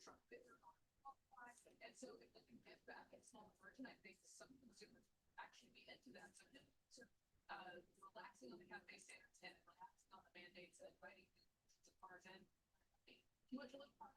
truck bigger on qualifies. And so if they can get back a small version, I think some consumers actually be into that. So relaxing on the cafe standards and relaxing on the mandates and inviting to cars in. Too much of a part.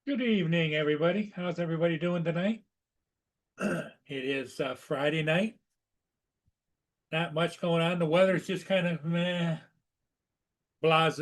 Good evening, everybody. How's everybody doing tonight? It is Friday night. Not much going on. The weather's just kind of meh, blase.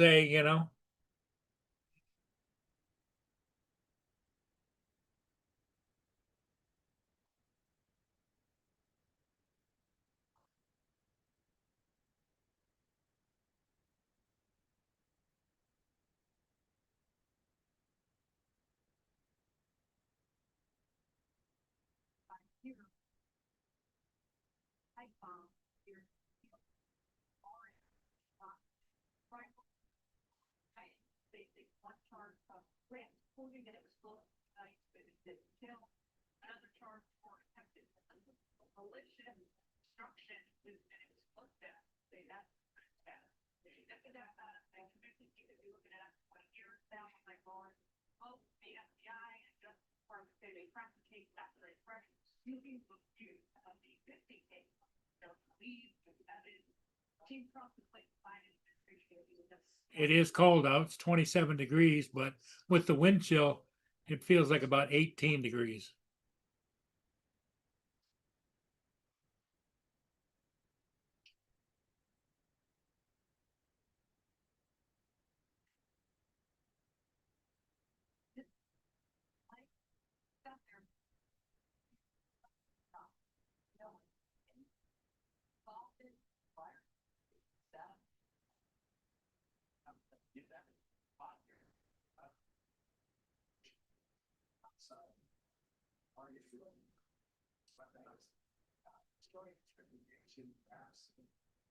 Here, I found here, orange, right. They one charge of rent, quoting that it was full of night, but it didn't tell. Another charge for attempted malicious destruction, and it was looked at. Say that's bad. I convicted you to be looking at 20 years down on my board. Oh, the FBI and Justice Department say they practice case after they fresh shooting of you of the 50 case. So please, that is Team Trump is like Biden administration. It is cold out. It's 27 degrees, but with the wind chill, it feels like about 18 degrees.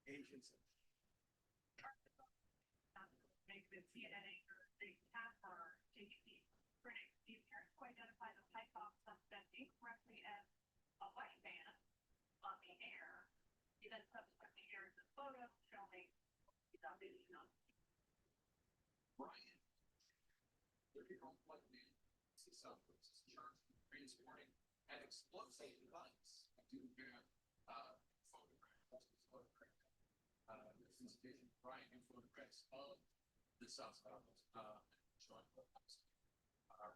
Asians. Make the CNN they have her TVP critics. The appearance to identify the Python suspect incorrectly as a white man on the air. He then subsequently shares the photo showing he's obviously not. Brian, 30-year-old white man, Southwest is charged with transporting an explosive device. I do have photograph. This is Brian who photographs of the suspect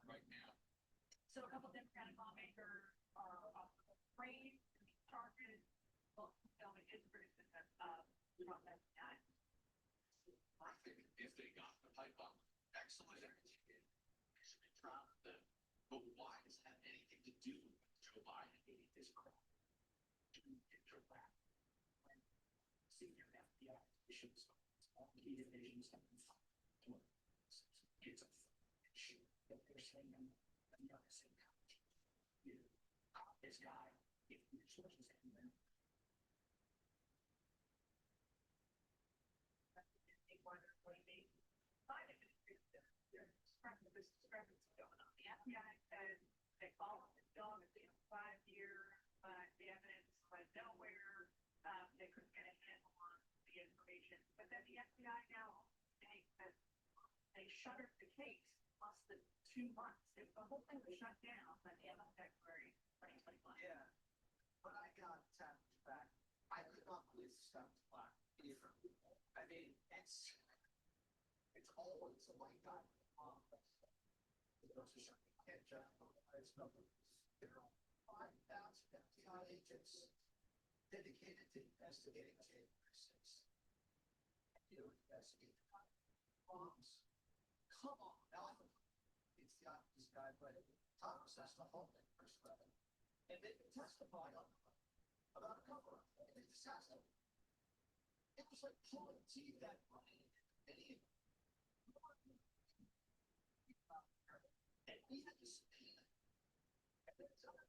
right now. So a couple of Democratic lawmakers are afraid to be charged. Well, it is criticism of Trump FBI. traffic if they got the pipe up. Excellent. Should be proud of them. But why does that have anything to do with Joe Biden being this crap? Senior FBI officials, all key divisions have been fired. It's a issue that they're saying I'm not the same country. You caught this guy, if resources and then This discrepancy going on. The FBI said they followed the dog at the 5 year, but the evidence went nowhere. They couldn't get a handle on the information. But then the FBI now saying that they shuttered the case less than 2 months. If the whole thing was shut down by the end of February 2021. yeah. But I got tapped back. I could not believe stuff black either. I mean, it's always a white guy. There are 5,000 FBI agents dedicated to investigating January 6th. You know, investigate bombs. Come on, Alpha. It's this guy, but Thomas has the whole thing first weapon. And they can testify on about a cover-up. They disaster. It was like pulling teeth that money. And even the speed. And then it's other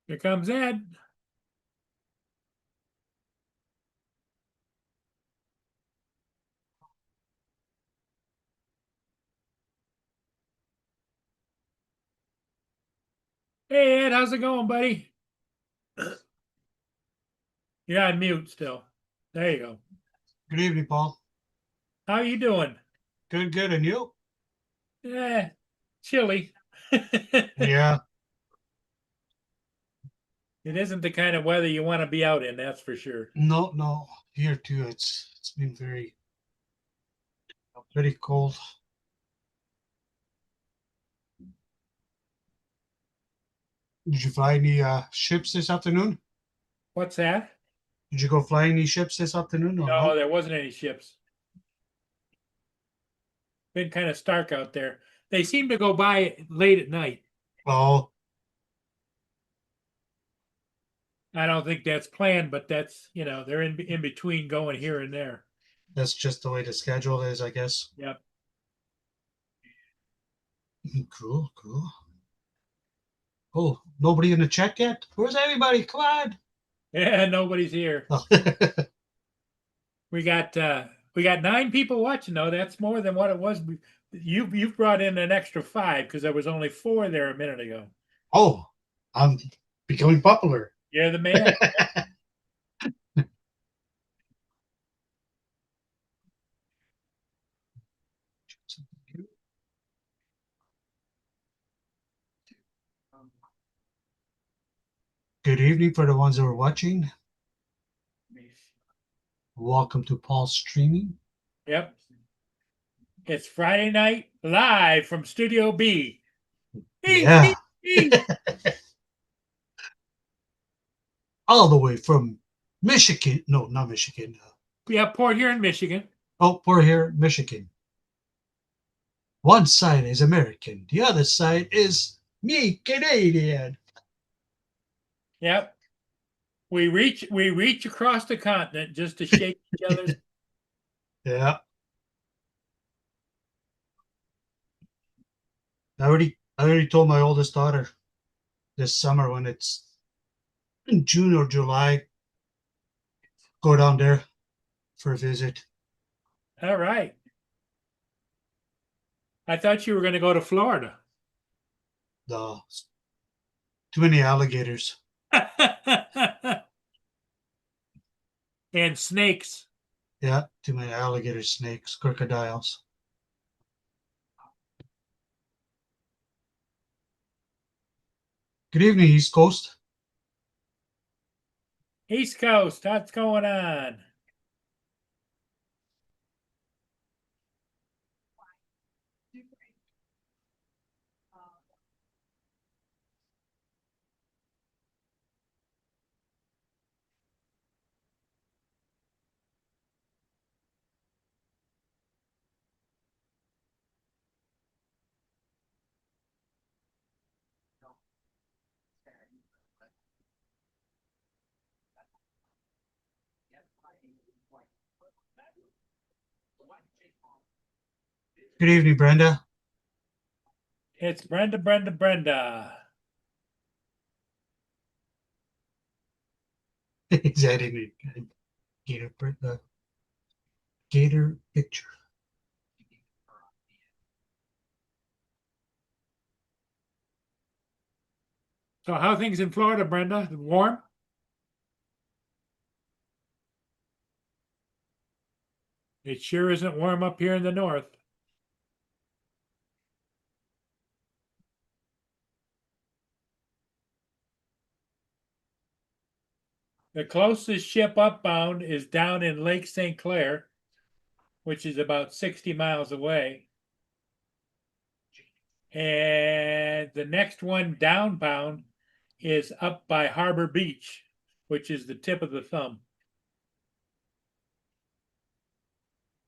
Here comes Ed. Hey Ed, how's it going, buddy? You're on mute still. There you go. Good evening, Paul. How you doing? Good, good. And you? Yeah, chilly. Yeah. It isn't the kind of weather you want to be out in, that's for sure. No. Here too. It's been very cold. Did you fly any ships this afternoon? What's that? Did you go fly any ships this afternoon? Or No, no? there wasn't any ships. Been kind of stark out there. They seem to go by late at night. Oh, I don't think that's planned, but that's, they're in between going here and there. that's just the way the schedule is, I guess. Yep. Cool. Oh, nobody in the chat yet? Where's everybody? Come on. Yeah, nobody's here. We got 9 people watching though. That's more than what it was. You've brought in an extra 5 because there was only 4 there a minute ago. Oh, I'm becoming popular. You're the man. Good evening for the ones that are watching. Welcome to Paul's streaming. Yep. It's Friday night live from Studio B. Yeah. All the way from Michigan. No, not Michigan. Yeah, Port Huron, Michigan. Oh, we're here, Michigan. One side is American, the other side is me, Canadian. Yep. We reach across the continent just to shake each other's. Yeah. I already told my oldest daughter this summer when it's in June or July, go down there for a visit. All right. I thought you were going to go to Florida. The too many alligators. And snakes. Yeah, too many alligators, snakes, crocodiles. Good evening, East Coast. East Coast, what's going on? Good evening, Brenda. It's Brenda. Is that in a gator picture? So how things in Florida, Brenda? Warm? It sure isn't warm up here in the north. The closest ship upbound is down in Lake St. Clair, which is about 60 miles away. And the next one downbound is up by Harbor Beach, which is the tip of the thumb.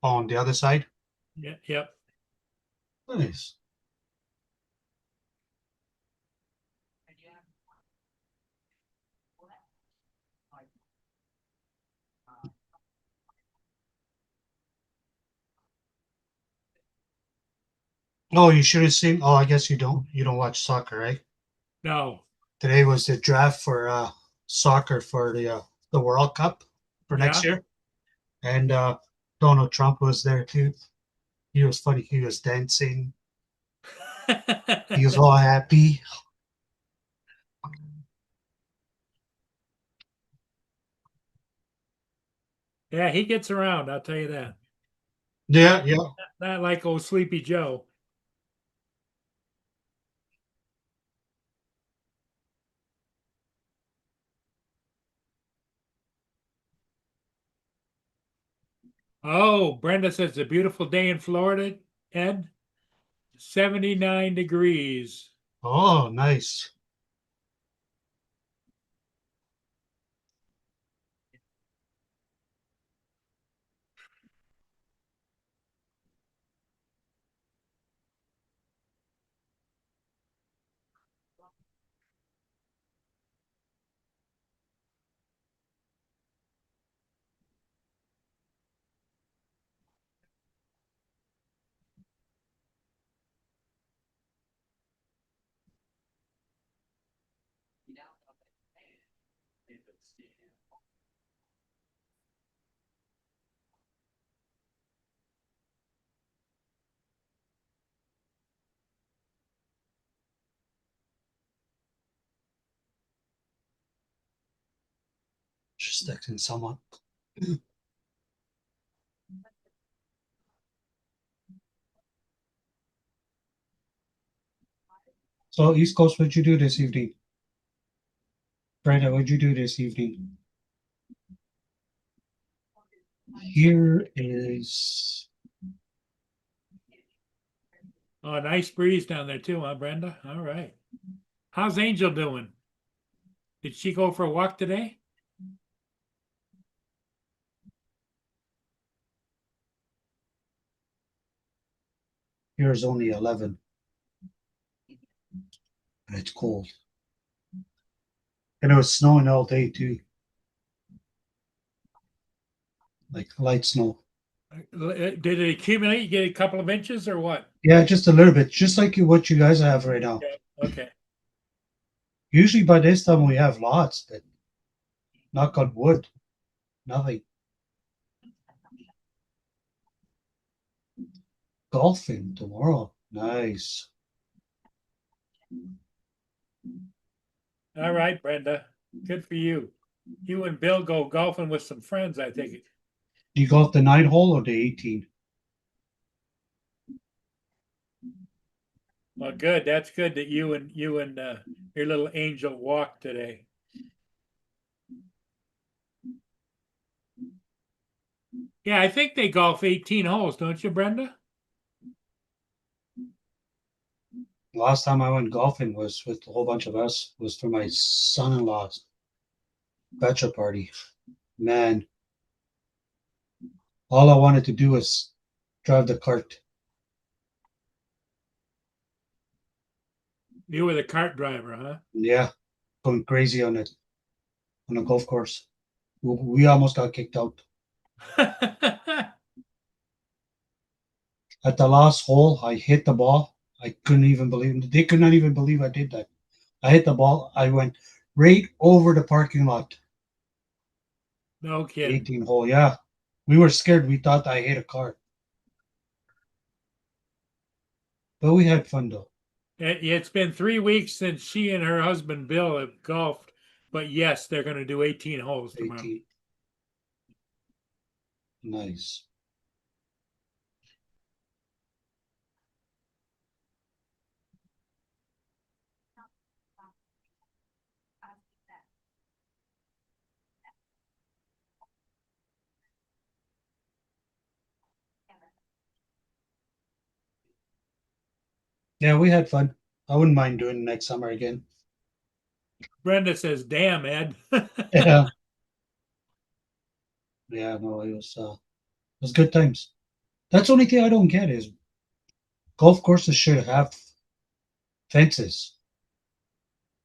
On the other side? Yeah, yep. Nice. Oh, you should have seen. Oh, I guess you don't. You don't watch soccer, right? No. Today was the draft for soccer for the World Cup for next Yeah. year, and Donald Trump was there too. He was funny. He was dancing. He was all happy. Yeah, he gets around, I'll tell you that. Yeah, yeah. Not like old Sleepy Joe. Oh, Brenda says it's a beautiful day in Florida, Ed. 79 degrees. Oh, nice. Just texting someone. So, East Coast, what'd you do this evening? Brenda, what'd you do this evening? Here is. Oh, nice breeze down there too, huh, Brenda? All right. How's Angel doing? Did she go for a walk today? Here's only 11. And it's cold. And it was snowing all day too. Like light snow. Did it accumulate? You get a couple of inches or what? Yeah, just a little bit, just like what you guys have right now. Okay. Usually by this time we have lots, but knock on wood, nothing. Golfing tomorrow. Nice. All right, Brenda. Good for you. You and Bill go golfing with some friends, I think. Do you golf the 9 hole or the 18? Well, good. That's good that you and your little angel walked today. Yeah, I think they golf 18 holes, don't you, Brenda? Last time I went golfing was with a whole bunch of us, was for my son-in-law's bachelor party. Man, all I wanted to do was drive the cart. You were the cart driver, Yeah, going crazy on it on a golf course. We almost got kicked out. huh? At the last hole, I hit the ball. I couldn't even believe it. They could not even believe I did that. I hit the ball. I went right over the parking lot. No The kidding. 18 hole. Yeah. We were scared. We thought I hit a car. But we had fun though. It's been 3 weeks since she and her husband Bill have golfed, but yes, they're going to do 18 holes tomorrow. 18. Nice. Yeah, we had fun. I wouldn't mind doing it next summer again. Brenda says, "Damn, Ed." Yeah. Yeah, no, it was good times. That's the only thing I don't get is golf courses should have fences.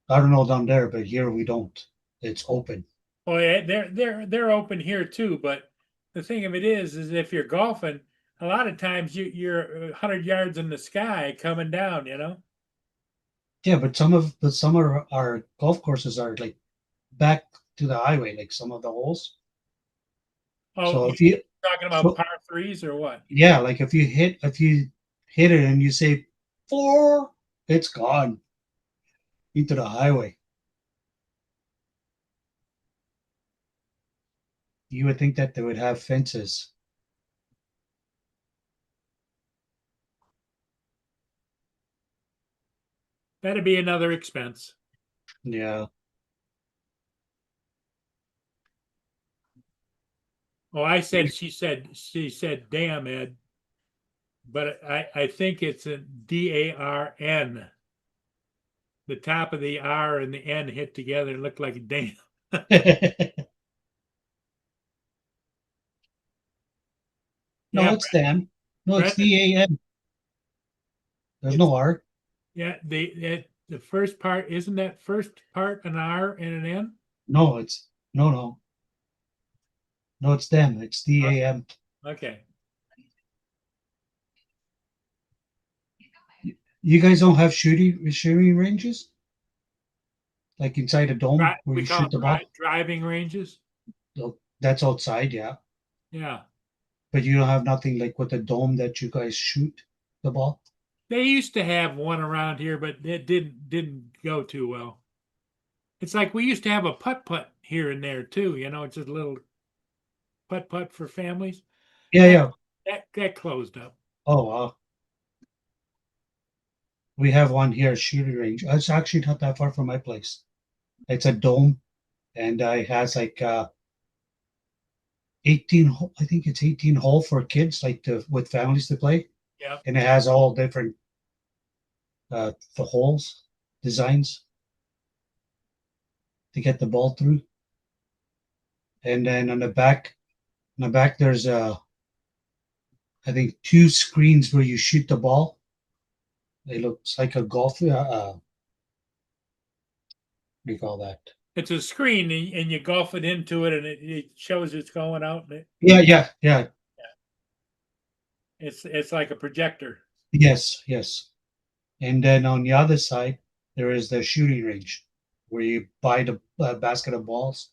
I don't know down there, but here we don't. It's open. Oh yeah, they're open here too. But the thing of it is if you're golfing, a lot of times you're 100 yards in the sky coming down. You know. Yeah, but some of our golf courses are like back to the highway, like some of the holes. Oh, So you're if you talking about so, par threes or what? yeah, like if you hit it and you say 4, it's gone into the highway. You would think that they would have fences. That'd be another expense. Yeah. Oh, she said, "Damn, Ed," but I think it's a DARN. The top of the R and the N hit together and looked like a damn. No, Yeah, it's Dan. No, it's Brenda. DAN. There's It's no R. yeah. The first part isn't that first part an R and an N? No, it's no. No, it's them. It's DAM. Okay. You guys don't have shooting ranges? Like inside a dome where We you call shoot the ball? them driving ranges. No, that's outside, yeah. Yeah. But you don't have nothing like with a dome that you guys shoot the ball? They used to have one around here, but it didn't go too well. It's like we used to have a putt-putt here and there too, you know, it's just a little putt-putt for families. Yeah, yeah. That closed up. Oh, wow. We have one here, shooting range. It's actually not that far from my place. It's a dome, and it has like 18. I think it's 18 hole for kids, like with families to play. Yeah. And it has all different the holes designs to get the ball through. And then on the back there's I think 2 screens where you shoot the ball, It looks like a golf. What do you call that? It's a screen and you golf it into it and it shows it's going out and Yeah. it's like a projector. Yes. And then on the other side, there is the shooting range where you buy the basket of balls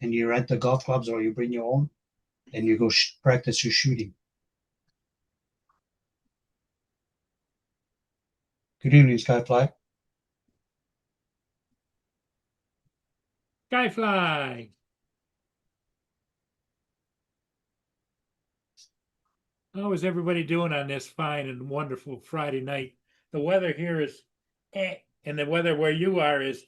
and you rent the golf clubs or you bring your own and you go practice your shooting. Good evening, Skyfly. Skyfly. How is everybody doing on this fine and wonderful Friday night? The weather here is and the weather where you are is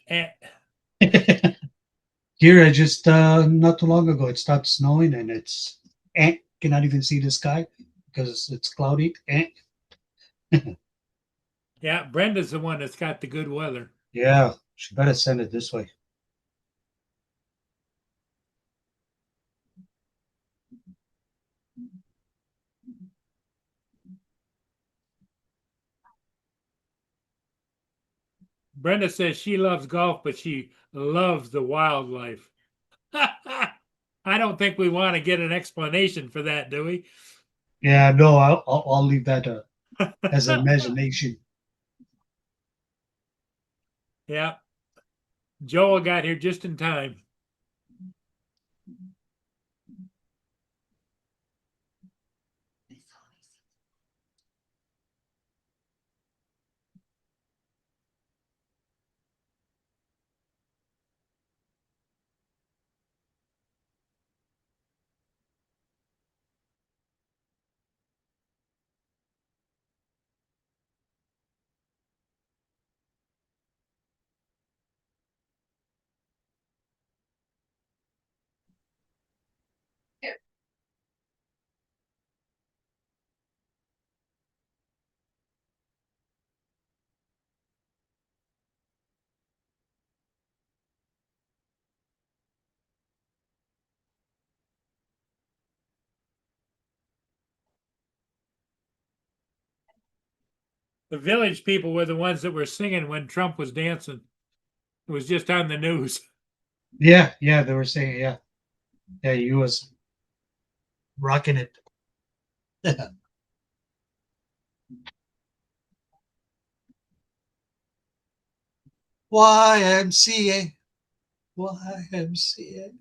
Here, I just not too long ago, it started snowing and it's cannot even see the sky because it's cloudy. Yeah, Brenda's the one that's got the good weather. Yeah, she better send it this way. Brenda says she loves golf, but she loves the wildlife. I don't think we want to get an explanation for that, do we? Yeah, no, I'll leave that as an imagination. Yeah. Joel got here just in time. The village people were the ones that were singing when Trump was dancing. It was just on the news. Yeah, they were saying, yeah, he was rocking it. YMCA, YMCA.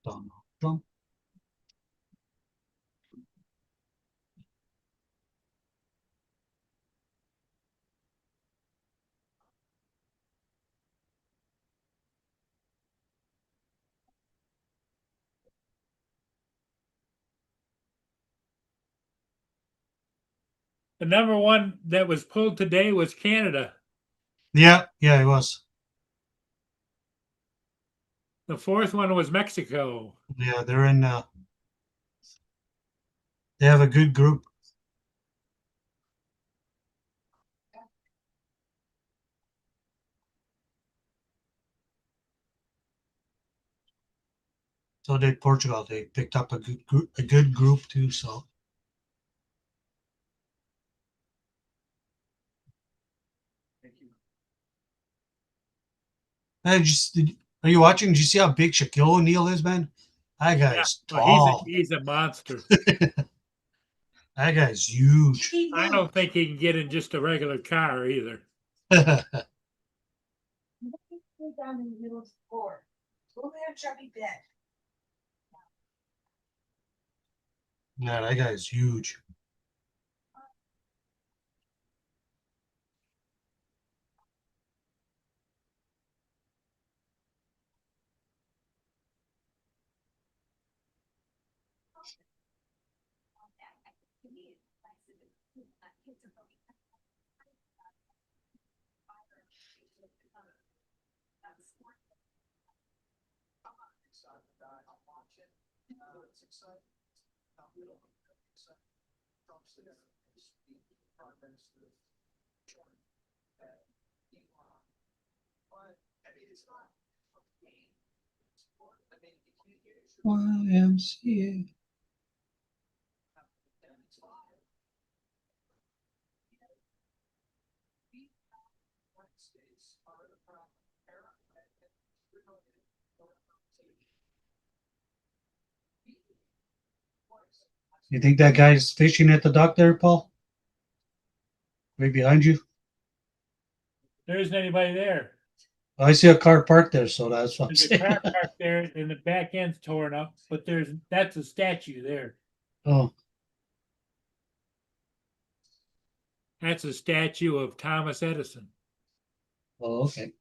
Donald Trump. The number one that was pulled today was Canada. Yeah, it was. The fourth one was Mexico. Yeah, they're in. They have a good group. So did Portugal. They picked up a good group too. So. Hey, are you watching? Did you see how big Shaquille O'Neal is, man? That guy's Well, tall. he's a monster. That guy's huge. I don't think he can get in just a regular car either. Yeah, Down in the middle of the floor. Go there, chubby bed. that guy's huge. It's exciting. Not real. Trump's there. Prime Minister. Elon it's not. I mean, you can't get your YMCA. and it's fine. United States are the problem. You think that guy's fishing at the dock there, Paul? Right behind you? There isn't anybody there. I see a car parked there, so that's what I'm There's a saying. car parked there and the back end's torn up, but that's a statue there. Oh, That's a statue of Thomas Edison. oh, okay.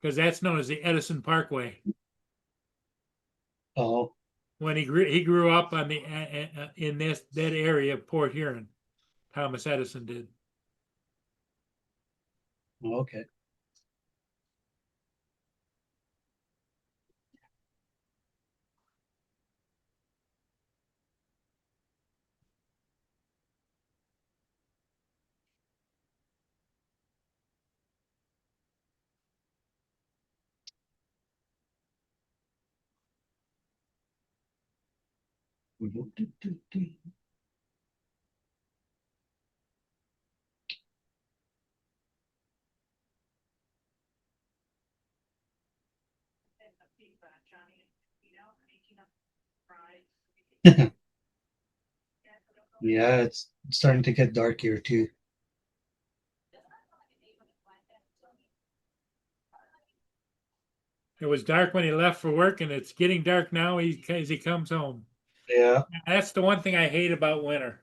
Because that's known as the Edison Parkway. Oh, When he grew up on the in that area of Port Huron, Thomas Edison did. okay. And the people, Johnny, making up fries. Yeah, it's starting to get dark here too. It was dark when he left for work, and it's getting dark now as he comes home. Yeah. That's the one thing I hate about winter.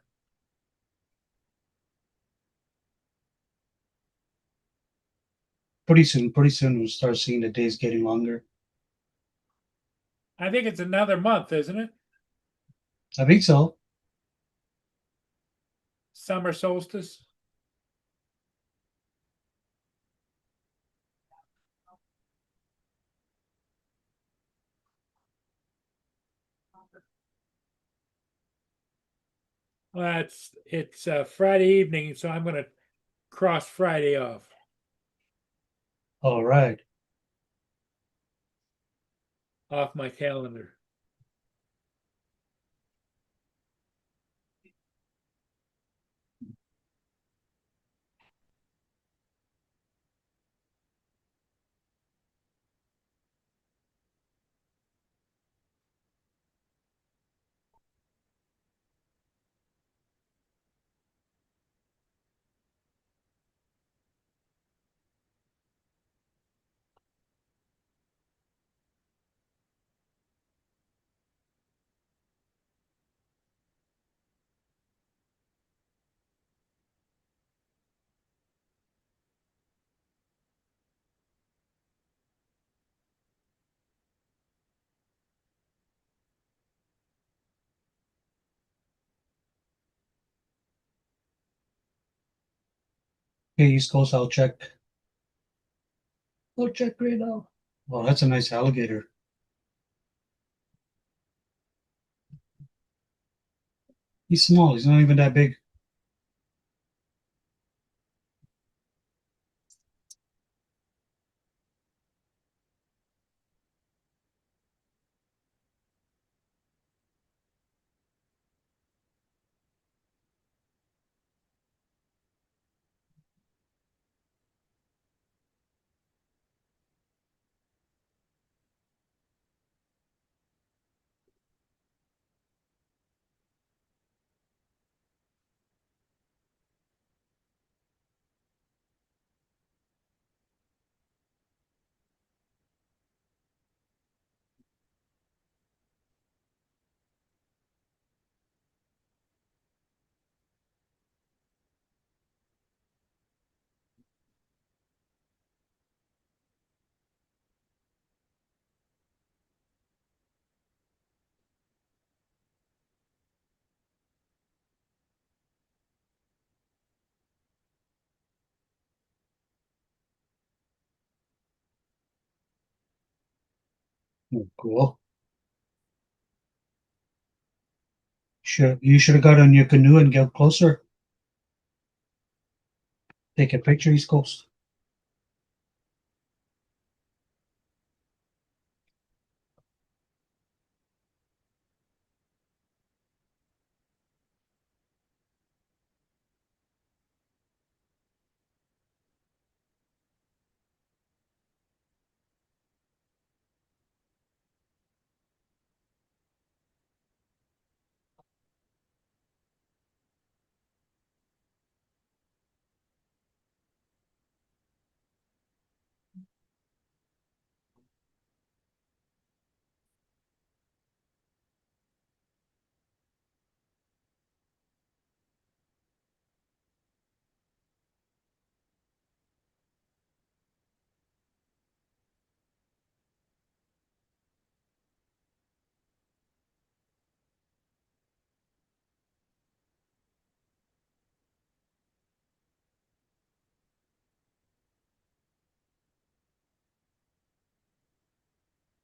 Pretty soon we'll start seeing the days getting longer. I think it's another month, isn't it? I think so. Summer solstice. Well, it's Friday evening, so I'm going to cross Friday off All right. my calendar. Okay, East Coast, I'll check. I'll check right now. Well, that's a nice alligator. He's small. He's not even that big. Oh, cool. You should have got on your canoe and get closer. Take a picture, East Coast.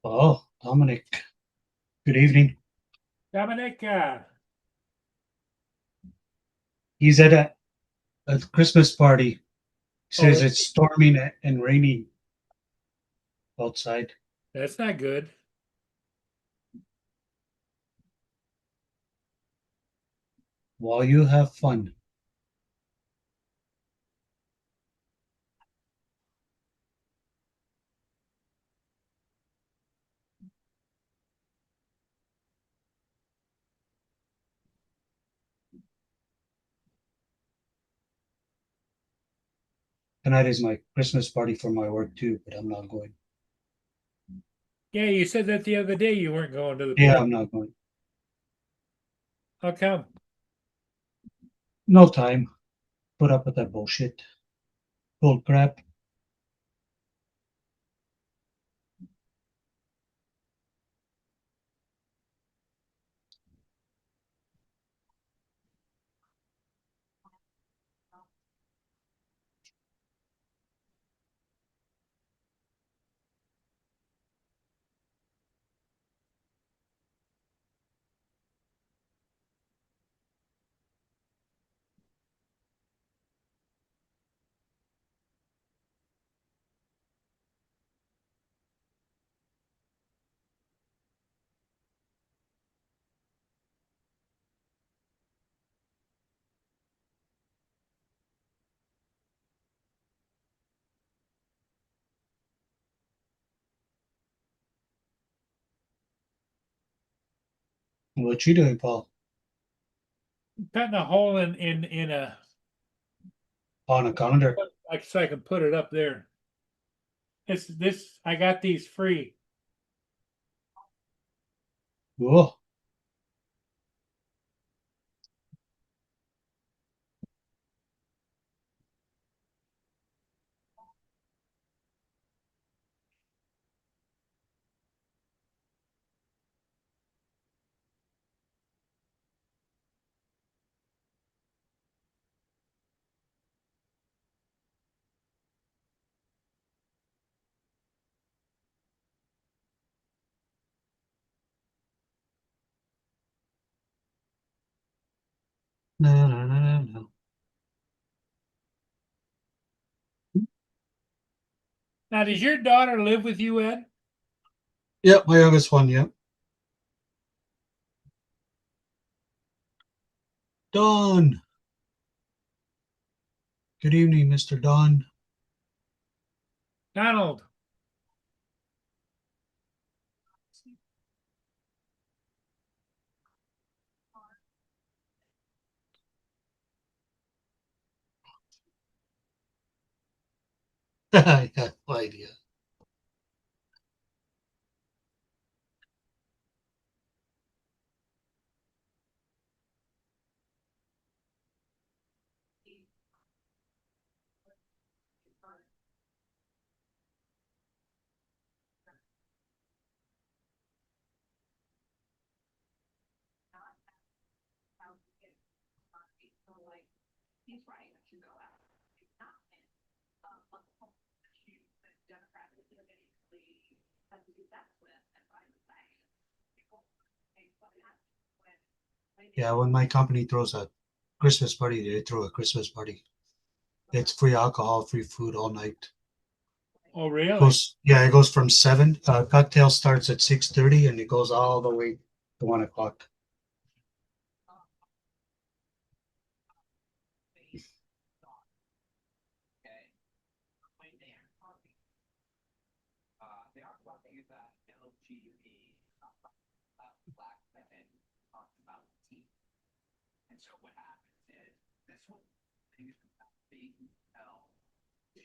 Oh, Dominic. Good evening. Dominic, He's at a Christmas party. Says Oh, it's storming and raining outside. that's not good. While you have fun. Tonight is my Christmas party for my work too, but I'm not going. Yeah, you said that the other day you weren't going to the Yeah, party. I'm not going. How come? No time. Put up with that bullshit. Bull crap. What you doing, Paul? Cutting a hole in a On a calendar. like so I can put it up there. This I got these free. Whoa. No, no, no, no, no. Now, does your daughter live with you, Ed? Yep, my youngest one, yep. Don. Good evening, Mr. Don. Donald. I have no idea. So like, he's right, I should go out. He's not, and, on the whole issue, the Democrats are basically, have to do that with, and I was saying, people, hey, what happened when. Yeah, when my company throws a Christmas party, they throw a Christmas party. It's free alcohol, free food all night. Oh, really? It goes from 7. Cocktail starts at 6:30 and it goes all the way to 1 o'clock. Okay, when they are talking, they are talking about LGBT, black men, talking about teeth. And so what happens is, this whole thing is about being held to,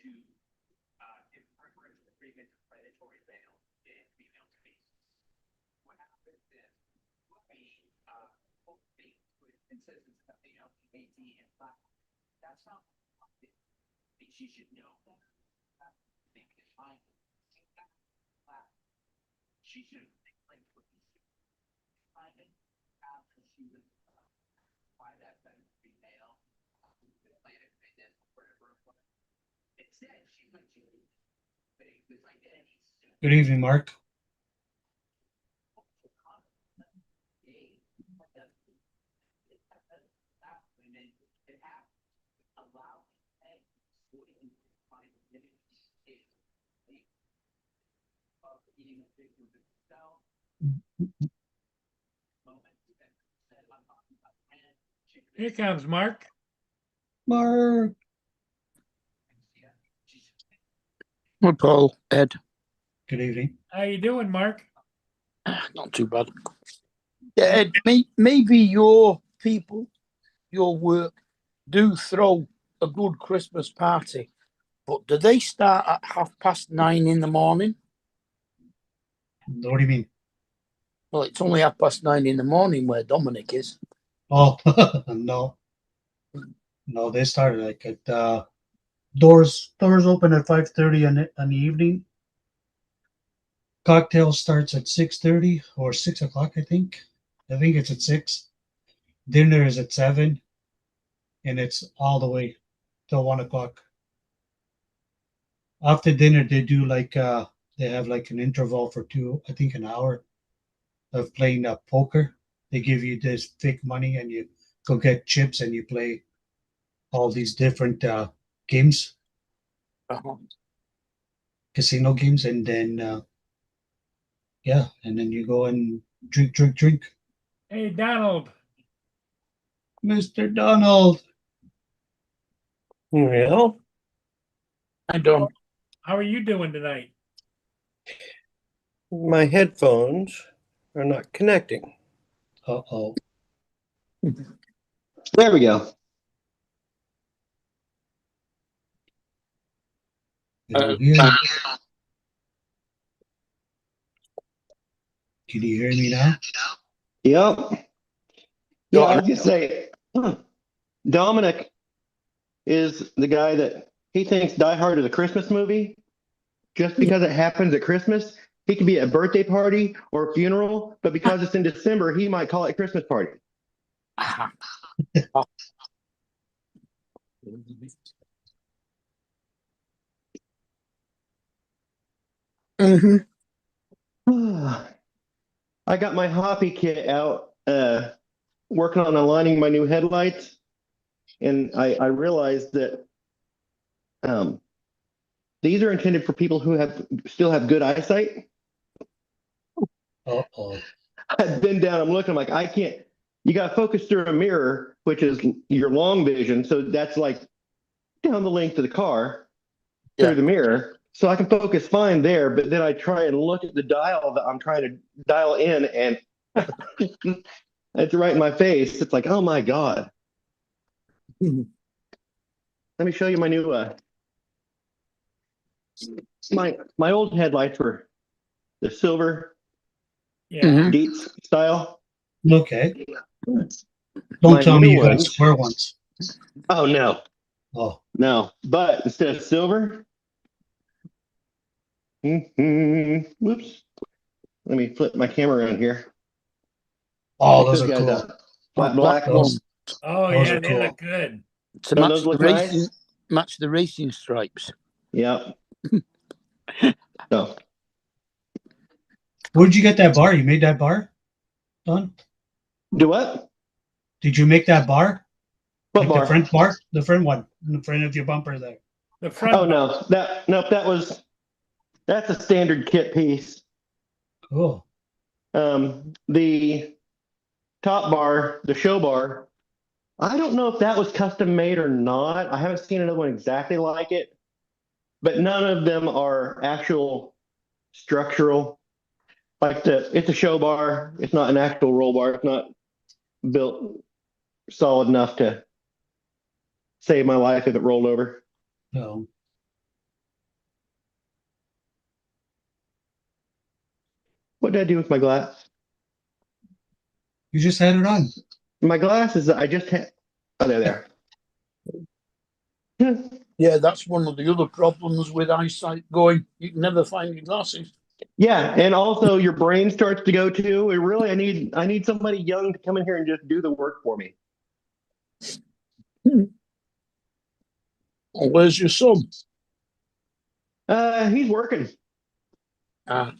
give preference to treatment of predatory male and female species. What happens is, hopefully, with instances of the LGBT and black, that's not, she should know that. Think it's fine. She should think like what she should find it after she was why that better female planet fitness whatever it was. Instead, she went to this identity. Good evening, Mark. Here comes Mark. Mark. Hi, Paul, Ed. Good evening. How you doing, Mark? Not too bad. Yeah, Ed, maybe your people, your work, do throw a good Christmas party, but do they start at 9:30 in the morning? What do you mean? Well, it's only 9:30 in the morning where Dominic is. Oh, no. No, they started like at doors open at 5:30 in the evening. Cocktail starts at 6:30 or 6 o'clock, I think. I think it's at 6. Dinner is at 7, and it's all the way till 1 o'clock. After dinner, they do like they have like an interval for an hour of playing poker. They give you this fake money, and you go get chips, and you play all these different games, casino games, and then and then you go and drink. Hey, Donald. Mr. Donald. Well, I don't. How are you doing tonight? my headphones are not connecting. Uh-oh. There we go. Can you hear me now? Yep. Yeah, I was gonna say, Dominic is the guy that he thinks Die Hard is a Christmas movie. Just because it happens at Christmas, he could be at a birthday party or a funeral, but because it's in December, he might call it a Christmas party. Mhm. I got my Hoppy kit out, working on aligning my new headlights, and I realized that these are intended for people who still have good eyesight. Uh-oh. I've been down, I'm looking, I'm like, I can't, you got to focus through a mirror, which is your long vision. So that's like down the length of the car through the mirror. So I can focus fine there, but then I try and look at the dial that I'm trying to dial in, and it's right in my face. It's like, oh my God. Let me show you my new, my old headlights were the silver Yeah. Dietz style. Okay. My Don't tell me new you got ones- square ones. Oh no, Oh, no. But instead of silver, whoops. Let me flip my camera around here. oh, Check those are guys cool. out. Flat Black black. one. Oh, Those yeah, are they cool. look good. To Don't match those the look racing, nice? match the racing stripes. Yep. So Where'd you get that bar? You made that bar? Don? do what? Did you make that bar? What Like the bar? front bar, the front one, in the front of your bumper there. The front. Oh no, that's a standard kit piece. Cool. The top bar, the show bar, I don't know if that was custom made or not. I haven't seen another one exactly like it, but none of them are actual structural. Like it's a show bar. It's not an actual roll bar. It's not built solid enough to save my life if it rolled over. So What did I do with my glass? you just had it on. My glasses, I just had. Oh, they're there. Yeah, that's one of the other problems with eyesight going. You can never find your glasses. Yeah, and also your brain starts to go too. It really, I need somebody young to come in here and just do the work for me. Well, where's your son? He's working. Ah,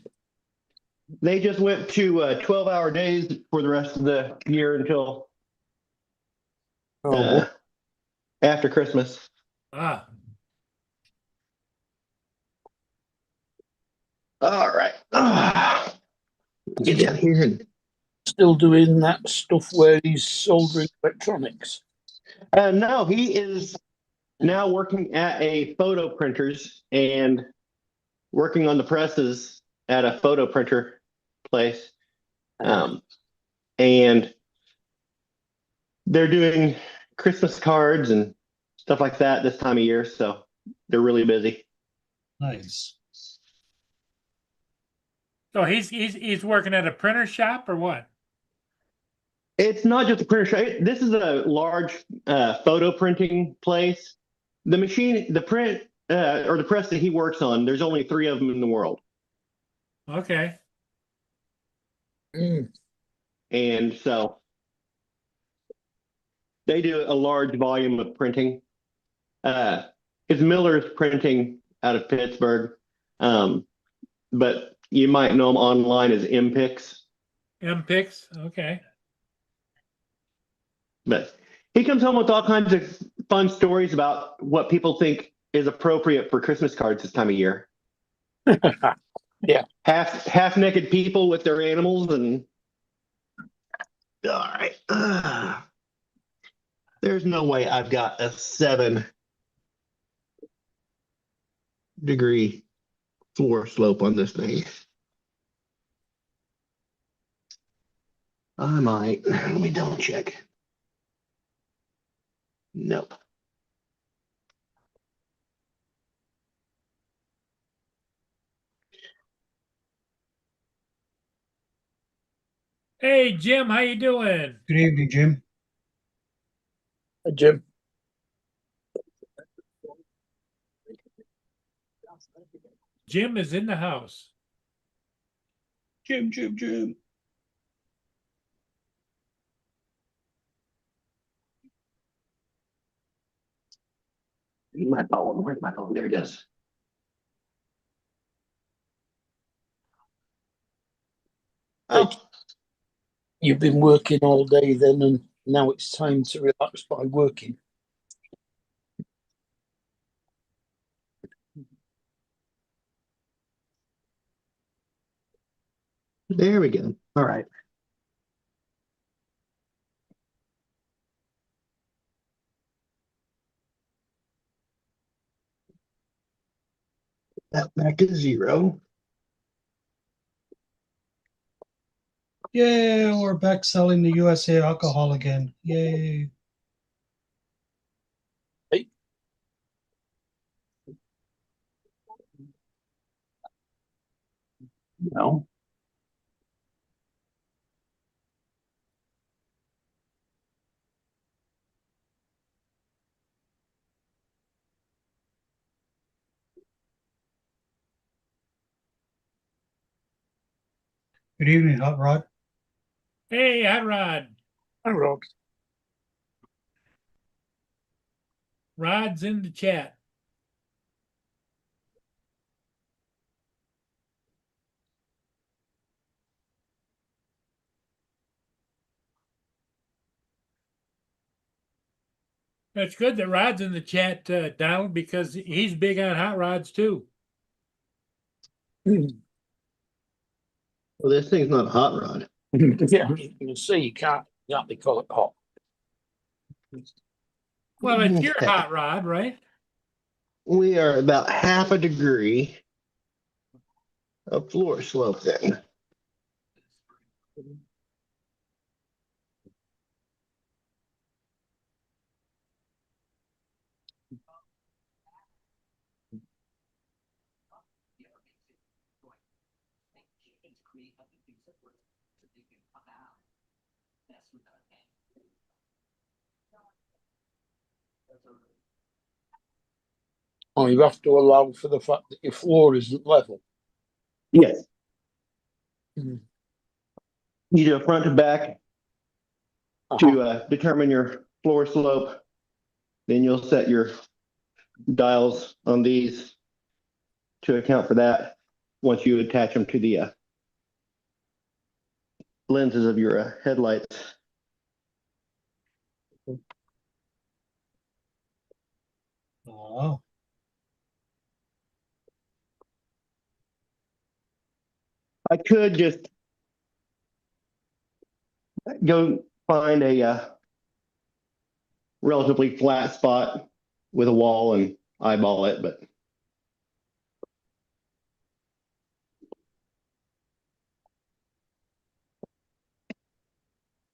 They just went to 12-hour days for the rest of the year until oh, after Christmas. Ah, All right. Get down here and still doing that stuff where he's soldering electronics. no, he is now working at a photo printers and working on the presses at a photo printer place. And they're doing Christmas cards and stuff like that this time of year, so they're really busy. Nice. so he's working at a printer shop or what? It's not just a printer shop. This is a large photo printing place. The machine, the print or the press that he works on, there's only 3 of them in the world. Okay. Mm. And so they do a large volume of printing. It's Miller's Printing out of Pittsburgh, but you might know them online as MPix. MPix. Okay. But he comes home with all kinds of fun stories about what people think is appropriate for Christmas cards this time of year. Yeah. Half naked people with their animals and all right. There's no way I've got a 7-degree floor slope on this thing. I might. Let me double check. Nope. Hey Jim, how you doing? Good evening, Jim. Jim. Jim is in the house. Jim. My phone. Where's my phone? There it is. Oh, You've been working all day then, and now it's time to relax by working. there we go. All right. That back is 0. Yeah, we're back selling the USA alcohol again. Yay. No. Good evening, Hot Rod. Hey, Hot Rod. Hi, Rod. Rod's in the chat. That's good that Rod's in the chat, Donald, because he's big on hot rods too. Well, this thing's not a hot rod. Yeah, you can see you can't exactly call it hot. Well, it's your Okay. hot rod, right? We are about half a degree of floor slope then. Oh, you have to allow for the fact that your floor isn't level. Yes. Mhm. You do a front to back Uh-huh. to determine your floor slope. Then you'll set your dials on these to account for that once you attach them to the lenses of your headlights. Oh, I could just go find a relatively flat spot with a wall and eyeball it, but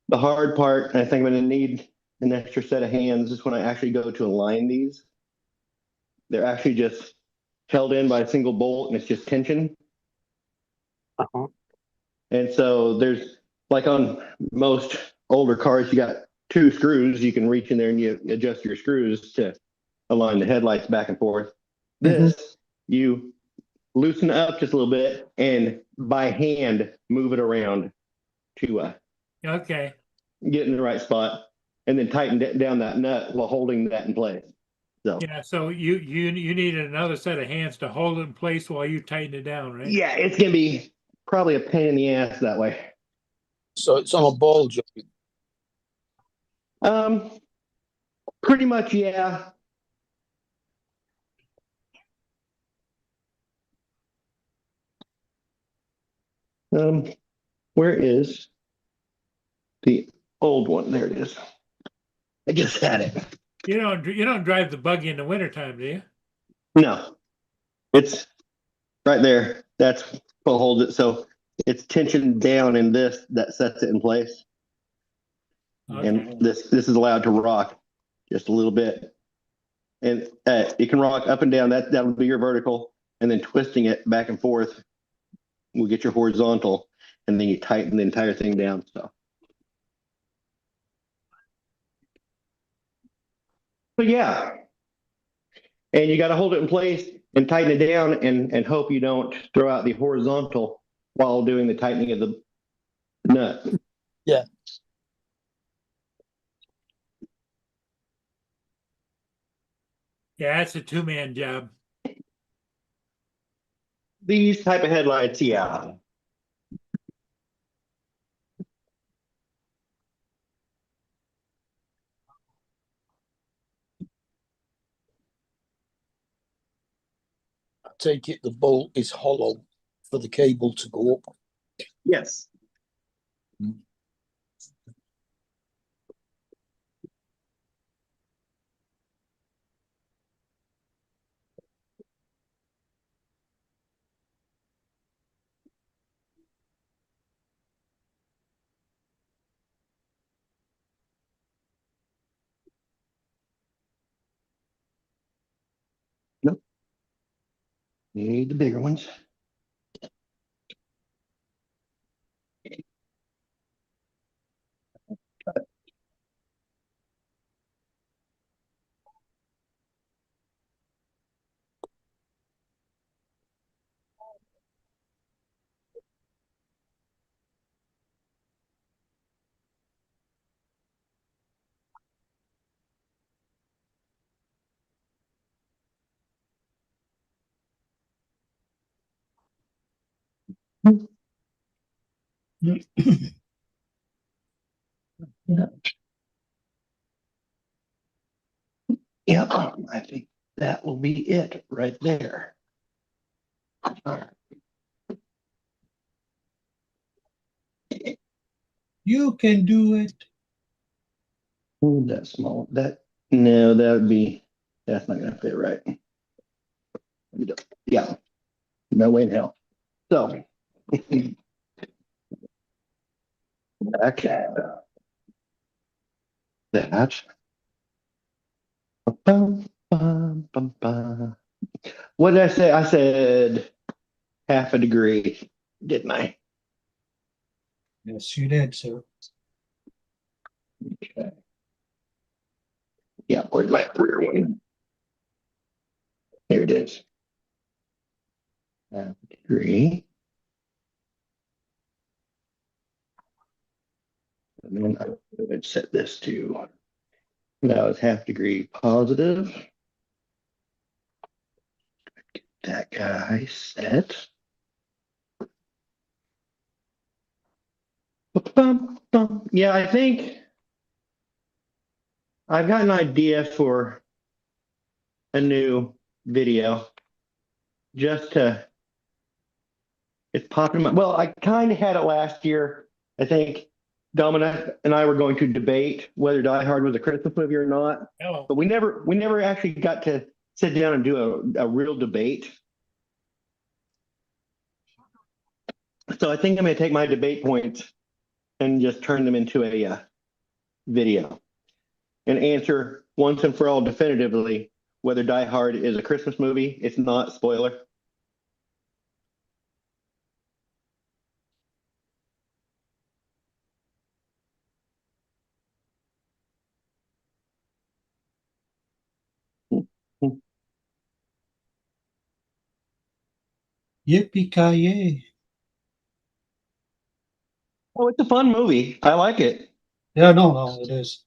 the hard part, and I think I'm going to need an extra set of hands, is when I actually go to align these. They're actually just held in by a single bolt and it's just tension. Uh-huh. And so there's, like on most older cars, you got two screws. You can reach in there and you adjust your screws to align the headlights back and forth. This, you loosen up just a little bit and by hand move it around to Okay. get in the right spot and then tighten down that nut while holding that in place. So Yeah, so you needed another set of hands to hold it in place while you tighten it down, right? yeah, it's gonna be probably a pain in the ass that way. So it's on a ball joint. Um, pretty much, yeah. Where is the old one? There it is. I just had it. You don't drive the buggy in the wintertime, do you? No, it's right there. That's what holds it. So it's tension down in this that sets it in place. Okay. And this is allowed to rock just a little bit. And it can rock up and down. That would be your vertical. And then twisting it back and forth will get your horizontal. And then you tighten the entire thing down. So yeah. And you got to hold it in place and tighten it down and hope you don't throw out the horizontal while doing the tightening of the nut. Yeah. Yeah, it's a two-man job. These type of headlights, yeah. I take it the bolt is hollow for the cable to go up. Yes. Nope. You need the bigger ones. Yep, I think that will be it right there. All right. You can do it. Ooh, that small. No, that's not gonna fit right. Yeah, no way in hell. So okay. That. Bum, bum, bum, bum. What did I say? I said half a degree, didn't I? Yes, you did, sir. Okay. Yeah, where's my rear one? Here it is. Half a degree. And then I would set this to, that was half degree positive. That guy set. Bum, bum. Yeah, I think I've got an idea for a new video. Just to, it's popping in my, well, I kind of had it last year. I think Dominic and I were going to debate whether Die Hard was a Christmas movie or not, No. but we never actually got to sit down and do a real debate. So I think I'm going to take my debate points and just turn them into a video and answer once and for all definitively whether Die Hard is a Christmas movie. It's not, spoiler. Yippee-ki-yay. Oh, it's a fun movie. I like it. Yeah, no, it is.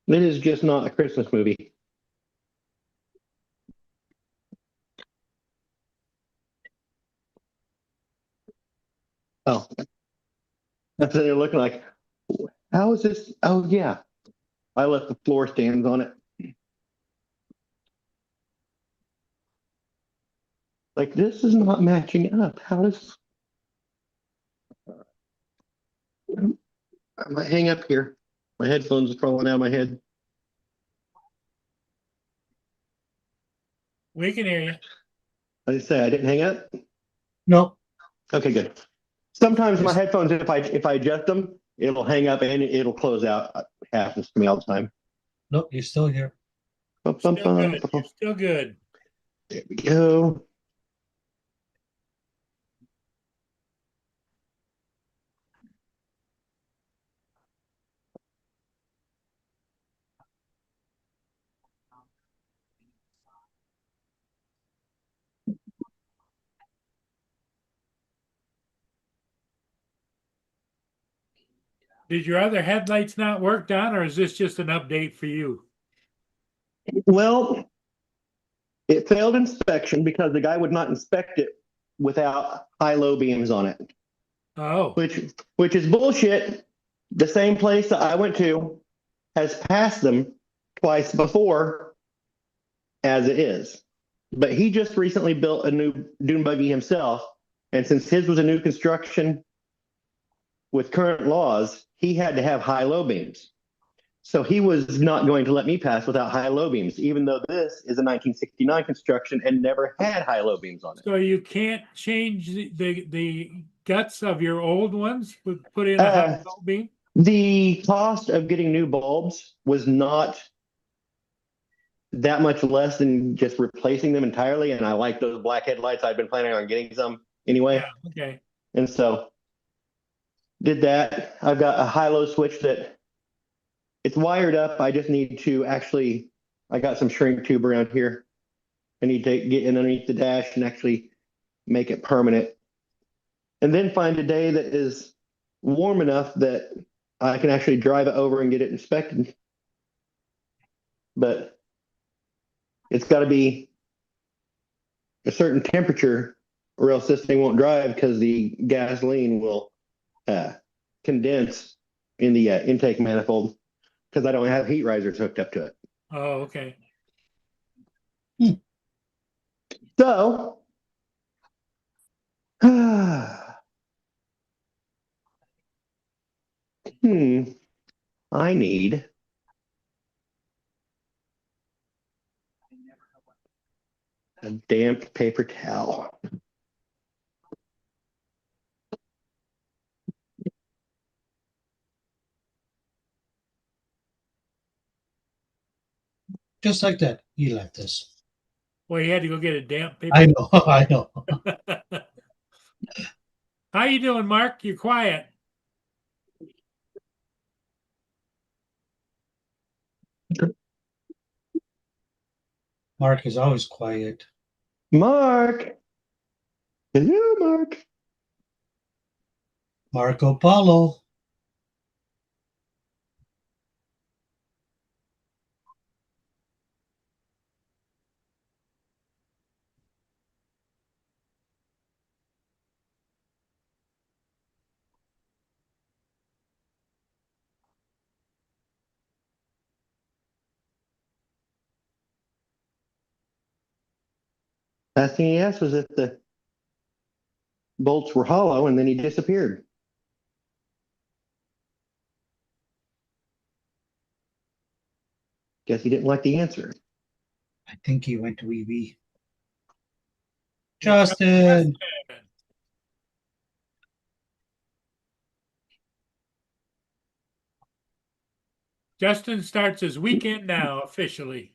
It is just not a Christmas movie. Oh, that's what they're looking like. How is this? Oh, yeah. I left the floor stands on it. Like, this is not matching up. How does. I might hang up here. My headphones are falling out of my head. We can hear you. I just say I didn't hang up. No, Okay, good. Sometimes my Yes. headphones, if I adjust them, it'll hang up and it'll close out. Happens to me all the time. no, you're still here. Bum, bum, Still bum, good. bum, You're bum. still good. There we go. Did your other headlights not work, Don, or is this just an update for you? Well, it failed inspection because the guy would not inspect it without high-low beams on it, Oh, which is bullshit. The same place that I went to has passed them twice before as it is. But he just recently built a new dune buggy himself, and since his was a new construction with current laws, he had to have high-low beams. So he was not going to let me pass without high-low beams, even though this is a 1969 construction and never had high-low beams on it. so you can't change the guts of your old ones, but put in a high low beam? The cost of getting new bulbs was not that much less than just replacing them entirely. And I like those black headlights. I've been planning on getting some anyway. Yeah, okay. And so did that. I've got a high-low switch that it's wired up. I just need to actually, I got some shrink tube around here. I need to get in underneath the dash and actually make it permanent. And then find a day that is warm enough that I can actually drive it over and get it inspected. But it's got to be a certain temperature or else this thing won't drive because the gasoline will condense in the intake manifold because I don't have heat risers hooked up to it. Oh, okay. So, I need a damp paper towel. Just like that. He left us. Well, he had to go get a damp paper. I know. I know. How you doing, Mark? You're quiet. Mark is always quiet. Mark. Hello, Mark. Marco Polo. Last thing he asked was if the bolts were hollow, and then he disappeared. Guess he didn't like the answer. I think he went to EV. Justin. Justin starts his weekend now officially.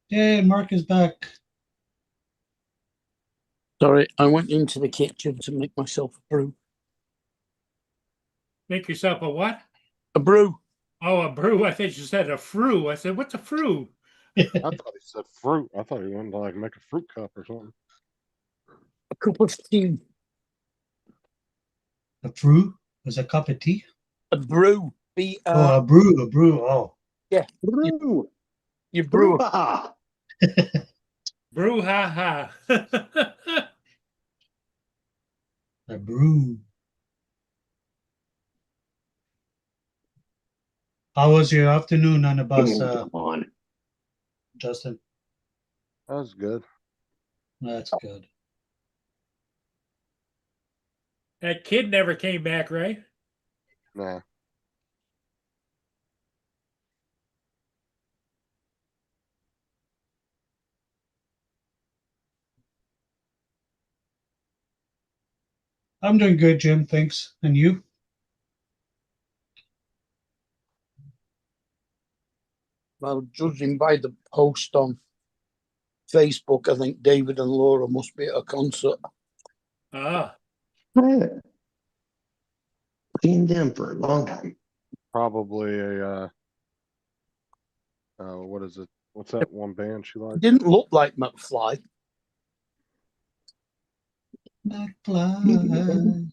Yeah, Mark is back. Sorry, I went into the kitchen to make myself a brew. Make yourself a what? A brew. Oh, a brew. I thought you said a fruit. I said, what's a fruit? I thought he said fruit. I thought he wanted to like make a fruit cup or something. A cup of tea. A brew was a cup of tea. A brew. Oh, a brew. A brew. Oh, Yeah. Brew. You brew. Brouhaha. Brew ha ha. a brew. How was your afternoon on the bus, Come on. Justin? That was good. That's good. That kid never came back, right? Nah. I'm doing good, Jim. Thanks. And you? Well, judging by the post on Facebook, I think David and Laura must be at a concert. Ah, I haven't seen them for a long time. Probably a what is it? What's that one band she It likes? didn't look like McFly. McFly.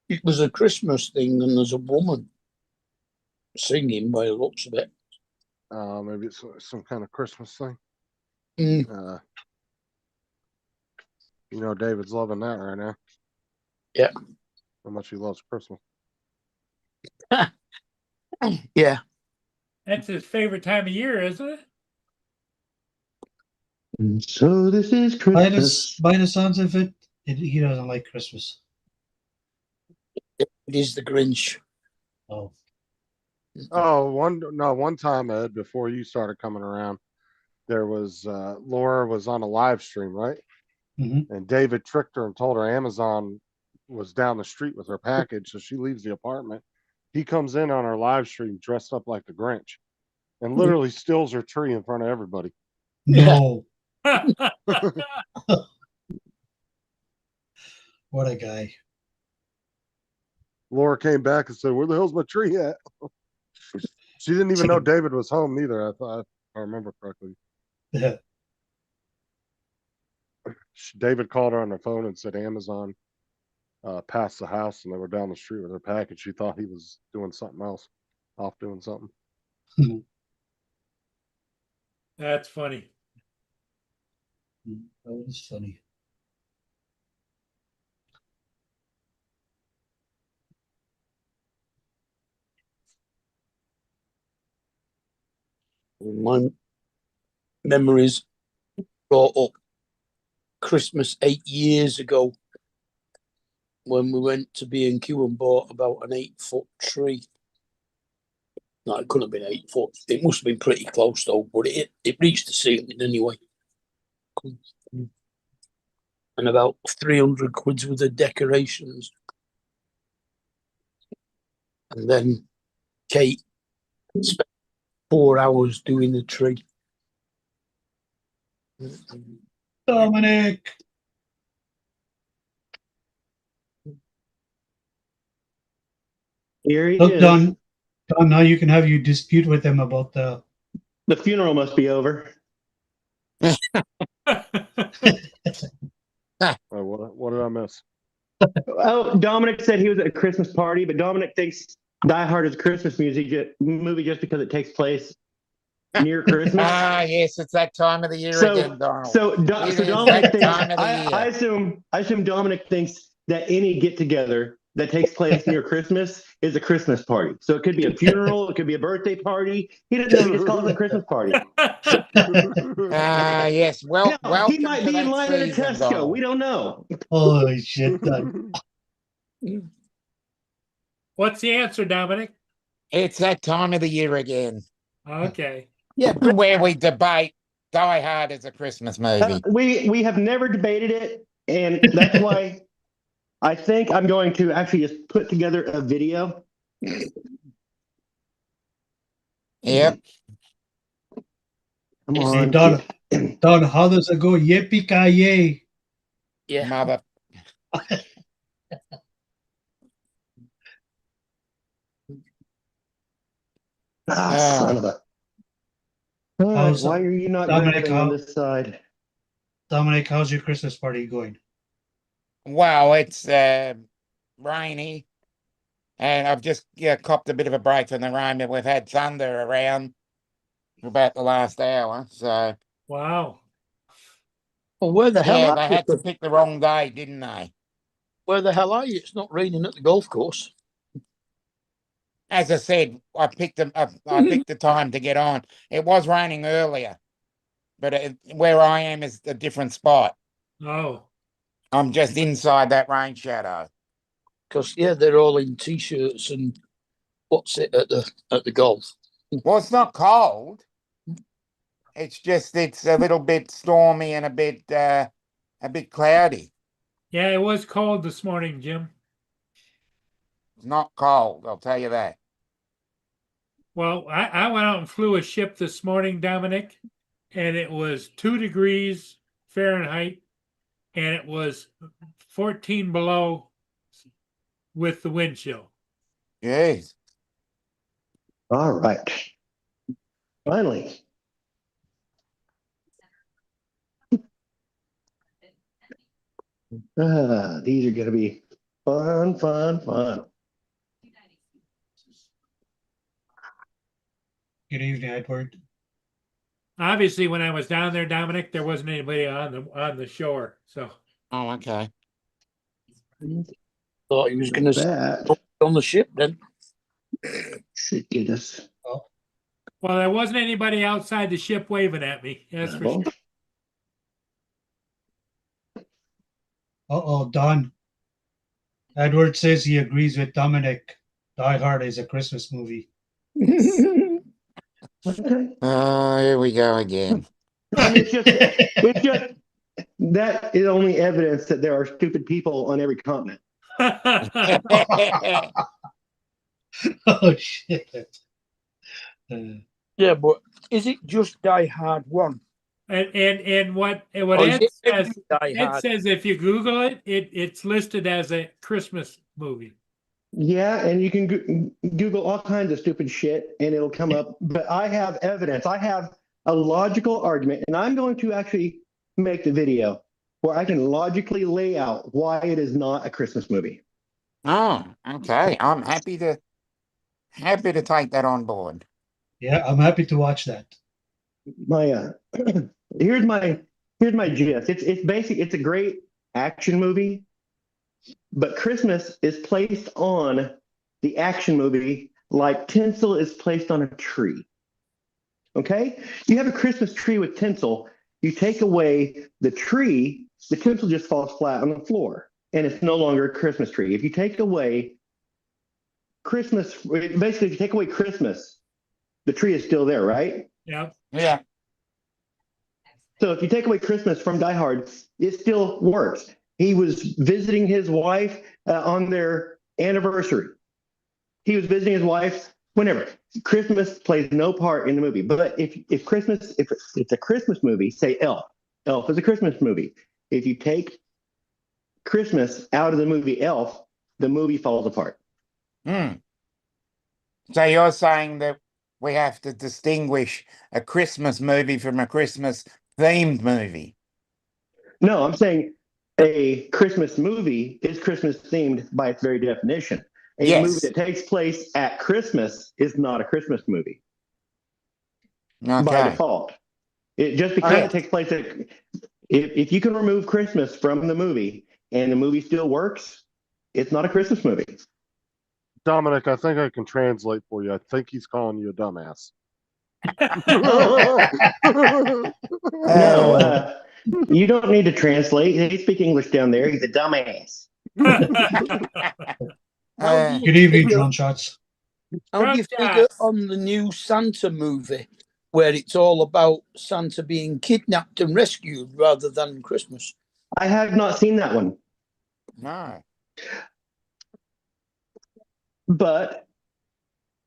It was a Christmas thing, and there's a woman singing by the looks of it. Maybe it's some kind of Christmas thing. Mm. You know, David's loving that right now. Yeah. How much he loves Christmas. Yeah. that's his favorite time of year, isn't it? And so this is Christmas. By the sounds of it, he doesn't like Christmas. It is the Grinch. Oh, Oh, one time, Ed, before you started coming around, there was Laura was on a live stream, right? Mm-hmm. And David tricked her and told her Amazon was down the street with her package, so she leaves the apartment. He comes in on her live stream dressed up like the Grinch and literally steals her tree in front of everybody. no. What a guy. Laura came back and said, "Where the hell's my tree at?" She didn't even know David was home either. I thought, if I remember correctly. Yeah. David called her on the phone and said Amazon passed the house and they were down the street with her package. She thought he was doing something else, off doing something. That's funny. That was funny. My memories brought up Christmas 8 years ago when we went to B&Q and bought about an 8-foot tree. No, it couldn't have been 8 foot. It must have been pretty close though, but it reached the ceiling anyway. And about 300 quid's worth of decorations. And then Kate spent 4 hours doing the tree. Dominic. Here he Look, is. Don, now you can have you dispute with him about the. The funeral must be over. What did I miss? Oh, Dominic said he was at a Christmas party, but Dominic thinks Die Hard is a Christmas movie just because it takes place near Christmas. Yes, it's that time of the year again, Donald. So It is Dominic that thinks, time of the I year. assume Dominic thinks that any get together that takes place near Christmas is a Christmas party. So it could be a funeral, it could be a birthday party. He doesn't know. He just calls it a Christmas party. Yes. Well, Hell, he welcome might to be that in line at a season, Tesco. Donald. We don't know. Holy shit, Don. What's the answer, Dominic? It's that time of the year again. Okay. Yeah, Where we debate Die Hard as a Christmas movie. We have never debated it, and that's why I think I'm going to actually just put together a video. Yep. Come Hey, on, Don, how does it go? Yippee-ki-yay. yeah. Mother. son of a. All right, How's- why are you not Dominic, grabbing on this side? Dominic, how's your Christmas party going? Well, it's rainy, and I've just copped a bit of a break from the rain, but we've had thunder around for about the last hour. So Wow. Well, where the hell yeah, are they you? had to pick the wrong day, didn't they? Where the hell are you? It's not raining at the golf course. As I said, I picked the time to get on. It was raining earlier, but where I am is a different spot. Oh. I'm just inside that rain shadow. Because yeah, they're all in t-shirts and what's it at the golf. Well, it's not cold. It's just it's a little bit stormy and a bit cloudy. Yeah, it was cold this morning, Jim. It's not cold, I'll tell you that. Well, I went out and flew a ship this morning, Dominic, and it was 2 degrees Fahrenheit, and it was 14 below with the wind chill. Yes. All right. Finally. These are going to be fun. Good evening, Edward. Obviously, when I was down there, Dominic, there wasn't anybody on the shore. So Oh, okay. Thought he was going to That on the ship then. should get us. well, there wasn't anybody outside the ship waving at me. That's for sure. Uh-oh, Don. Edward says he agrees with Dominic. Die Hard is a Christmas movie. Okay. Oh, here we go again. It's just that is only evidence that there are stupid people on every continent. Oh shit. Yeah, but is it just Die Hard 1? and what Or is Ed it says, every Die Ed Hard? says if you Google it, it's listed as a Christmas movie. Yeah, and you can Google all kinds of stupid shit and it'll come up. But I have evidence. I have a logical argument, and I'm going to actually make the video where I can logically lay out why it is not a Christmas movie. Oh, okay. I'm happy to take that on board. Yeah, I'm happy to watch that. My here's my here's my gist. It's basic. It's a great action movie, but Christmas is placed on the action movie like tinsel is placed on a tree. Okay? You have a Christmas tree with tinsel, you take away the tree, the tinsel just falls flat on the floor and it's no longer a Christmas tree. If you take away Christmas, basically, if you take away Christmas, the tree is still there, right? Yeah. Yeah. So if you take away Christmas from Die Hard, it still works. He was visiting his wife on their anniversary. He was visiting his wife whenever. Christmas plays no part in the movie. But if it's a Christmas movie, say Elf. Elf is a Christmas movie. If you take Christmas out of the movie Elf, the movie falls apart. Hmm. So you're saying that we have to distinguish a Christmas movie from a Christmas themed movie? No, I'm saying a Christmas movie is Christmas themed by its very definition. A movie Yes. that takes place at Christmas is not a Christmas movie by Okay. default. It just because Okay. it takes place at if you can remove Christmas from the movie and the movie still works, it's not a Christmas movie. Dominic, I think I can translate for you. I think he's calling you a dumbass. No, you don't need to translate. They speak English down there. He's a dumbass. Uh, Good evening, John Shots. How do you figure on the new Santa movie where it's all about Santa being kidnapped and rescued rather than Christmas? I have not seen that one, no. but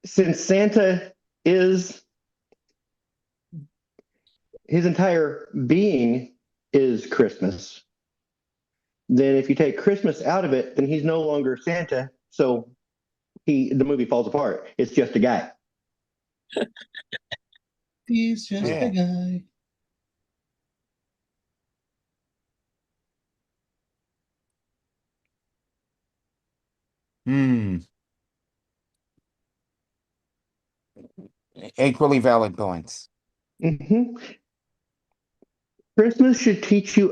since Santa is his entire being is Christmas, then if you take Christmas out of it, then he's no longer Santa. So the movie falls apart. It's just a guy. He's just Yeah. a guy. Hmm. Equally valid points. Mm-hmm. Christmas should teach you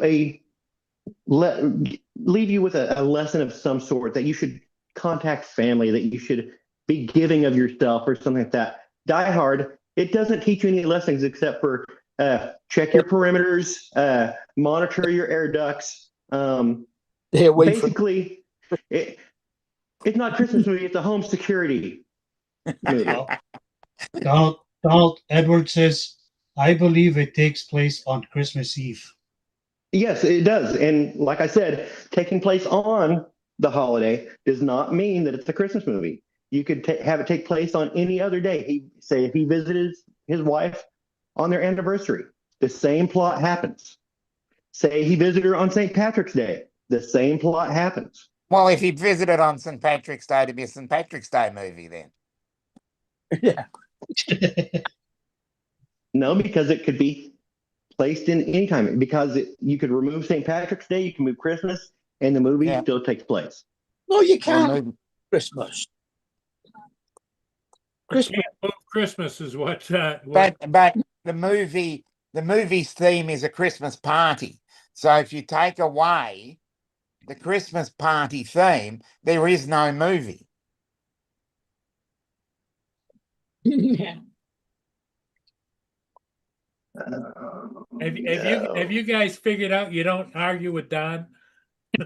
leave you with a lesson of some sort that you should contact family, that you should be giving of yourself or something like that. Die Hard, it doesn't teach you any lessons except for check your perimeters, monitor your air ducts. Stay away Basically, it's not a Christmas movie, it's a home security movie. Donald Edwards says, I believe it takes place on Christmas Eve. Yes, it does. And like I said, taking place on the holiday does not mean that it's a Christmas movie. You could have it take place on any other day. If he visited his wife on their anniversary, the same plot happens. Say he visited her on St. Patrick's Day, the same plot happens. Well, if he visited on St. Patrick's Day, it'd be a St. Patrick's Day movie then. Yeah. No, because it could be placed in any time. Because you could remove St. Patrick's Day, you can move Christmas, and the movie Yeah. still takes place. No, you Or can't. maybe- Christmas. Christmas. Christmas is what But the movie's theme is a Christmas party. So if you take away the Christmas party theme, there is no movie. Yeah. have you guys figured out you don't argue with Don?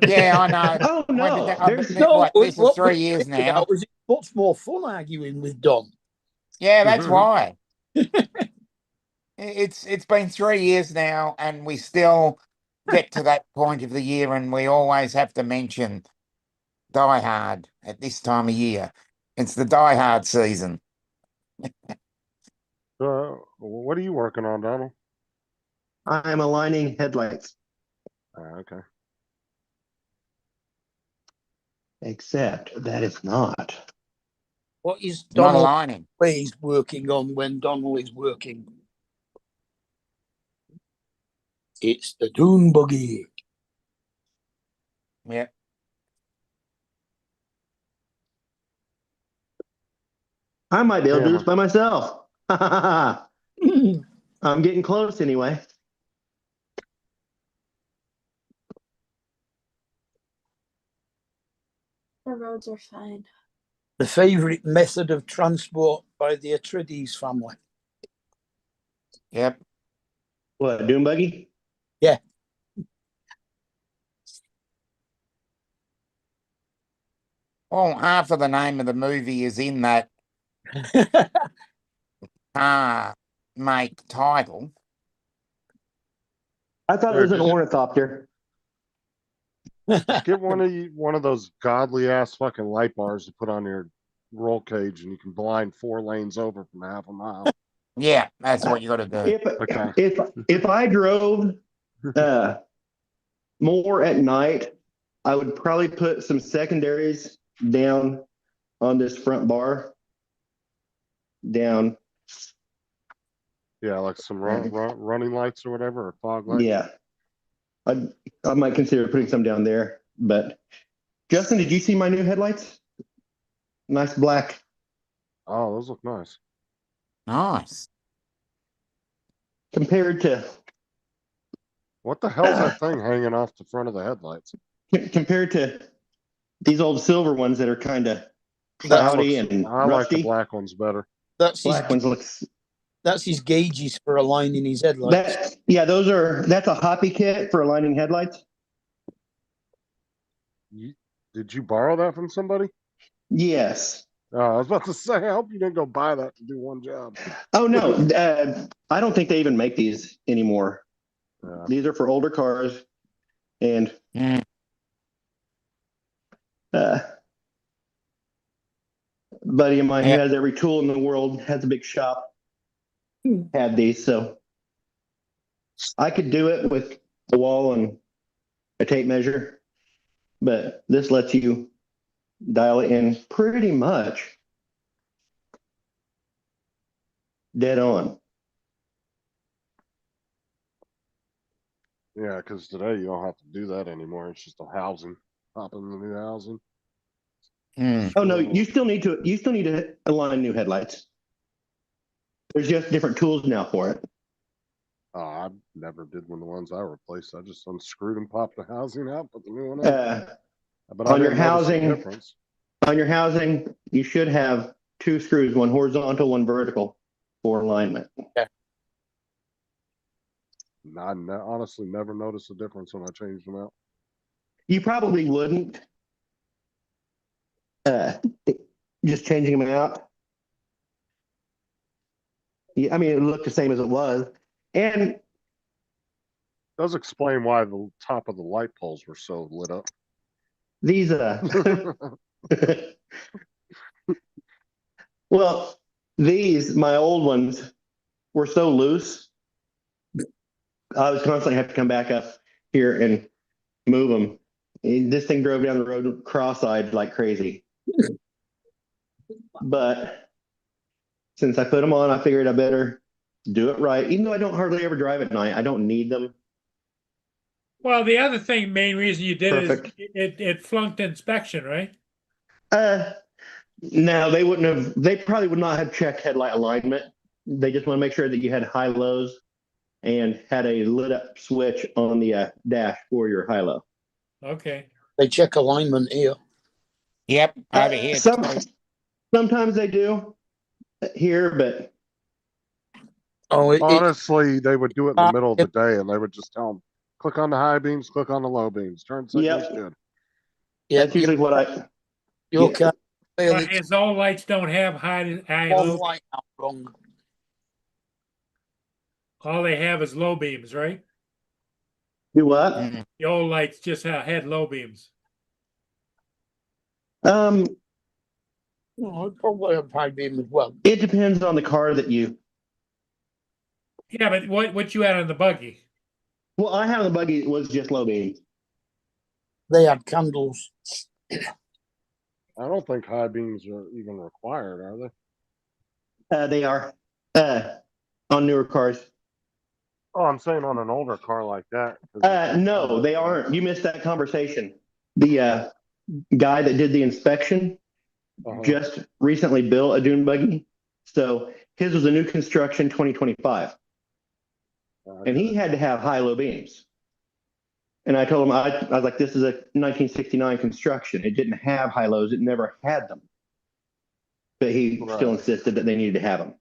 Yeah, I know. Oh When no, did that- there's what, this is what 3 we years figured now. out was it's much more fun arguing with Don. Yeah, that's why. It's been 3 years now, and we still get to that point of the year, and we always have to mention Die Hard at this time of year. It's the Die Hard season. What are you working on, Donald? I'm aligning headlights. Okay. Except that it's not. What is Not Donald aligning. Blaze working on when Donald is working? It's the dune buggy. Yeah. I might be able to do Hammer. this by myself. I'm getting close anyway. The roads are fine. The favorite method of transport by the Atreides family. Yep. What, Doom Buggy? Well, half of the name of the movie is in that car make title. I thought it Yeah, was an just- ornithopter. Get one of those godly ass fucking light bars to put on your roll cage, and you can blind 4 lanes over from half a mile. Yeah, that's what you got to do. Okay. If I drove more at night, I would probably put some secondaries down on this front bar. Down. Yeah, like some running lights or whatever, or fog lights. Yeah. I might consider putting some down there. But Justin, did you see my new headlights? Nice black. Oh, those look nice. Nice. Compared to What the hell's that thing hanging off the front of the headlights? compared to these old silver ones that are kind of That cloudy looks- and I like the rusty. black ones better. That's his, Black ones looks that's his gauges for aligning his headlights. that's a hoppy kit for aligning headlights. Did you borrow that from somebody? Yes. Oh, I was about to say, I hope you didn't go buy that to do one job. Oh no, I don't think they even make these anymore. Yeah. These are for older cars, and Mm. buddy of mine who Yeah. has every tool in the world, has a big shop, had these, so I could do it with a wall and a tape measure, but this lets you dial it in pretty much dead on. Yeah, because today you don't have to do that anymore. It's just a housing. Pop in the new housing. Mm. Oh no, you still need to align new headlights. There's just different tools now for it. Oh, I never did one of the ones I replaced. I just unscrewed and popped the housing out, put the new one in. But on I your didn't notice the housing- difference. On your housing, you should have 2 screws, one horizontal, one vertical, for alignment. I honestly never noticed the difference when I changed them out. You probably wouldn't. Just changing them out. Yeah, I mean, it looked the same as it was. And Does explain why the top of the light poles were so lit up. these, well, my old ones were so loose. I was constantly have to come back up here and move them. This thing drove down the road cross-eyed like crazy. But since I put them on, I figured I better do it right. Even though I don't hardly ever drive at night, I don't need them. Well, the other thing, main reason you did Perfect. is it flunked inspection, right? No, they probably would not have checked headlight alignment. They just want to make sure that you had high lows and had a lit up switch on the dash for your high low. Okay. They check alignment here. Yep. Over here. Sometimes they do here, but Oh, Honestly, they would do it in the middle of the day, and they would just tell them, click on the high beams, click on the low beams, turn signals Yep. good. that's usually what I. your yeah. car But clearly his old lights don't have high one low. light out wrong. All they have is low beams, right? Do what? Mm. The old lights just had low beams. Oh, it probably have high beam as well. It depends on the car that you. Yeah, but what you had on the buggy? Well, I have the buggy was just low beam. They had candles. I don't think high beams are even required, are they? They are on newer cars. Oh, I'm saying on an older car like that. 'cause No, they aren't. You missed that conversation. The guy that did the inspection Uh-huh. just recently built a dune buggy. So his was a new construction 2025. And he had to have high-low beams. And I told him, I was like, this is a 1969 construction. It didn't have high-lows. It never had them. But he still Right. insisted that they needed to have them.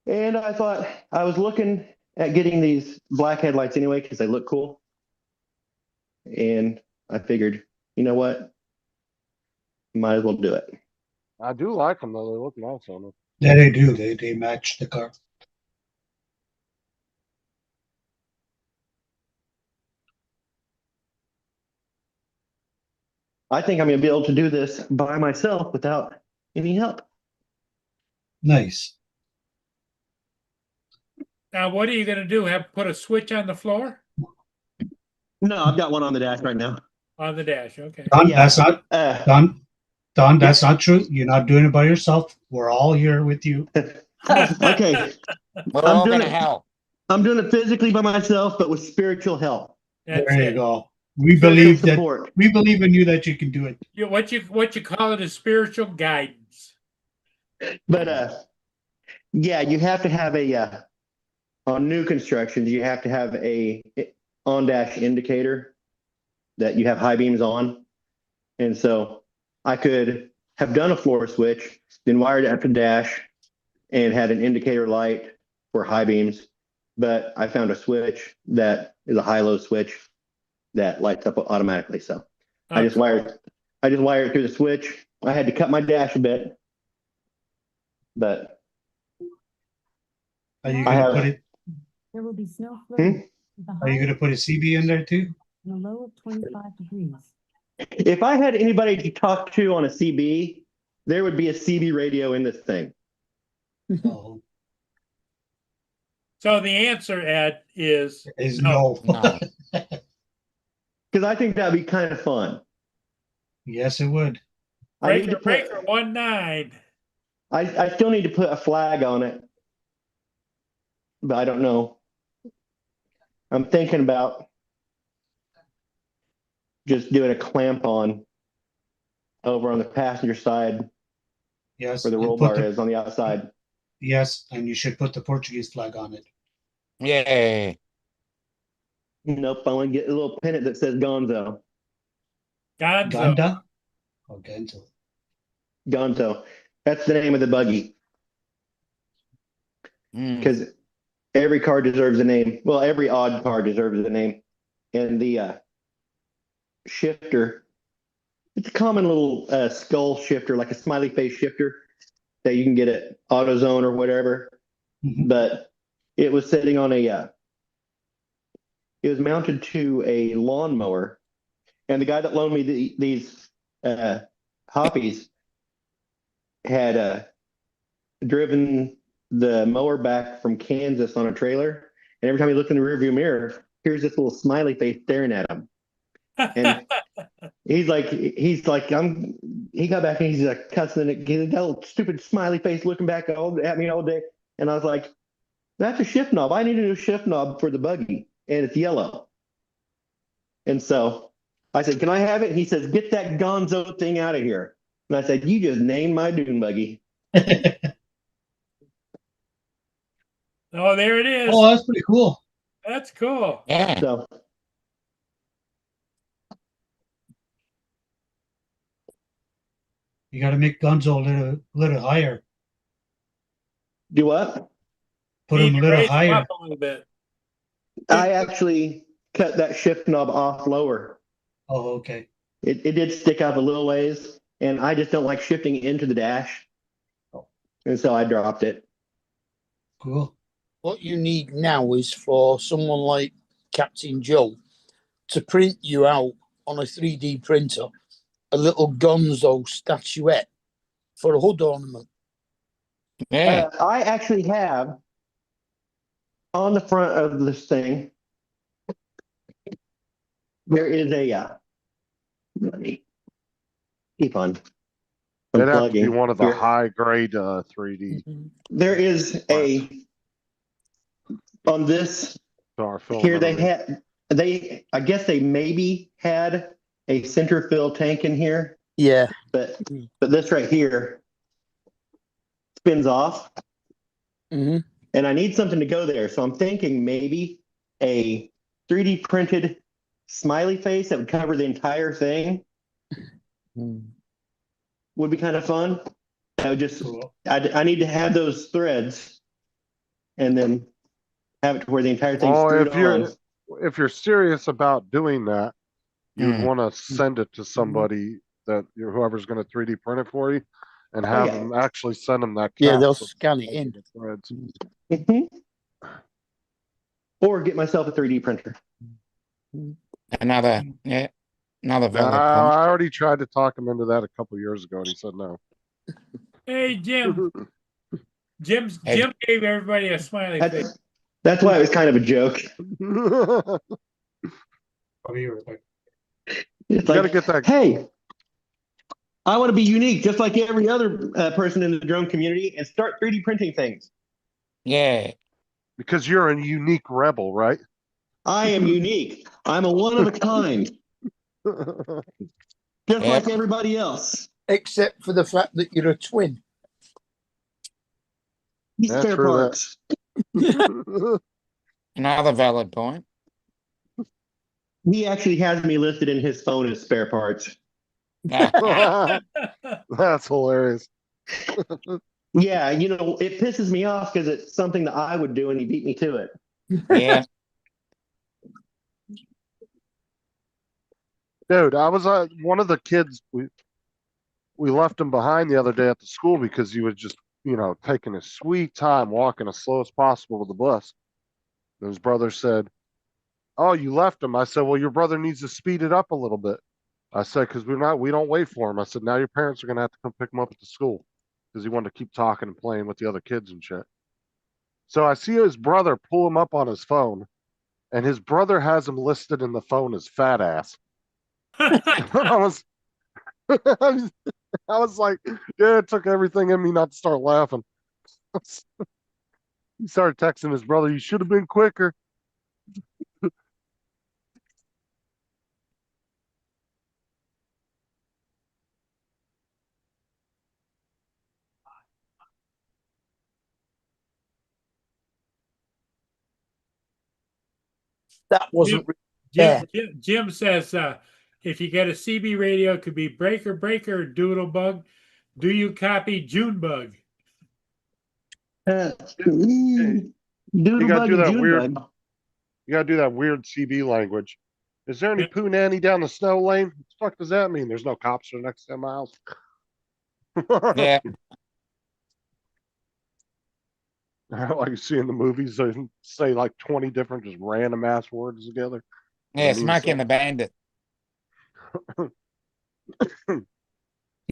And I thought, I was looking at getting these black headlights anyway because they look cool. And I figured, you know what? Might as well do it. I do like them though. They look nice on them. Yeah, they do. They match the car. I think I'm going to be able to do this by myself without any help. Nice. Now, what are you gonna do? Have put a switch on the floor? No, I've got one on the dash right now. On the dash, okay. Don, Yeah. that's not Uh, Don, that's not true. You're not doing it by yourself. We're all here with you. okay. We're I'm all doing gonna it. help. I'm doing it physically by myself, but with spiritual help. That's There you it. go. We Spiritual believe that support. we believe in you that you can do it. What you call it is spiritual guidance. But yeah, you have to have a on new constructions, you have to have a on dash indicator that you have high beams on. And so I could have done a floor switch, then wired it up to dash and had an indicator light for high beams. But I found a switch that is a high-low switch that lights up automatically. So I just wire it through the switch. I had to cut my dash a bit, but Are you I gonna have- put it? There will be snow Hmm? flurries with a Are you high gonna put a CB in there too? and a low of 25 degrees. if I had anybody to talk to on a CB, there would be a CB radio in this thing. No, So the answer, Ed, is is no. no. No. Because I think that'd be kind of fun. Yes, it would. I need to Breaker put, 19. I still need to put a flag on it, but I don't know. I'm thinking about just doing a clamp on over on the passenger side Yes. where the and roll put bar the- is on the outside. Yes, and you should put the Portuguese flag on it. Yeah. Nope, I want to get a little pennant that says Gonzo. Gonzo. Ganda? Oh, Gento. Gonzo. That's the name of the buggy. Mm. Because every car deserves a name. Well, every odd car deserves a name. And the shifter, it's a common little skull shifter, like a smiley face shifter that you can get at AutoZone or whatever. Mhm. But it was sitting on it was mounted to a lawnmower. And the guy that loaned me these Hoppies had driven the mower back from Kansas on a trailer. And every time he looked in the rearview mirror, here's this little smiley face staring at him. And he got back and he's like cussing it. He's that little stupid smiley face looking back at me all day. And I was like, that's a shift knob. I need a new shift knob for the buggy. And it's yellow. And so I said, can I have it? And he says, get that Gonzo thing out of here. And I said, you just named my dune buggy. Oh, there it is. Oh, that's pretty cool. That's cool. Yeah. So You got to make Gonzo a little higher. do what? Put Need him a to little raise 'em higher. up a little bit. I actually cut that shift knob off lower. Oh, okay. It did stick out a little ways, and I just don't like shifting into the dash. And so I dropped it. Cool. What you need now is for someone like Captain Joe to print you out on a 3D printer a little Gonzo statuette for a hood ornament. Yeah. I actually have on the front of this thing, there is a keep on It'd have to be unplugging. one of the Here. high grade 3D There is a on this our film. here I guess they maybe had a center fill tank in here, Yeah. but this right here spins off, Hmm. and I need something to go there. So I'm thinking maybe a 3D printed smiley face that would cover the entire thing would be kind of fun. I would just Cool. I need to have those threads and then have it to where the entire thing's Oh, screwed if you're serious about doing that, you'd Mm. want to send it to somebody that whoever's going to 3D print it for you, and have yeah. them actually send them that. Yeah, cap they'll so it's scan it over in. the threads. on. Or get myself a 3D printer. Another valid point. I already tried to talk him into that a couple years ago, and he said no. Hey, Jim. Jim gave everybody a smiley face. That's why it was kind of a joke. I'll be right back. It's Gotta like, get that. hey, I want to be unique, just like every other person in the drone community, and start 3D printing things. Yeah. Because you're a unique rebel, right? I am unique. I'm a one of a kind, just like everybody else. Except for the fact that you're a twin. These That's spare true, parts. Another valid point. He actually has me listed in his phone as spare parts. That's hilarious. Yeah, it pisses me off because it's something that I would do, and he beat me to it. Yeah. Dude, I was one of the kids. We left him behind the other day at the school because he was just, taking his sweet time walking as slow as possible with the bus. And his brother said, "Oh, you left him." I said, "Well, your brother needs to speed it up a little bit." I said, "Because we don't wait for him." I said, "Now your parents are gonna have to come pick him up at the school," because he wanted to keep talking and playing with the other kids and shit. So I see his brother pull him up on his phone, and his brother has him listed in the phone as fat ass. I was like, yeah, it took everything in me not to start laughing. He started texting his brother, "You should have been quicker." That wasn't Jim says, if you get a CB radio, it could be breaker, doodlebug. Do you copy Junebug? Doodlebug do and that weird- Junebug. You gotta do that weird CB language. Is there any poo nanny down the snow lane? What the fuck does that mean? There's no cops for the next 10 miles. Yeah. Like you see in the movies, they say like 20 different just random ass words together. Yeah, That means Smokey and the Bandit.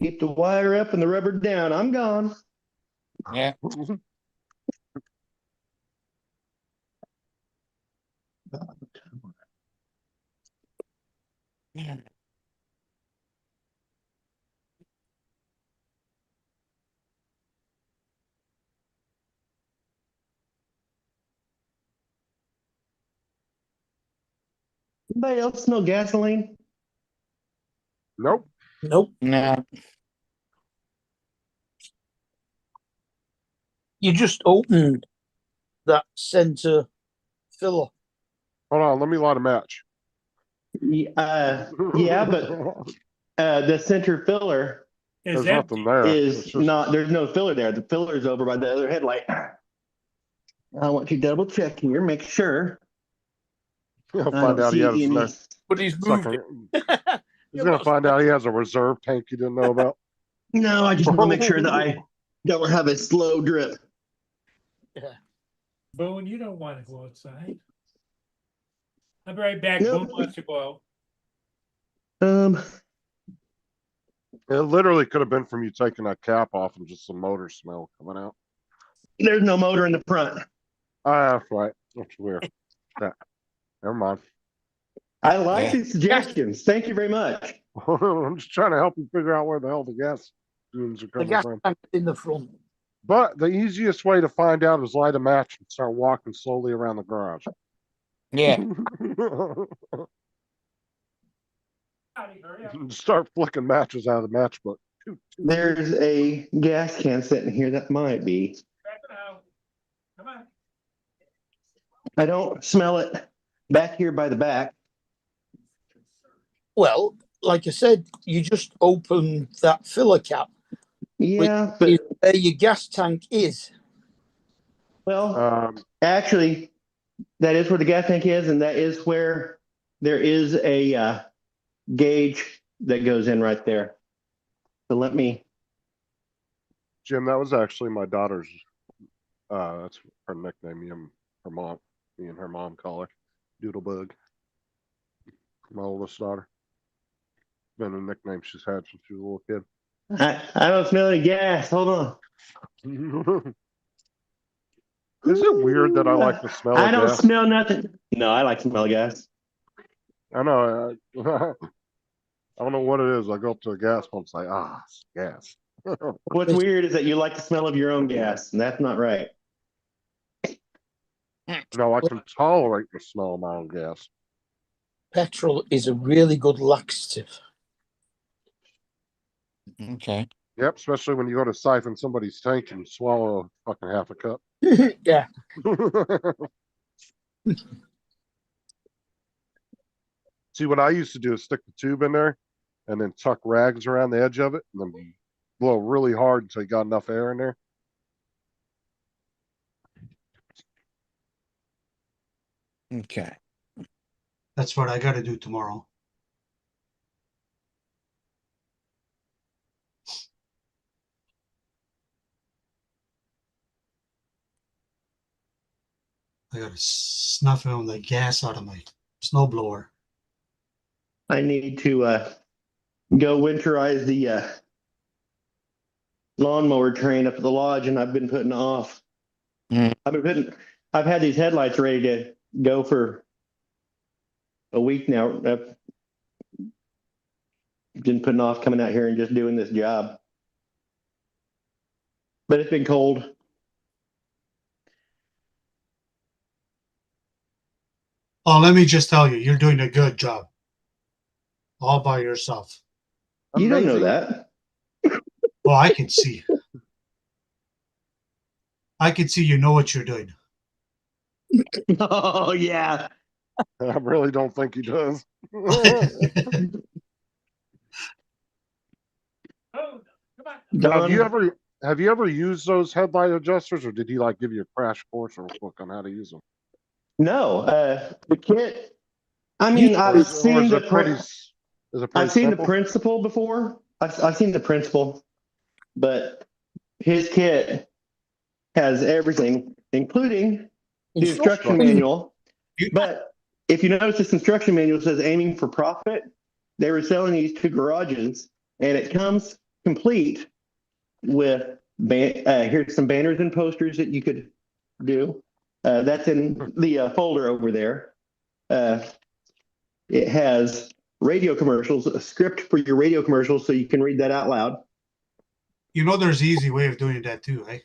Keep the wire up and the rubber down. I'm gone. Yeah. Anybody else smell gasoline? Nope. Nope. No. You just opened that center filler. Hold on, let me light a match. Yeah, but the center filler Is There's that nothing there. is It's just- not, there's no filler there. The filler is over by the other headlight. I want to double check here, make sure. He'll I find don't out he see has any. no- But he's moved it. He's gonna find out he has a reserve tank you didn't know about. No, I just want to make sure that I don't have a slow drip. Boone? You don't want to go outside. I'll be right back. Nope. Boone wants to go out. It literally could have been from you taking that cap off and just some motor smell coming out. There's no motor in the front. Ah, that's right. That's weird. Yeah. Never mind. I like Yeah. these suggestions. Thank you very much. I'm just trying to help you figure out where the hell the gas fumes are The coming gas from. tank in the front. But the easiest way to find out is light a match and start walking slowly around the garage. Yeah. Start flicking matches out of the matchbook. There's a gas can sitting here that might be. Come on. I don't smell it back here by the back. Well, like I said, you just open that filler cap. Yeah, Is but where your gas tank is. well, actually, that is where the gas tank is, and that is where there is a gauge that goes in right there. So let me. Jim, that was actually my daughter's. That's her nickname. Me and her mom call her Doodlebug. My oldest daughter. Been a nickname she's had since she was a little kid. I don't smell any gas. Hold on. Is it weird that I like the smell I of don't gas? smell nothing. No, I like to smell gas. I know. I don't know what it is. I go up to a gas pump, it's like, it's gas. What's weird is that you like the smell of your own gas, and that's not right. No, I can tolerate the smell of my own gas. Petrol is a really good laxative. Okay. Yep, especially when you go to siphon somebody's tank and swallow fucking half a cup. Yeah. See, what I used to do is stick the tube in there and then tuck rags around the edge of it and then blow really hard until you got enough air in there. Okay. That's what I got to do tomorrow. I got to snuff on the gas out of my snowblower. I need to go winterize the lawnmower train up at the lodge, and I've been putting off. Mm. I've had these headlights ready to go for a week now. I've been putting off coming out here and just doing this job. But it's been cold. Oh, let me just tell you, you're doing a good job. All by yourself. You don't know Amazing. that. Well, I can see. I can see you know what you're doing. Oh, yeah. I really don't think he does. Now, have you ever used those headlight adjusters, or did he like give you a crash course or a book on how to use them? No, the kit. I mean, I've seen the principle before. I've seen the principle, but his kit has everything, including the instruction manual. But if you notice, this instruction manual says aiming for profit. They were selling these to garages, and it comes complete with here's some banners and posters that you could do. That's in the folder over there. It has radio commercials, a script for your radio commercials, so you can read that out loud. You know, there's an easy way of doing that too, eh?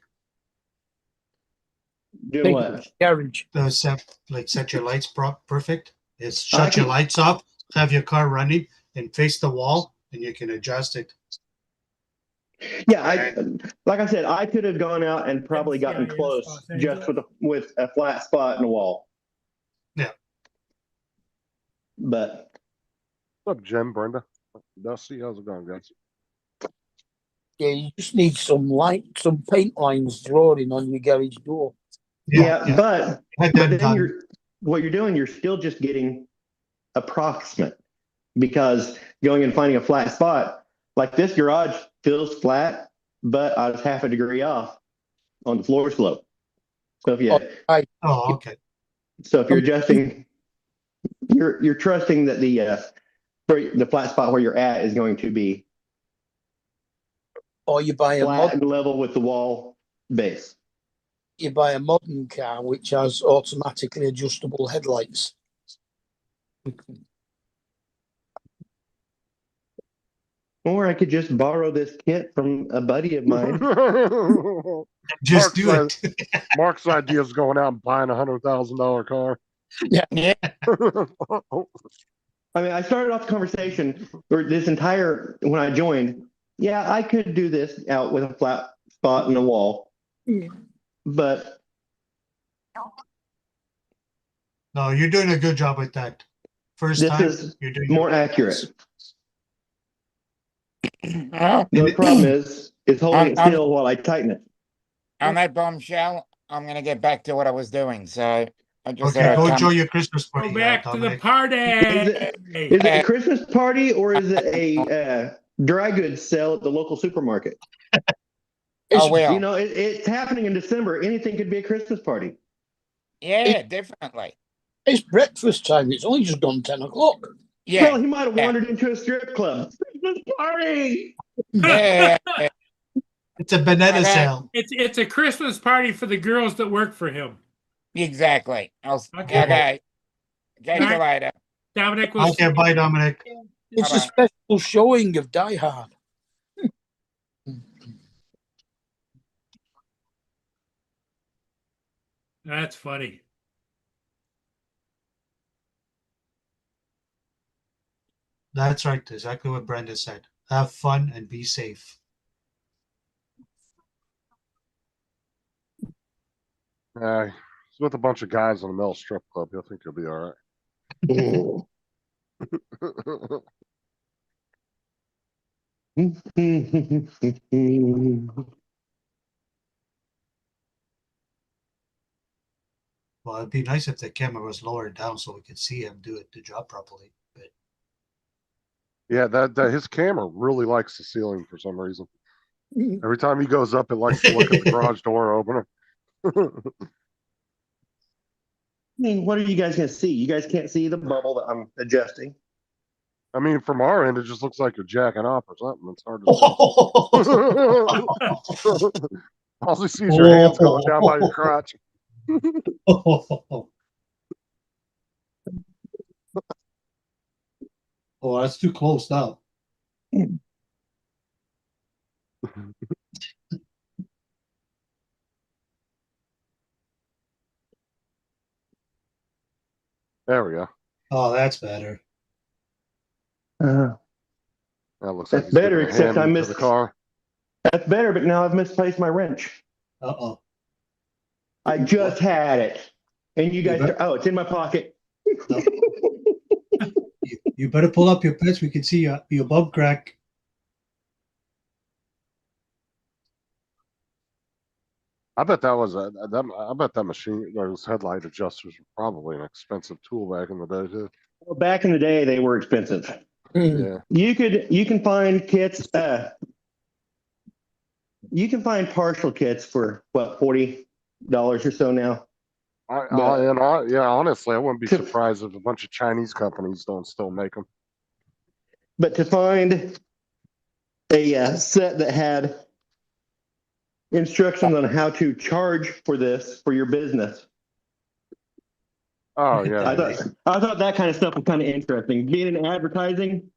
Do what? Garage. Set your lights perfect. Is shut your lights off, have your car running, and face the wall, and you can adjust it. Yeah, like I said, I could have gone out and probably gotten close just with a flat spot in the wall. Yeah. But what's up, Jim, Brenda, Dusty? How's it going, guys? Yeah, you just need some paint lines drawing on your garage door. Yeah. But then what you're doing, you're still just getting approximate, because going and finding a flat spot, like this garage feels flat, but I was half a degree off on the floor slope. So if you, okay. So if you're adjusting, you're trusting that the flat spot where you're at is going to be, or you buy a flat and level with the wall base. You buy a modern car which has automatically adjustable headlights. Or I could just borrow this kit from a buddy of mine. Just do Mark's it. Mark's idea is going out and buying $100,000 car. Yeah. I mean, I started off the conversation or this entire when I joined. Yeah, I could do this out with a flat spot in the wall, but No, you're doing a good job with that. First this time, is you're doing more good. accurate. Oh, The only problem is holding it still while I tighten it. on that bombshell, I'm gonna get back to what I was doing. So I just thought Okay, I'd go come- enjoy your Christmas Go party. back to the Dominic. party. Is it a Christmas party or is it a dry goods sale at the local supermarket? Oh well, You know, it's happening in December. Anything could be a Christmas party. yeah, definitely. It's breakfast time. It's only just gone 10 o'clock. Yeah, Well, he might have wandered into a strip club. Christmas party. yeah. It's a banana Okay. sale. It's a Christmas party for the girls that work for him. Exactly. Okay. Okay. Catch you Alright. later. Dominic was Okay, bye, Dominic. It's a Bye-bye. special showing of Die Hard. That's funny. That's right. Exactly what Brenda said. Have fun and be safe. He's with a bunch of guys in a male strip club. He'll think he'll be all right. Well, it'd be nice if the camera was lowered down so we could see him do the job properly. But Yeah, that his camera really likes the ceiling for some reason. Every time he goes up, it likes to look at the garage door opener. I mean, what are you guys going to see? You guys can't see the bubble that I'm adjusting. I mean, from our end, it just looks like you're jacking off or something. It's hard to see. All he sees your hands going down by your crotch. Oh, that's too close now. There we go. Oh, that's better. That looks That's like he's better, giving a except hand I to missed the car. That's better, but now I've misplaced my wrench. Uh-oh. I just had it. And you guys, bet. oh, it's in my pocket. No. You better pull up your pants. We can see your bump crack. I bet that was I bet that machine, those headlight adjusters were probably an expensive tool back in the day too. Well, back in the day, they were expensive. Yeah. You can find kits. You can find partial kits for what, $40 or so now. Honestly, I wouldn't be To- surprised if a bunch of Chinese companies don't still make them. But to find a set that had instructions on how to charge for this for your business, Oh yeah. I thought that kind of stuff was kind of interesting. Being in advertising,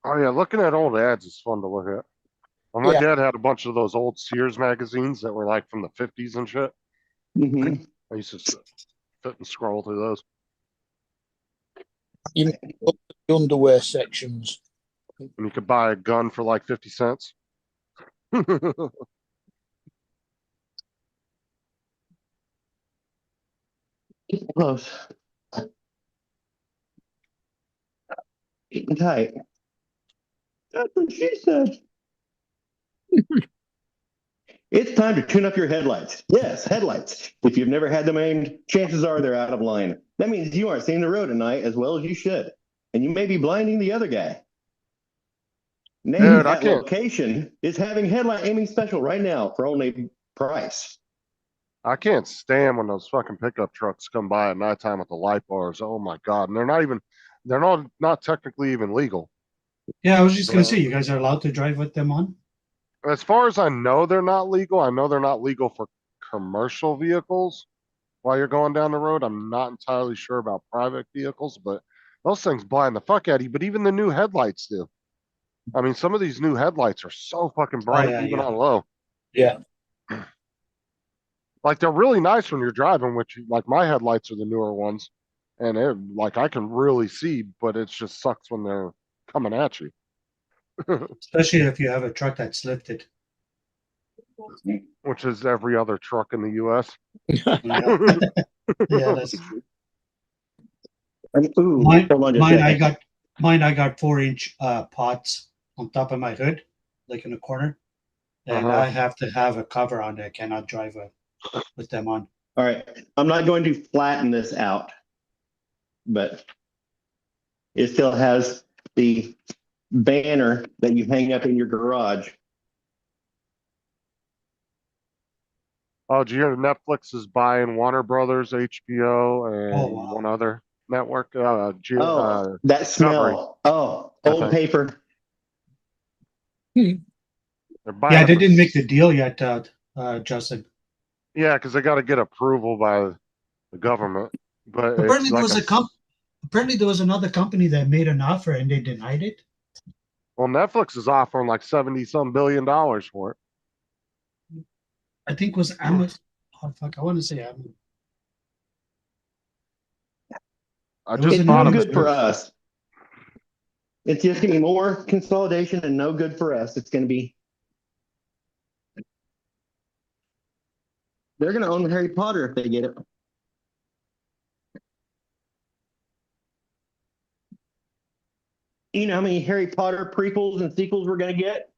Oh yeah, looking at old ads is fun to look at. Well, my dad had a bunch of those old Sears magazines that were like from the 50s and shit. mhm. I used to sit and scroll through those. You know, the underwear sections. And you could buy a gun for like 50 cents. Close. Getting tight. That's what she said. It's time to tune up your headlights. Yes, headlights. If you've never had them aimed, chances are they're out of line. That means you aren't seeing the road at night as well as you should. And you may be blinding the other guy. Name Dude, I that can't- location is having headlight aiming special right now for only price. I can't stand when those fucking pickup trucks come by at nighttime with the light bars. Oh my God. And they're not technically even legal. Yeah, I was just gonna say, you guys are allowed to drive with them on? As far as I know, they're not legal. I know they're not legal for commercial vehicles while you're going down the road. I'm not entirely sure about private vehicles, but those things blind the fuck out of you. But even the new headlights do. I mean, some of these new headlights are so fucking bright, yeah, even yeah. on low. Yeah. Like they're really nice when you're driving, which like my headlights are the newer ones, and like I can really see, but it just sucks when they're coming at you. Especially if you have a truck that's lifted. Which is every other truck in the U.S. Yeah, yeah, that's true. Ooh, Mine, hold on just a mine, I second. got 4-inch pots on top of my hood, like in the corner, and Uh-huh. I have to have a cover on it. I cannot drive with them on. All right, I'm not going to flatten this out, but it still has the banner that you hang up in your garage. Oh, did you hear Netflix is buying Warner Brothers, HBO, and Oh, wow. one other network? Oh, that Discovery, smell. Oh, I old think. paper. They're buying Yeah, it they for didn't make the deal yet, Justin. yeah, because they got to get approval by the government. But it's Apparently, there like was apparently there was another company that made an offer and they denied it. well, Netflix is offering like 70 some billion dollars for it. I think it was Amazon. Oh, fuck, I want to say Amazon. I It was just It's in the bought no news. good for us. It's just getting more consolidation and no good for us. It's going to be. They're going to own Harry Potter if they get it. You know how many Harry Potter prequels and sequels we're going to get?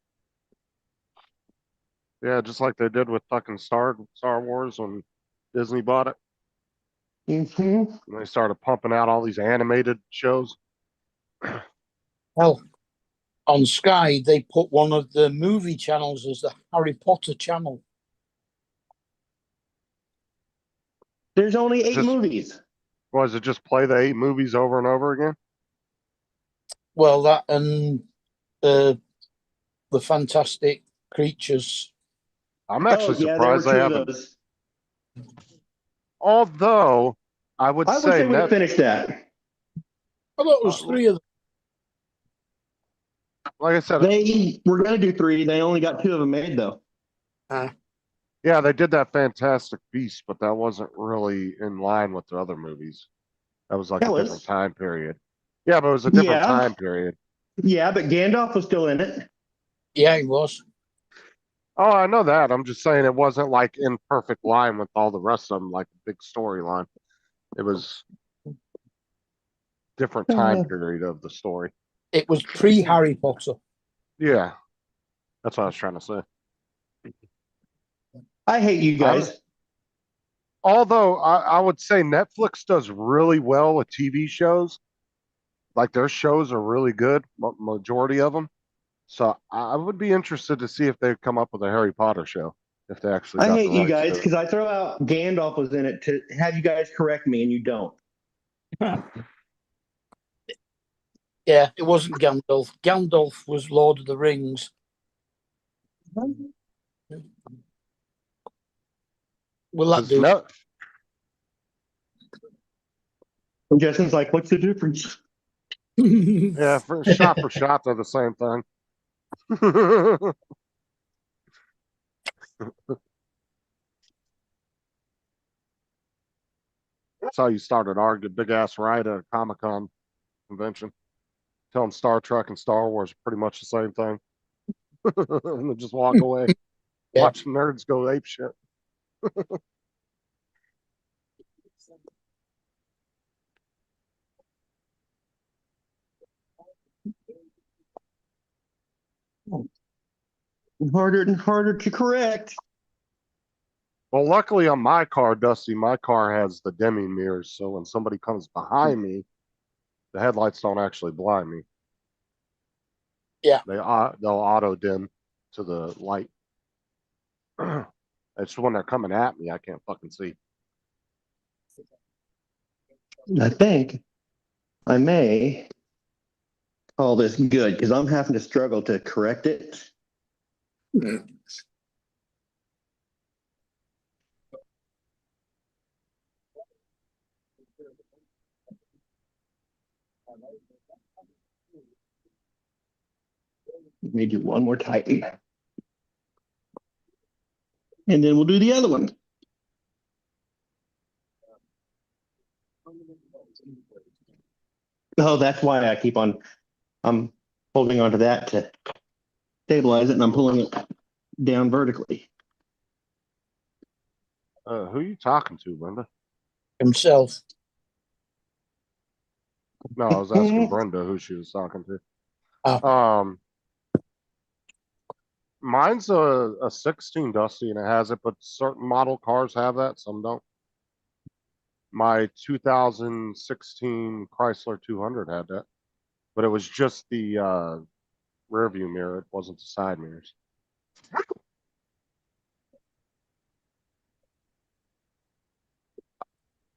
yeah, just like they did with fucking Star Wars when Disney bought it. Mm-hmm. And they started pumping out all these animated shows. Hell, on Sky, they put one of the movie channels as the Harry Potter channel. There's only 8 Just movies. was it just play the 8 movies over and over again? Well, that and the Fantastic Creatures. I'm Oh, actually yeah, there were surprised they 2 of haven't. those. Although I would I wish say they would have finished that. I thought it was 3 of them. like I said, They were going to do 3. They only got 2 of them made, though. yeah, they did that Fantastic Beast, but that wasn't really in line with the other movies. That was like That a was. different time period. Yeah, but it was a different Yeah. time period. Yeah, but Gandalf was still in it. Yeah, it was. Oh, I know that. I'm just saying it wasn't like in perfect line with all the rest of them, like a big storyline. It was different time period of the story. It was pre-Harry Potter. Yeah, that's what I was trying to say. I hate you guys. Although I would say Netflix does really well with TV shows. Like their shows are really good, majority of them. So I would be interested to see if they come up with a Harry Potter show, if they actually I got hate the you rights guys to it. because I throw out Gandalf was in it to have you guys correct me, and you don't. Yeah, it wasn't Gandalf. Gandalf was Lord of the Rings. Will that do? No, And Justin's like, "What's the difference?" yeah, for shot, they're the same thing. That's how you started arguing big ass riot at a Comic Con convention, telling Star Trek and Star Wars are pretty much the same thing, and then just walk away, Yeah. watch nerds go ape shit. Harder and harder to correct. Well, luckily on my car, Dusty, my car has the dimming mirrors, so when somebody comes behind me, the headlights don't actually blind me. Yeah. They'll auto dim to the light. It's when they're coming at me, I can't fucking see. I think I may call this good because I'm having to struggle to correct it. Let me do one more tighten. And then we'll do the other one. Oh, that's why I keep on, I'm holding onto that to stabilize it, and I'm pulling it down vertically. Who you talking to, Brenda? Himself. No, I was asking Brenda who she was talking to. Oh. Mine's a 16 Dusty, and it has it, but certain model cars have that, some don't. My 2016 Chrysler 200 had that, but it was just the rear view mirror. It wasn't the side mirrors.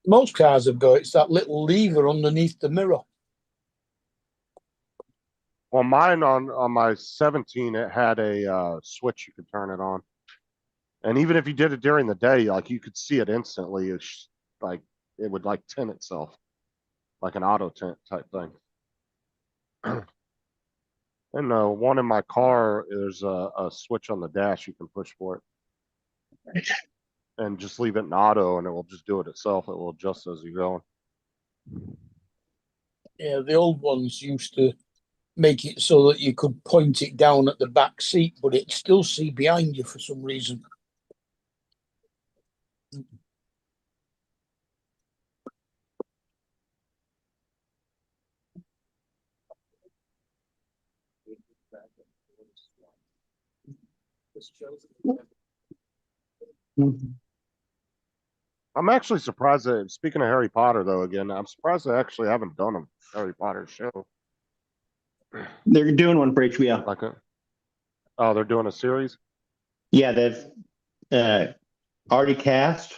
Most cars have got it's that little lever underneath the mirror. Well, mine on my 17, it had a switch you could turn it on, and even if you did it during the day, like you could see it instantly. It's like it would like tint itself, like an auto tint type thing. And one in my car, there's a switch on the dash you can push for it, and just leave it in auto, and it will just do it itself. It will adjust as you're going. Yeah, the old ones used to make it so that you could point it down at the back seat, but it'd still see behind you for some reason. I'm actually surprised that, speaking of Harry Potter, though, again, I'm surprised they actually haven't done a Harry Potter show. They're doing one for HBO. Like oh, they're doing a series? Yeah, they've already cast.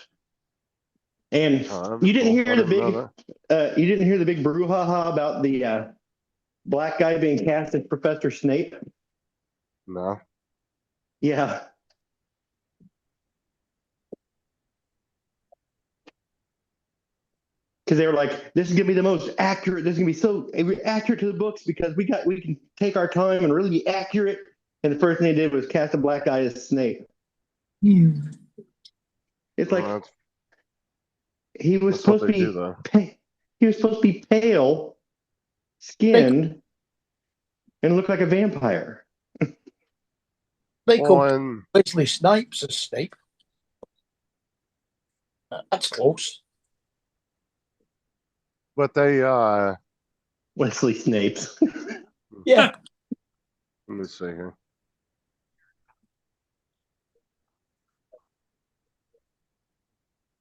And you didn't hear the big you didn't hear the big brouhaha about the black guy being cast as Professor Snape? No. Yeah. Because they were like, this is gonna be the most accurate, this is gonna be so accurate to the books because we can take our time and really be accurate. And the first thing they did was cast a black guy as Snape. It's like he was supposed to be he was supposed to be pale skinned and look like a vampire. They could Wesley Snipes as Snape. That's close. But they Wesley Snipes. Yeah. Let me see here.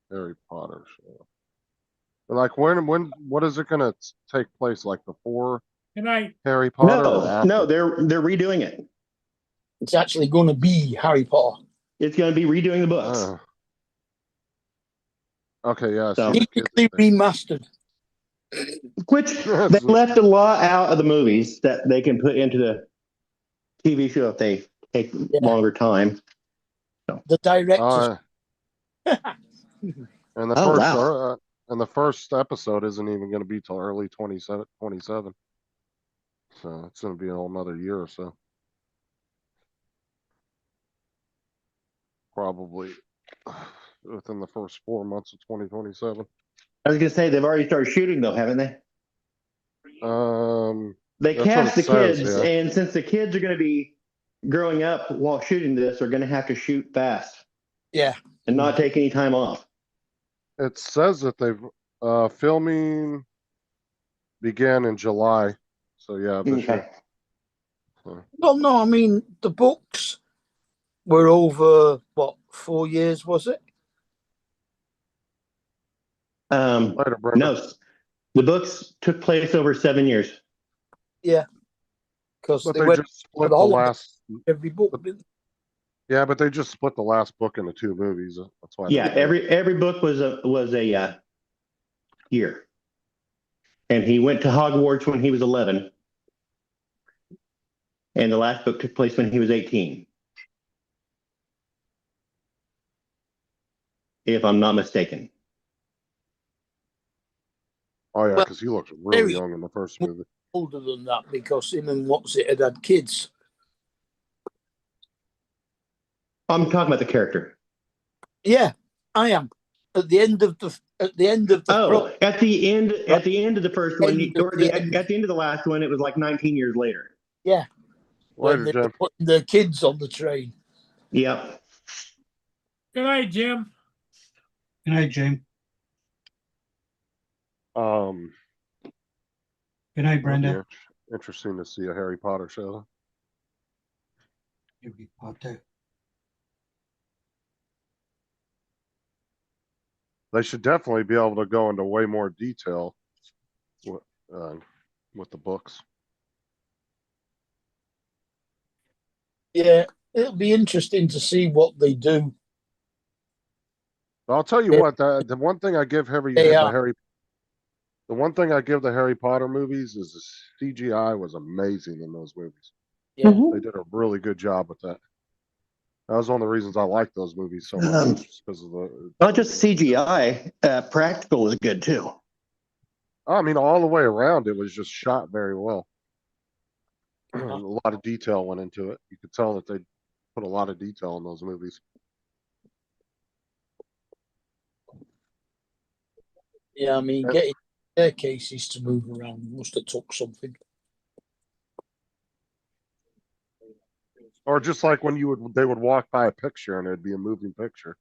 Harry Potter show. Like what is it gonna take place? Like before Harry Potter? No, they're redoing it. It's actually going to be Harry Potter. It's going to be redoing the books. Okay, yeah. So, remastered. Which they left a lot out of the movies that they can put into the TV show if they take longer time. So. The directors. And the first episode isn't even going to be till early 27. So it's going to be a whole another year or so. Probably within the first 4 months of 2027. I was going to say they've already started shooting though, haven't they? They cast the kids, and since the kids are going to be growing up while shooting this, they're going to have to shoot fast. Yeah. And not take any time off. It says that they've filming began in July. So yeah, this year. Well, no, I mean the books were over 4 years, was it? No, the books took place over 7 years. Yeah, because they just split the last every book. Yeah, but they just split the last book into 2 movies. That's why. Yeah, every book was a year, and he went to Hogwarts when he was 11, and the last book took place when he was 18, if I'm not mistaken. Oh yeah, because he looks really young in the first movie. Older than that because him and What's It had kids. I'm talking about the character. Yeah, I am. At the end of the Oh, at the end of the first one, End of or the at the end of the last one, it was like 19 years later. yeah, when Later, they were Jim. putting the kids on the train. Yep. Good night, Jim. Good night, James. Um, Good night, it'll be Brenda. interesting to see a Harry Potter show. Harry Potter. They should definitely be able to go into way more detail with the books. Yeah, it'll be interesting to see what they do. I'll tell you Yeah. what, the one thing I give They are. the one thing I give the Harry Potter movies is the CGI was amazing in those movies. Yeah. They did a really good job with that. That was one of the reasons I like those movies so much, just because of the. Not just CGI, practical was good too. I mean, all the way around, it was just shot very well. A lot of detail went into it. You could tell that they put a lot of detail in those movies. Yeah, I mean, getting staircases to move around must have took something. Or just like when they would walk by a picture and it'd be a moving picture,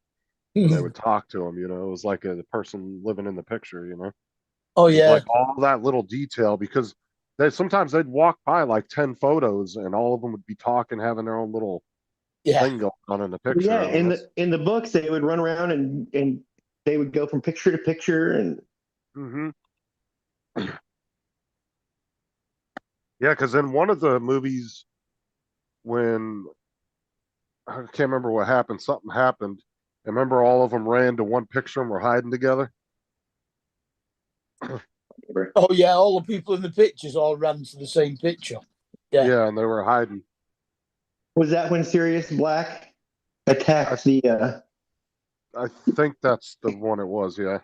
and they would talk to them. It was like the person living in the picture. Oh It was yeah, like all that little detail because sometimes they'd walk by like 10 photos and all of them would be talking, having their own little thing going on in the picture. Yeah, in the books they would run around and they would go from picture to picture and. Mm-hmm. Yeah, because in one of the movies, when I can't remember what happened, something happened. I remember all of them ran to one picture and were hiding together. Oh yeah, all the people in the pictures all ran to the same picture. Yeah, and they were hiding. Was that when Sirius Black attacked the? I think that's the one it was. Yeah.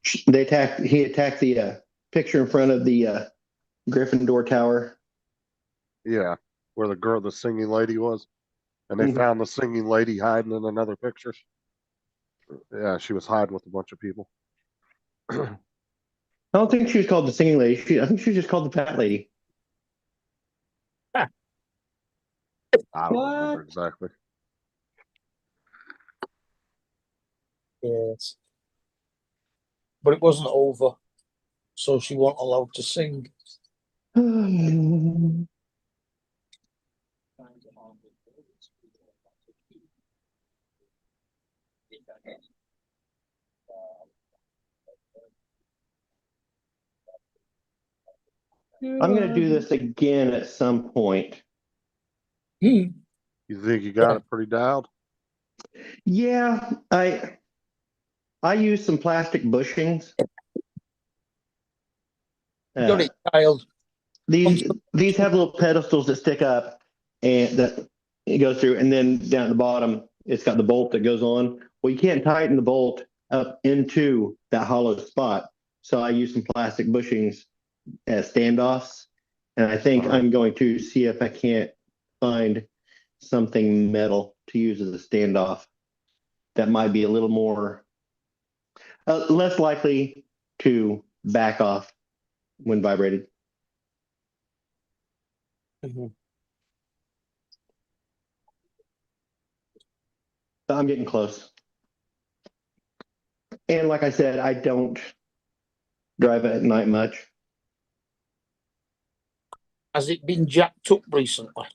He attacked the picture in front of the Gryffindor Tower. Yeah, where the singing lady was, and they found the singing lady hiding in another picture. Yeah, she was hiding with a bunch of people. I don't think she was called the singing lady. I think she was just called the fat lady. I don't remember exactly. Yes, but it wasn't over, so she wasn't allowed to sing. I'm going to do this again at some point. You think you got it pretty dialed? Yeah, I use some plastic bushings. Got it dialed. These have little pedestals that stick up, and that it goes through, and then down at the bottom, it's got the bolt that goes on. Well, you can't tighten the bolt up into that hollow spot, so I use some plastic bushings as standoffs, and I think I'm going to see if I can't find something metal to use as a standoff that might be a little more less likely to back off when vibrated. I'm getting close. And like I said, I don't drive at night much. Has it been jacked up recently?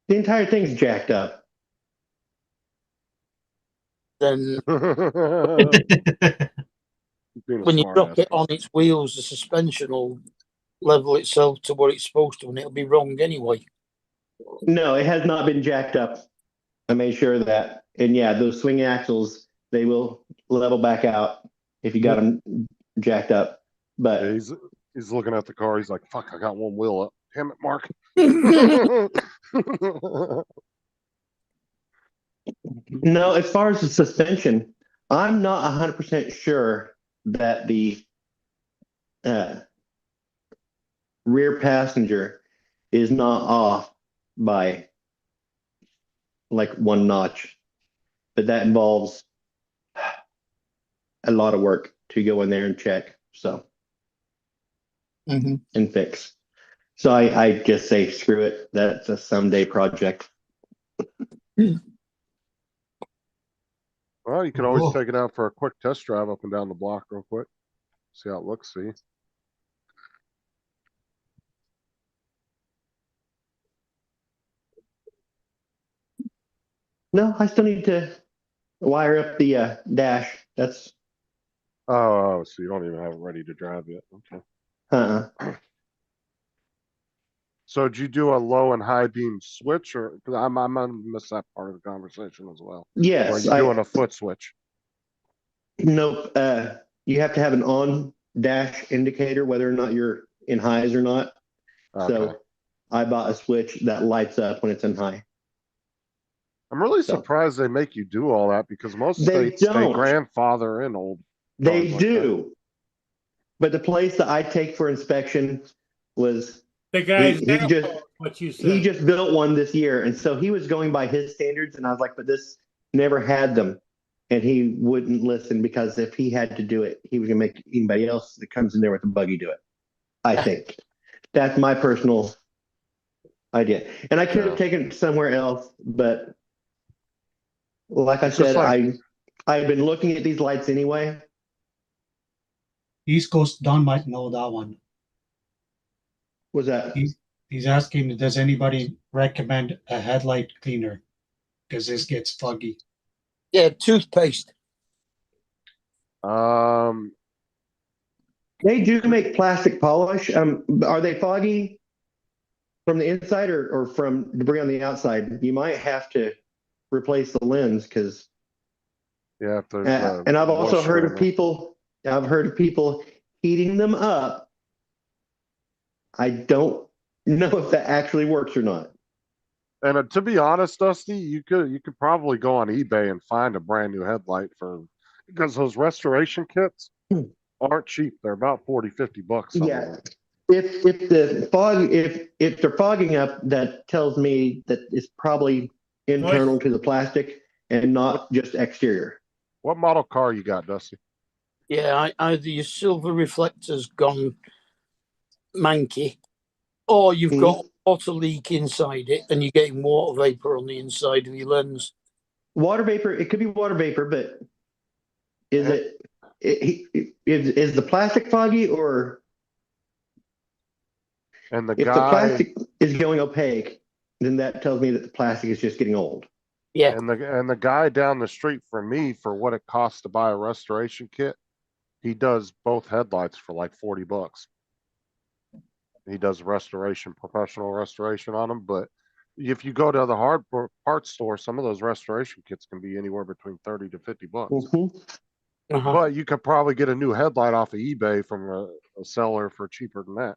The entire thing's jacked up. Then Being a when you smart drop ass. it on its wheels, the suspension will level itself to what it's supposed to, and it'll be wrong anyway. No, it has not been jacked up. I made sure of that. And yeah, those swing axles, they will level back out if you got them jacked up. But Yeah, he's looking at the car. He's like, "Fuck, I got one wheel up. Damn it, Mark." no, as far as the suspension, I'm not 100% sure that the rear passenger is not off by like one notch, but that involves a lot of work to go in there and check. So Mhm. and fix. So I just say screw it. That's a someday project. Well, you could always Cool. take it out for a quick test drive up and down the block real quick. See how it looks, see. No, I still need to wire up the dash. That's Oh, so you don't even have it ready to drive yet. Okay. So did you do a low and high beam switch, or because I'm gonna miss that part of the conversation as well? Or are yes. you doing a foot switch? Nope. You have to have an on dash indicator whether or not you're in highs or not. Okay. So I bought a switch that lights up when it's in high. I'm really So surprised they make you do all that because most they states they don't. grandfather in old They cars like that. do. But the place that I take for inspection was The guy's he just example, what you he said. just built one this year, and so he was going by his standards, and I was like, but this never had them, and he wouldn't listen because if he had to do it, he was gonna make anybody else that comes in there with a buggy do it. I think that's my personal idea, and I could have Yeah. taken it somewhere else, but like I It's just said, like I've been looking at these lights anyway. East Coast Don might know that one. Was that He's asking, does anybody recommend a headlight cleaner? Because this gets foggy. Yeah, toothpaste. they do make plastic polish? Are they foggy from the inside or from debris on the outside? You might have to replace the lens because yeah, if there's and I've also moisture heard in of there. people heating them up. I don't know if that actually works or not. And to be honest, Dusty, you could probably go on eBay and find a brand new headlight for because those restoration kits aren't cheap. They're about $40-$50. Some of Yeah. them. If they're fogging up, that tells me that it's probably internal to the plastic and not just exterior. What model car you got, Dusty? Yeah, either your silver reflector's gone manky, or you've got water leak inside it and you're getting water vapor on the inside of your lens. Water vapor, it could be water vapor, but is is the plastic foggy or And the if the guy plastic is going opaque, then that tells me that the plastic is just getting old. Yeah. and the guy down the street from me for what it costs to buy a restoration kit, he does both headlights for like $40. He does restoration, professional restoration on them. But if you go to the hard parts store, some of those restoration kits can be anywhere between $30-$50. Uh-huh. But you could probably get a new headlight off of eBay from a seller for cheaper than that.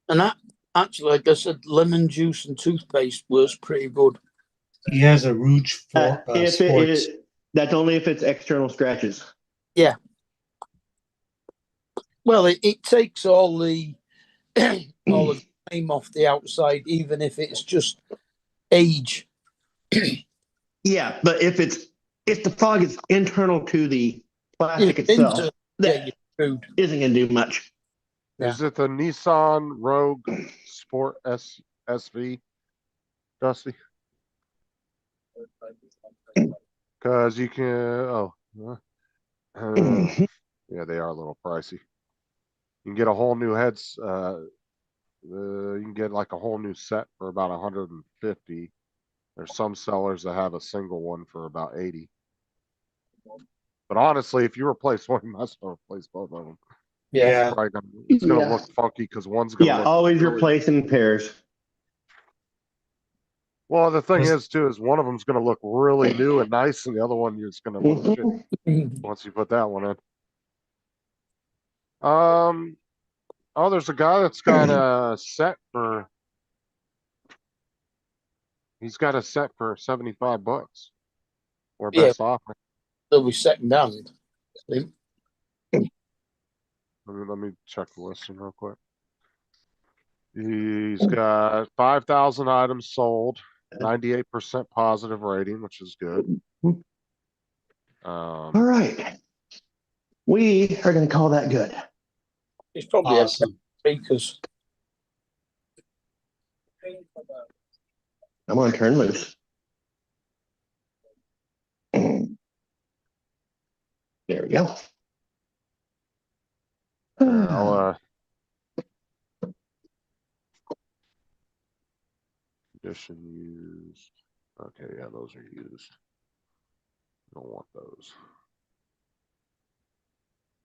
And that actually, like I said, lemon juice and toothpaste was pretty good. He has a Rouge for If it sports. is, that's only if it's external scratches. Yeah. Well, it takes all the all the game off the outside, even if it's just age. Yeah, but if the fog is internal to the plastic itself, that isn't going to do much. Is it the Nissan Rogue Sport SV, Dusty? Because you can. Yeah, they are a little pricey. You can get a whole new heads. You can get like a whole new set for about 150. There's some sellers that have a single one for about 80. But honestly, if you replace one, you must replace both of them. Yeah. It's gonna look funky because one's gonna look always really, replace in pairs. well, the thing is too is one of them's gonna look really new and nice, and the other one is gonna look shit once you put that one in. Oh, there's a guy that's got a set for. He's got a set for $75. Or best offer. They'll be second hand. Let me check the listing real quick. He's got 5,000 items sold, 98% positive rating, which is good. All right. We are going to call that good. It's probably Awesome. because I'm going to turn loose. There we go. I'll, condition used. Okay, yeah, those are used. Don't want those.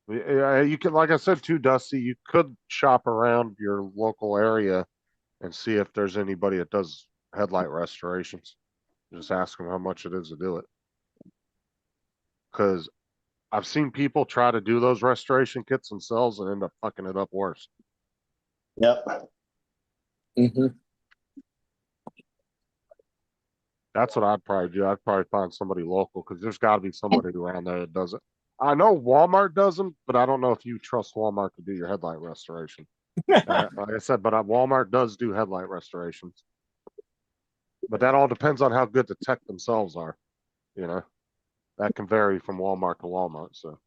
Yeah, you could, like I said too, Dusty, you could shop around your local area and see if there's anybody that does headlight restorations. Just ask them how much it is to do it. Because I've seen people try to do those restoration kits themselves and end up fucking it up worse. Yep. That's what I'd probably do. I'd probably find somebody local because there's got to be somebody around there that does it. I know Walmart does them, but I don't know if you trust Walmart to do your headlight restoration. Like I said, but Walmart does do headlight restorations. But that all depends on how good the tech themselves are. You know, that can vary from Walmart to Walmart. So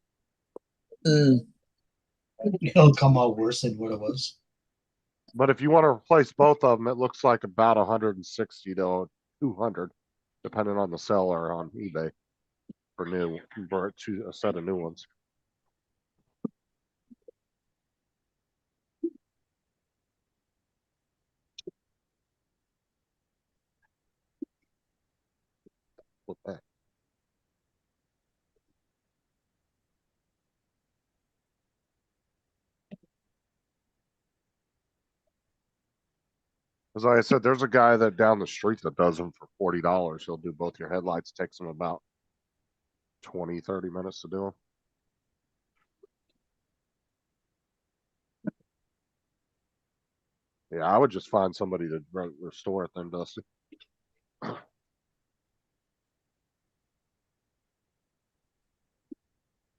It'll come out worse than what it was. but if you want to replace both of them, it looks like about 160 to 200, depending on the seller on eBay for a set of new ones. What the heck? As I said, there's a guy that down the street that does them for $40. He'll do both your headlights. Takes him about 20-30 minutes to do them. Yeah, I would just find somebody to restore it then, Dusty.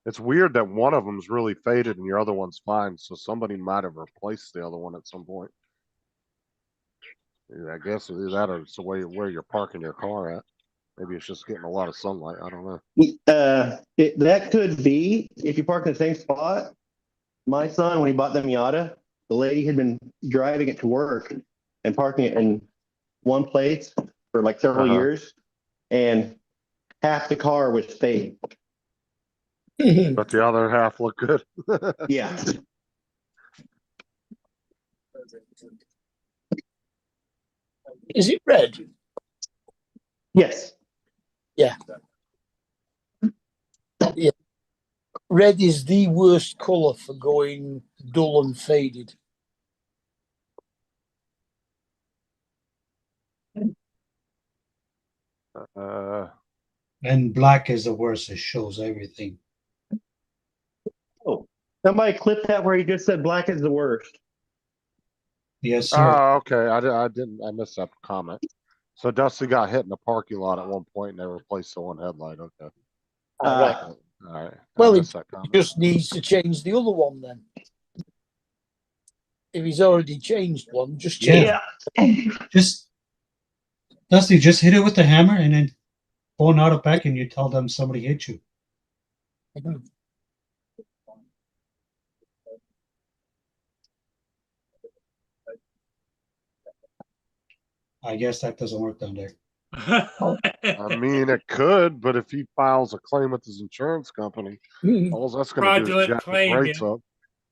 It's weird that one of them's really faded and your other one's fine, so somebody might have replaced the other one at some point. Yeah, I guess either that or it's the way where you're parking your car at. Maybe it's just getting a lot of sunlight. I don't know. That could be if you park in the same spot. My son, when he bought the Miata, the lady had been driving it to work and parking it in one place for like several years, and half the car was faded. But the other half look good. Yeah. is it red? Yes. Yeah. Yeah. Red is the worst color for going dull and faded. And black is the worst. It shows everything. Oh, somebody clip that where he just said black is the worst. Yes, sir. Oh, okay. I missed that comment. So Dusty got hit in the parking lot at one point and they replaced the one headlight. Okay. All right. All right. Well, I he missed that comment. just needs to change the other one then. If he's already changed one, just change. Yeah. Just Dusty, just hit it with the hammer and then phone out back and you tell them somebody hit you. I guess that doesn't work down there. I mean, it could, but if he files a claim with his insurance company, all that's going to do is Fraudulent jack his claim, rates yeah. up.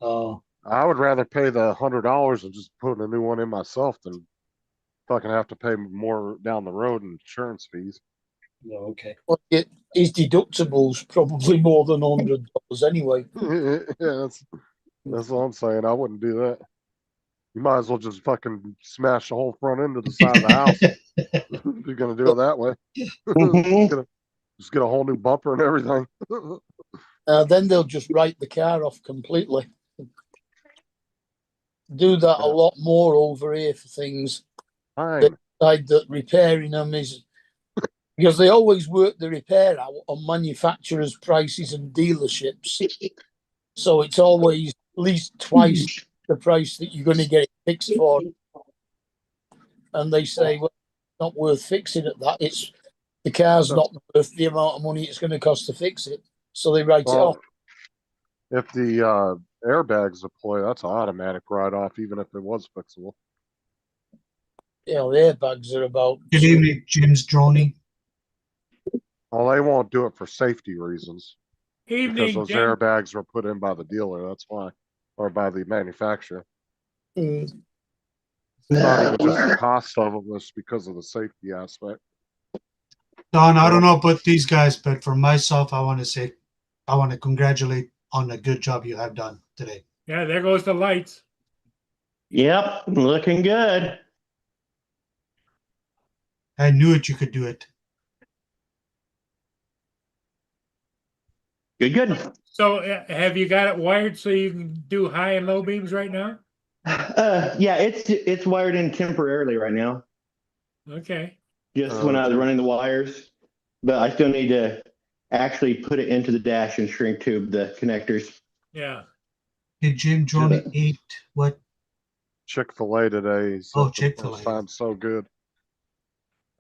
Oh, I would rather pay the $100 and just put a new one in myself than fucking have to pay more down the road in insurance fees. okay. Well, his deductible's probably more than $100 anyway. Yeah, that's what I'm saying. I wouldn't do that. You might as well just fucking smash the whole front end of the side of the house. If you're gonna do it that way. Just get a whole new bumper and everything. Then they'll just write the car off completely. Do that a lot more over here for things. They decide that repairing them is because they always work the repair out on manufacturers' prices and dealerships. So it's always at least twice the price that you're going to get it fixed for and they say, well, it's not worth fixing at that. It's the car's not worth the amount of money it's going to cost to fix it. So they write it off. If the airbags deploy, that's an automatic write-off, even if it was fixable. You know, the airbags are about. Good evening, Jim's droning. Well, they won't do it for safety reasons because Evening, those Jim. airbags were put in by the dealer. That's why, or by the manufacturer. Mm. It's not even just the cost of them; it's because of the safety aspect. Don, I don't know about these guys, but for myself, I want to congratulate on the good job you have done today. Yeah, there goes the lights. Yep, looking good. I knew it. You could do it. Good. So have you got it wired so you can do high and low beams right now? Yeah, it's wired in temporarily right now. Okay. Just when I was Okay. running the wires, but I still need to actually put it into the dash and shrink tube the connectors. Yeah. Did Jim Droney ate what? Chick-fil-A today. He said Oh, for the Chick-fil-A. first time, so good.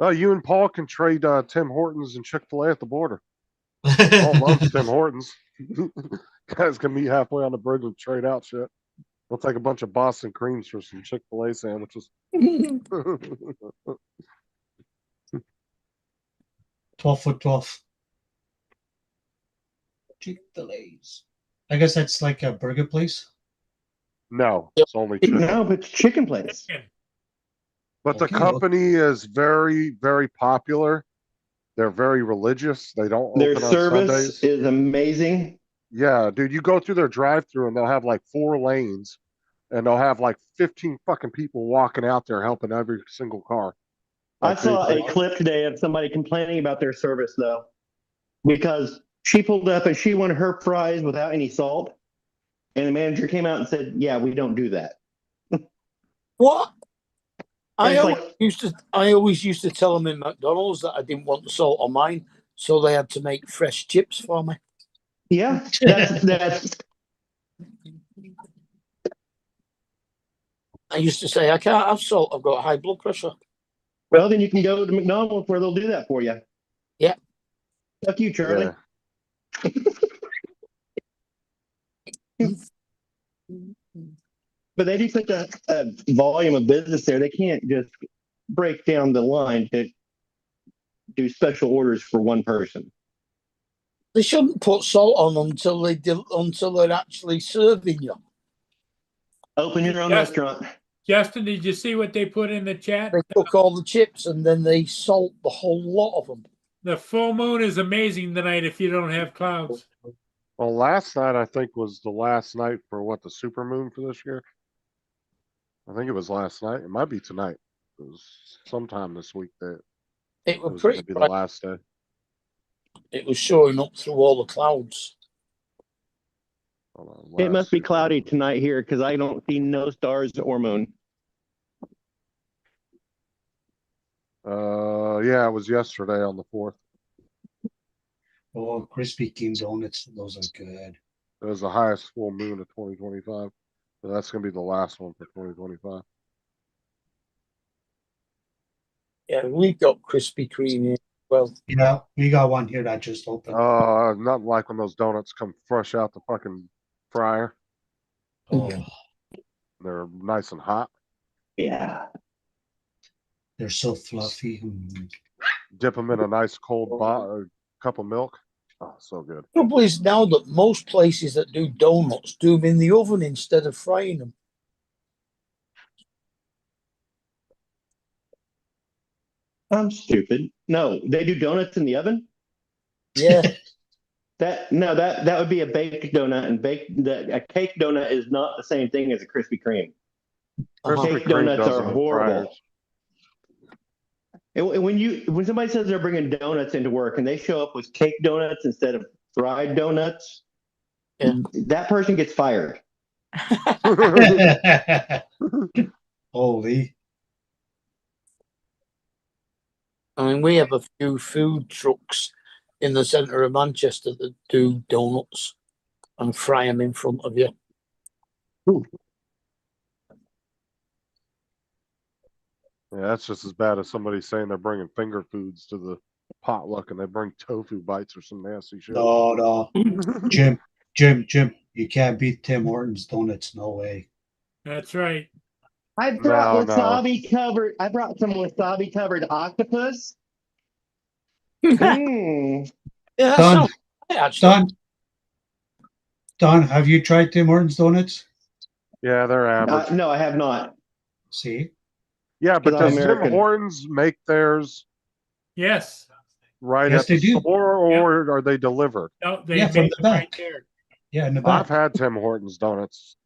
Oh, you and Paul can trade Tim Hortons and Chick-fil-A at the border. Paul loves Tim Hortons. Guys can meet halfway on the bridge and trade out shit. We'll take a bunch of Boston creams for some Chick-fil-A sandwiches. 12-foot-12. Chick-fil-A's. I guess that's like a burger place. No, it's only chicken. No, but it's chicken place. But the Okay. company is very, very popular. They're very religious. They don't Their open on service Sundays. is amazing. Yeah, dude, you go through their drive-through and they'll have like 4 lanes, and they'll have like 15 fucking people walking out there helping every single car. I saw a clip today of somebody complaining about their service though, because she pulled up and she wanted her fries without any salt, and the manager came out and said, "Yeah, we don't do that." What? I It's always, like, I always used to tell them in McDonald's that I didn't want the salt on mine, so they had to make fresh chips for me. yeah, that's I used to say I can't have salt. I've got high blood pressure. well, then you can go to McDonald's where they'll do that for you. Yeah. Fuck you, Charlie. Yeah. But they do such a volume of business there. They can't just break down the line to do special orders for one person. They shouldn't put salt on them until they're actually serving you. Open your own Yes. restaurant. Justin, did you see what they put in the chat? They cook all the chips and then they salt the whole lot of them. The full moon is amazing tonight if you don't have clouds. Well, last night I think was the last night for what, the supermoon for this year. I think it was last night. It might be tonight. It was sometime this week that It it was was going pretty to be the bright. last day. It was showing up through all the clouds. Hold on, It must be last cloudy supermoon. tonight here because I don't see no stars or moon. Yeah, it was yesterday on the 4th. Oh, Krispy Kreme donuts. Those are good. It was the highest full moon of 2025. So that's going to be the last one for 2025. Yeah, we've got Krispy Kreme here. Well, Yeah, we got one here that just opened. Not like when those donuts come fresh out the fucking fryer. Oh, They're nice and hot. Yeah. they're so fluffy. Mm. Dip them in a nice cold cup of milk. Oh, so good. the trouble is now that most places that do donuts do them in the oven instead of frying them. I'm stupid. No, they do donuts in the oven. Yeah. That would be a baked donut, and a cake donut is not the same thing as a Krispy Kreme. Uh-huh. Cake Kreme donuts does are them in horrible. fryers. And when somebody says they're bringing donuts into work and they show up with cake donuts instead of fried donuts, that person gets fired. Holy. I mean, we have a few food trucks in the centre of Manchester that do donuts and fry them in front of you. Ooh. Yeah, that's just as bad as somebody saying they're bringing finger foods to the potluck and they bring tofu bites or some nasty shit. No, no. Jim, you can't beat Tim Hortons donuts. No way. That's right. I brought No. wasabi covered. I brought some wasabi covered octopus. Mm. Yeah, that Don, sounds right, actually. Don, have you tried Tim Hortons donuts? Yeah, they're average. No, I have not. See? Yeah, but 'Cause I'm does Tim American. Hortons make theirs Yes. right Yes, at the they do. store, or are they delivered? No, they Yeah, from make the it right back. there. Yeah, in the I've back. had Tim Hortons donuts.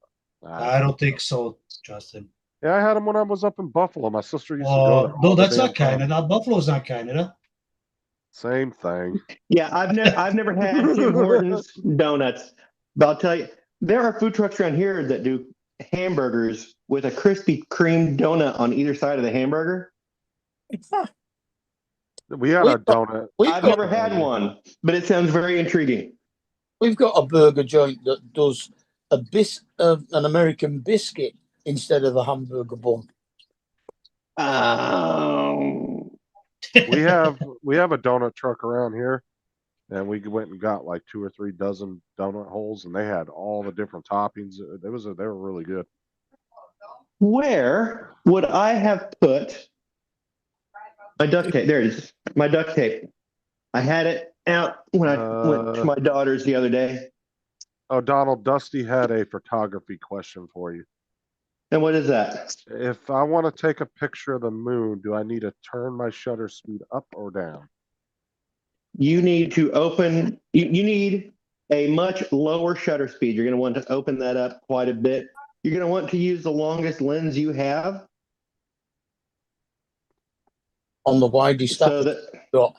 I don't think so, Justin. Yeah, I had them when I was up in Buffalo. My sister used to go there. No, all the that's damn not time. Canada. Buffalo's not Canada. Same thing. Yeah, I've never had Tim Hortons donuts, but I'll tell you, there are food trucks around here that do hamburgers with a Krispy Kreme donut on either side of the hamburger. We had a donut. I've never had one, but it sounds very intriguing. We've got a burger joint that does an American biscuit instead of the hamburger bun. We have a donut truck around here, and we went and got like 2 or 3 dozen donut holes, and they had all the different toppings. They were really good. Where would I have put my duct tape? There it is. My duct tape. I had it out when I went to my daughter's the other day. Oh, Donald, Dusty had a photography question for you. And what is that? If I want to take a picture of the moon, do I need to turn my shutter speed up or down? You need to open, you need a much lower shutter speed. You're going to want to open that up quite a bit. You're going to want to use the longest lens you have. On the widest aperture.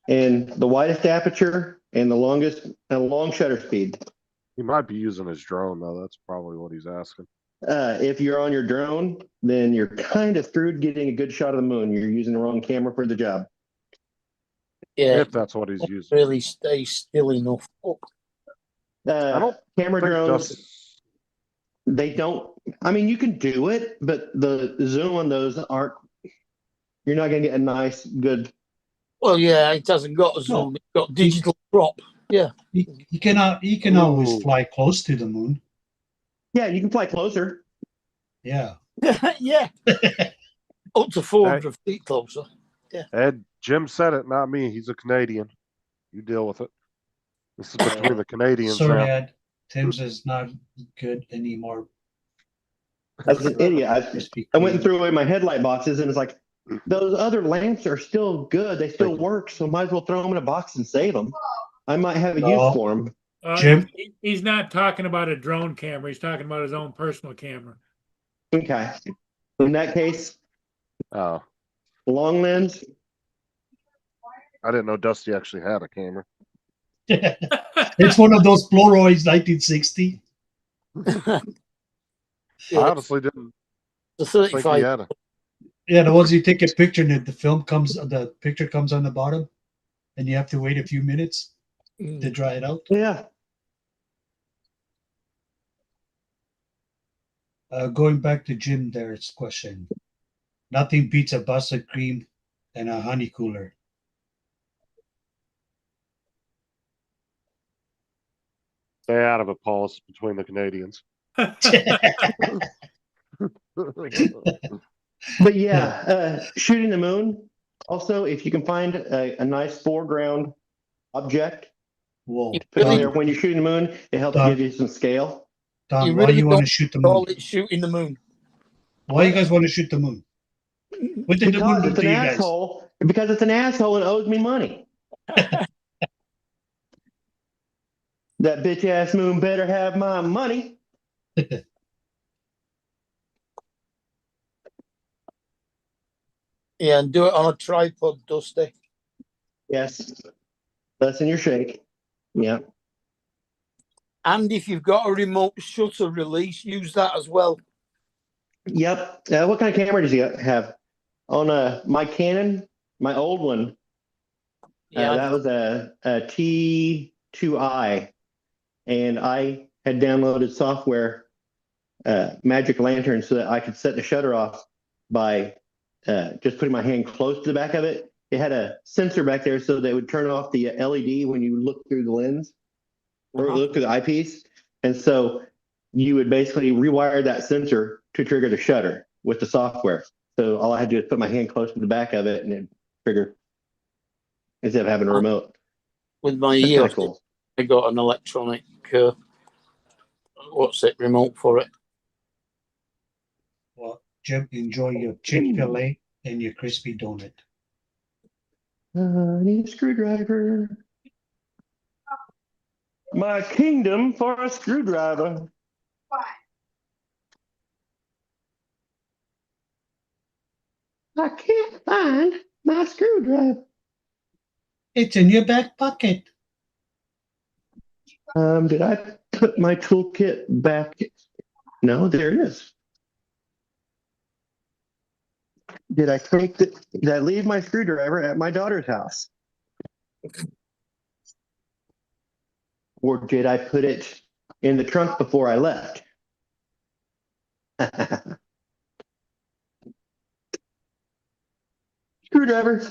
And the widest aperture and the longest long shutter speed. He might be using his drone, though. That's probably what he's asking. If you're on your drone, then you're kind of screwed getting a good shot of the moon. You're using the wrong camera for the job. Yeah, if that's what he's using. Really stay still enough. Camera drones, they don't, I mean, you can do it, but the zoom on those you're not going to get a nice, good. Well, yeah, it hasn't got a zoom. It's got digital crop. Yeah. You can always fly close to the moon. Yeah, you can fly closer. Yeah. Yeah. Up to 400 feet closer. Yeah. Ed, Jim said it, not me. He's a Canadian. You deal with it. This is between the Canadians. Sorry, now. Ed. Tim's is not good anymore. As an idiot, I went and threw away my headlight boxes, and it's like, those other lamps are still good. They still work, so might as well throw them in a box and save them. I might have a use for them. Jim? He's not talking about a drone camera. He's talking about his own personal camera. Okay. In that case, long lens. I didn't know Dusty actually had a camera. It's one of those Polaroids 1960. I honestly didn't think he had it. Yeah, the ones you take a picture and the picture comes on the bottom, and you have to wait a few minutes to dry it out. Yeah. Going back to Jim there's question. Nothing beats a busted cream and a honey cooler. Stay out of it, Paul. It's between the Canadians. But yeah, shooting the moon. Also, if you can find a nice foreground object, whoa, put it there when you're shooting the moon, it helps give you some scale. Don, why do you want to shoot the moon? Call it shooting the moon. Why you guys want to shoot the moon? What did the moon do to you guys? Because it's an asshole and owes me money. That bitch ass moon better have my money. Yeah, and do it on a tripod, Dusty. Yes. Lessen your shake. Yeah. And if you've got a remote shutter release, use that as well. Yep. What kind of camera does he have? On my Canon, my old one. Yeah, that was a T2i, and I had downloaded software, Magic Lantern, so that I could set the shutter off by just putting my hand close to the back of it. It had a sensor back there so that it would turn off the LED when you look through the lens or Uh-huh. look through the eyepiece. And so you would basically rewire that sensor to trigger the shutter with the software. So all I had to do is put my hand close to the back of it and it trigger instead of having a remote. With my That's kind EOS, of cool. I got an electronic, what's it, remote for it. Well, Jim, enjoy your Chick-fil-A and your crispy donut. I need a screwdriver. My kingdom for a screwdriver. Why? I can't find my screwdriver. It's in your back pocket. Did I put my toolkit back? No, there it is. Did I leave my screwdriver at my daughter's house? Or did I put it in the trunk before I left? Screwdriver.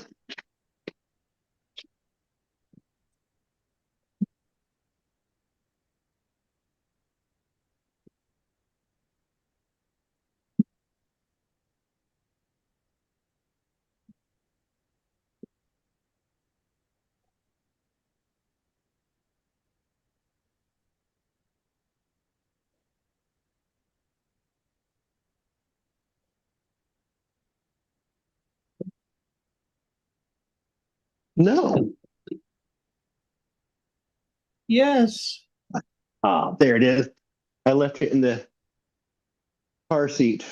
No. Yes. Ah, there it is. I left it in the car seat.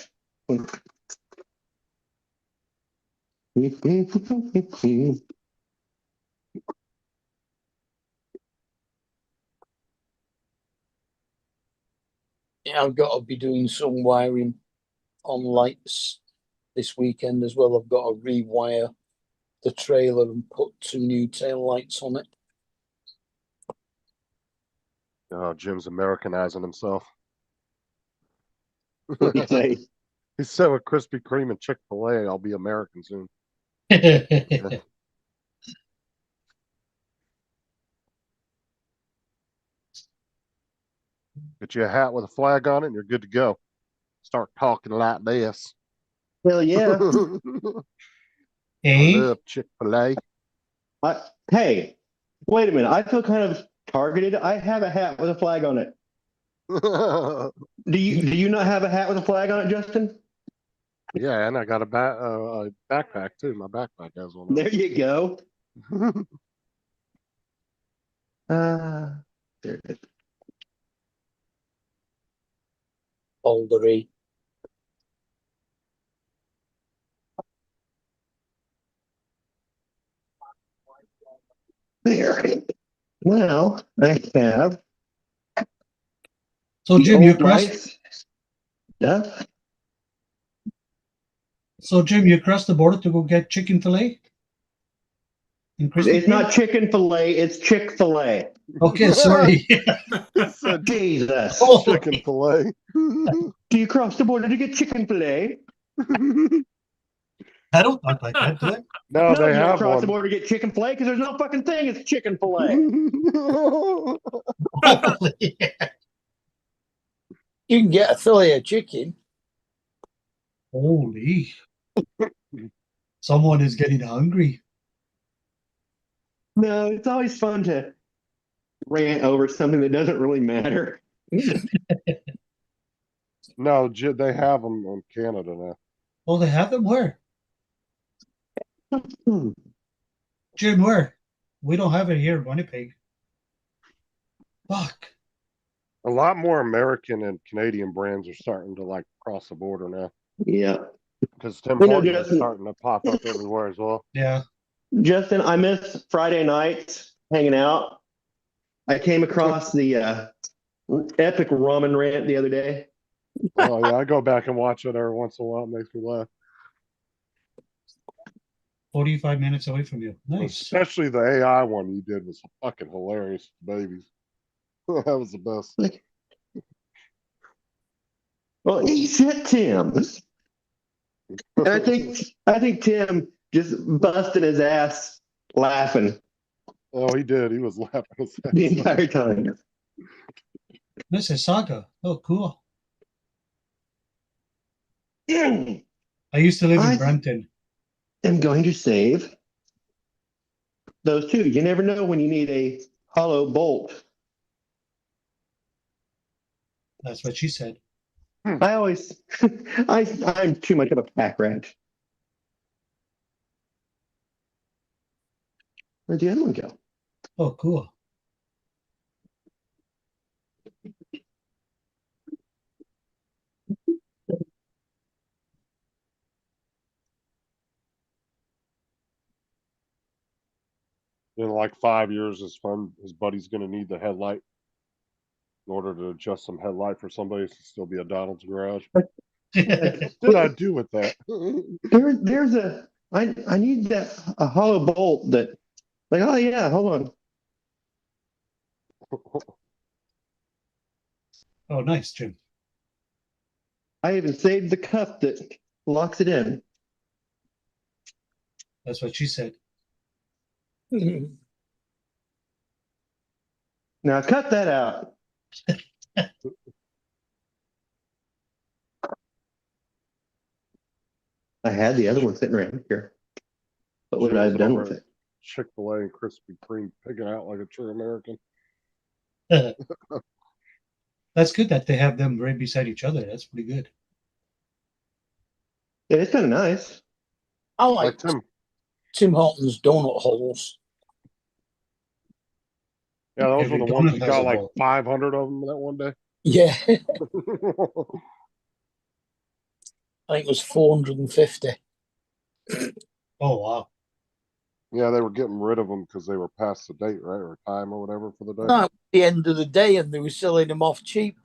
Yeah, I've got to be doing some wiring on lights this weekend as well. I've got to rewire the trailer and put 2 new tail lights on it. Oh, Jim's Americanizing himself. What'd you say? He said with Krispy Kreme and Chick-fil-A, I'll be American soon. Get you a hat with a flag on it and you're good to go. Start talking like this. Hell yeah. I Hey, love Chick-fil-A. Hey, wait a minute. I feel kind of targeted. I have a hat with a flag on it. Do you not have a hat with a flag on it, Justin? Yeah, and I got a backpack too. My backpack has one. There you go. There it is. Bouldery. There. Now I have so the Jim, you old crossed. lights. Yeah. So Jim, you crossed the border to go get chicken fillet. In Krispy It's Kreme? not chicken fillet. It's Chick-fil-A. Okay, sorry. He said Jesus. Oh, chicken fillet. Do you cross the border to get chicken fillet? I don't talk like that, do I? No, No, they you don't have cross one. the border to get chicken fillet because there's no fucking thing. It's chicken fillet. Holy. You can get a fillet of chicken. Holy. Someone is getting hungry. No, it's always fun to rant over something that doesn't really matter. No, they have them in Canada now. Oh, they have them where? Hmm. Jim, where? We don't have it here in Winnipeg. Fuck. A lot more American and Canadian brands are starting to like cross the border now Yeah. because Tim You know, Hortons is Justin- starting to pop up everywhere as well. Yeah. Justin, I miss Friday nights hanging out. I came across the epic ramen rant the other day. Oh yeah, I go back and watch it every once in a while. It makes me laugh. 45 minutes away from you. Nice. Especially the AI one you did was fucking hilarious. Babies. That was the best. Like, well, eat shit, Tim. And I think Tim just busted his ass laughing Oh, he did. He was laughing his the ass off. entire time. Mississauga. Oh, cool. I I used to live in I- Brampton. am going to save those two. You never know when you need a hollow bolt. That's what she said. I always, I'm too much of a pack rat. Where'd the other one go? Oh, cool. In like 5 years, his buddy's going to need the headlight in order to adjust some headlight for somebody to still be a Donald's garage. What did I do with that? There's I need a hollow bolt that, like, oh yeah, hold on. Oh, nice, Jim. I even saved the cup that locks it in. That's what she said. Now cut that out. I had the other one sitting around here. What would I have done with it? Chick-fil-A and Krispy Kreme picking out like a true American. That's good that they have them right beside each other. That's pretty good. Yeah, it's kind of nice. I like Like Tim Hortons donut holes. Yeah, those Every were the ones donut we has got a like hole. 500 of them that one day. Yeah, I think it was 450. Oh, wow. Yeah, they were getting rid of them because they were past the date, right, or time or whatever for the day. No, at the end of the day, and they were selling them off cheap.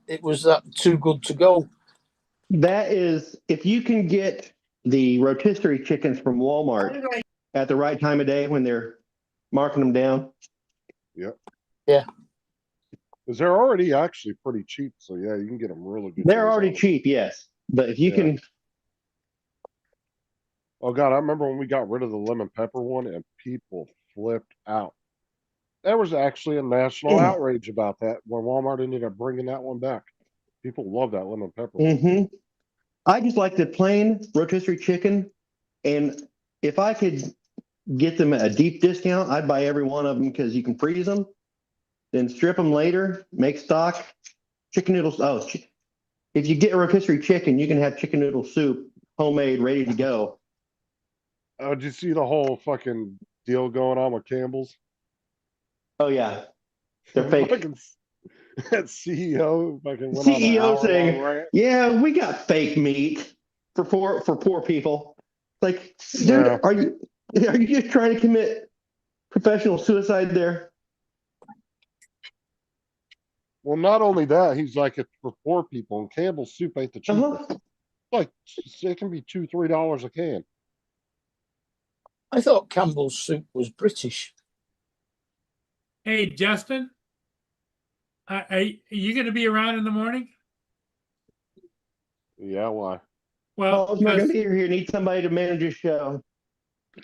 It was too good to go. That is, if you can get the rotisserie chickens from Walmart at the right time of day when they're marking them down. Yep. Yeah. Because they're already actually pretty cheap, so yeah, you can get them really good. They're deals already on them. cheap, yes. But if you Yeah. can, Oh God, I remember when we got rid of the lemon pepper one, and people flipped out. There was actually a national outrage about that when Walmart ended up bringing that one back. People love that lemon pepper one. I just like the plain rotisserie chicken. And if I could get them at a deep discount, I'd buy every one of them because you can freeze them, then strip them later, make stock, chicken noodles. Oh, if you get a rotisserie chicken, you can have chicken noodle soup, homemade, ready to go. Oh, did you see the whole fucking deal going on with Campbell's? Oh yeah, they're fake. Fucking that CEO fucking went CEO on an saying, hour-long rant. "Yeah, we got fake meat for poor people." Like, dude, Yeah. are you just trying to commit professional suicide there? Well, not only that, he's like, it's for poor people, and Campbell's soup ain't the cheapest. Like, it can be $2-3 a can. I thought Campbell's soup was British. Hey, Justin, are you going to be around in the morning? Yeah, why? Well, Paul's not going to be here. Need somebody to manage his show.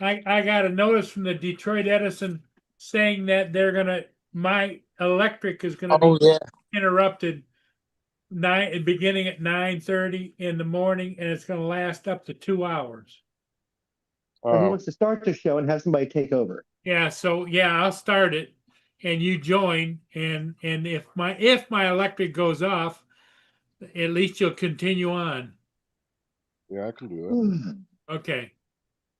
I got a notice from the Detroit Edison saying that my electric is gonna be interrupted beginning at 9:30 in the morning, and it's gonna last up to 2 hours. But he wants to start the show and have somebody take over. Yeah, so yeah, I'll start it and you join, and if my electric goes off, at least you'll continue on. Yeah, I can do it. Okay.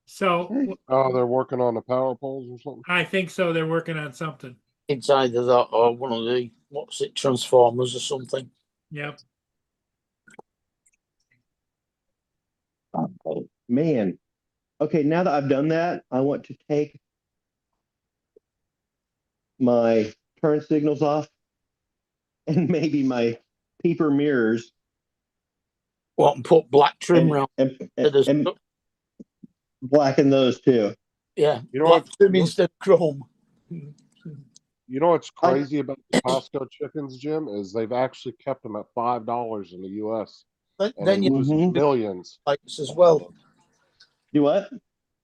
So Oh, they're working on the power poles or something? I think so. They're working on something. It's either that or one of the transformers or something. Yep. Oh, man. Okay, now that I've done that, I want to take my turn signals off and maybe my peeper mirrors. What, and put black trim around and blacken those too. Yeah, You know black what? trim instead of chrome. You know what's crazy about the Costco chickens, Jim, is they've actually kept them at $5 in the U.S. But and then it you was Mhm. millions. lights as well. Do what?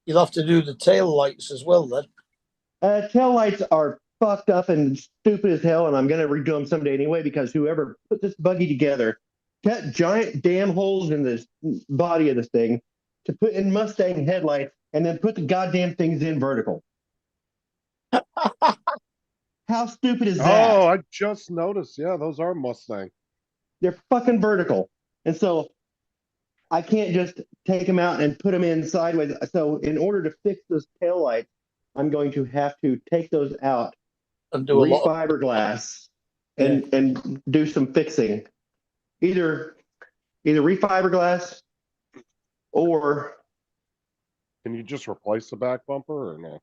You'll have to do the tail lights as well then. Tail lights are fucked up and stupid as hell, and I'm gonna redo them someday anyway because whoever put this buggy together cut giant damn holes in the body of this thing to put in Mustang headlights and then put the goddamn things in vertical. How stupid is that? Oh, I just noticed. Yeah, those are Mustang. They're fucking vertical. And so I can't just take them out and put them in sideways. So in order to fix those tail lights, I'm going to have to take those out, And do a lot of refiberglass, and do some fixing. Either refiberglass or Can you just replace the back bumper or no?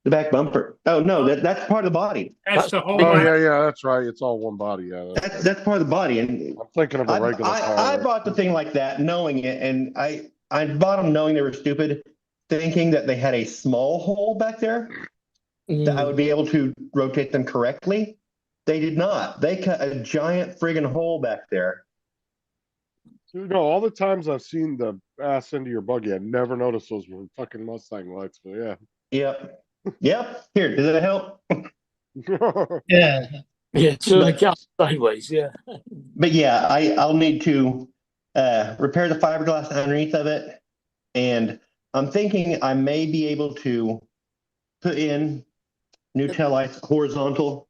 the back bumper. Oh no, that's part of the body. That's the whole Oh body. yeah, that's right. It's all one body. Yeah, That's part of the body. And I'm thinking of a regular car. I bought the thing like that, knowing it, and I bought them knowing they were stupid, thinking that they had a small hole back there that I would be able to rotate them correctly. They did not. They cut a giant friggin' hole back there. You know, all the times I've seen the ass into your buggy, I never noticed those were fucking Mustang lights. But yeah. Yep. Yep. Here, does that help? Yeah. Yeah, turn the But- car sideways, yeah. But yeah, I'll need to repair the fiberglass underneath of it, and I'm thinking I may be able to put in new tail lights horizontal.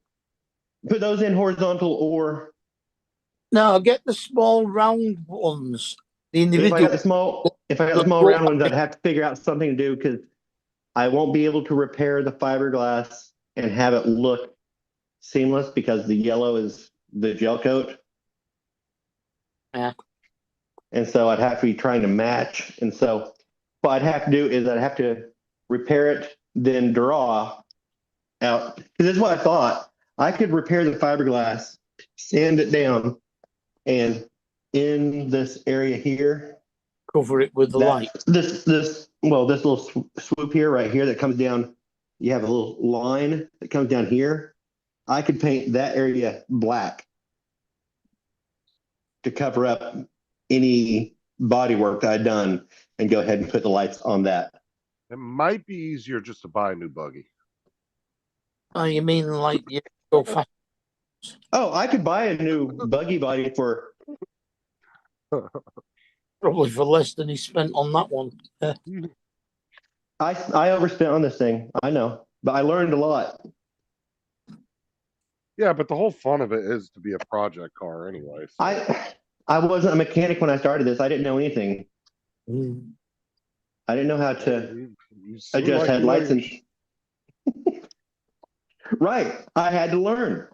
Put those in horizontal, or No, get the small round ones. The if I got individual. the small round ones, I'd have to figure out something to do because I won't be able to repair the fiberglass and have it look seamless because the yellow is the gel coat. Yeah. And so I'd have to be trying to match. And so what I'd have to do is I'd have to repair it, then draw out. Because this is what I thought. I could repair the fiberglass, sand it down, and in this area here, Cover it with the light. this little swoop here, right here, that comes down. You have a little line that comes down here. I could paint that area black to cover up any body work that I'd done and go ahead and put the lights on that. It might be easier just to buy a new buggy. Oh, you mean like you go fast? Oh, I could buy a new buggy body for Probably for less than he spent on that one. I overspent on this thing. I know, but I learned a lot. Yeah, but the whole fun of it is to be a project car anyway. So. I wasn't a mechanic when I started this. I didn't know anything. Mm. I didn't know how to You seem adjust like you headlights learned. and right. I had to learn.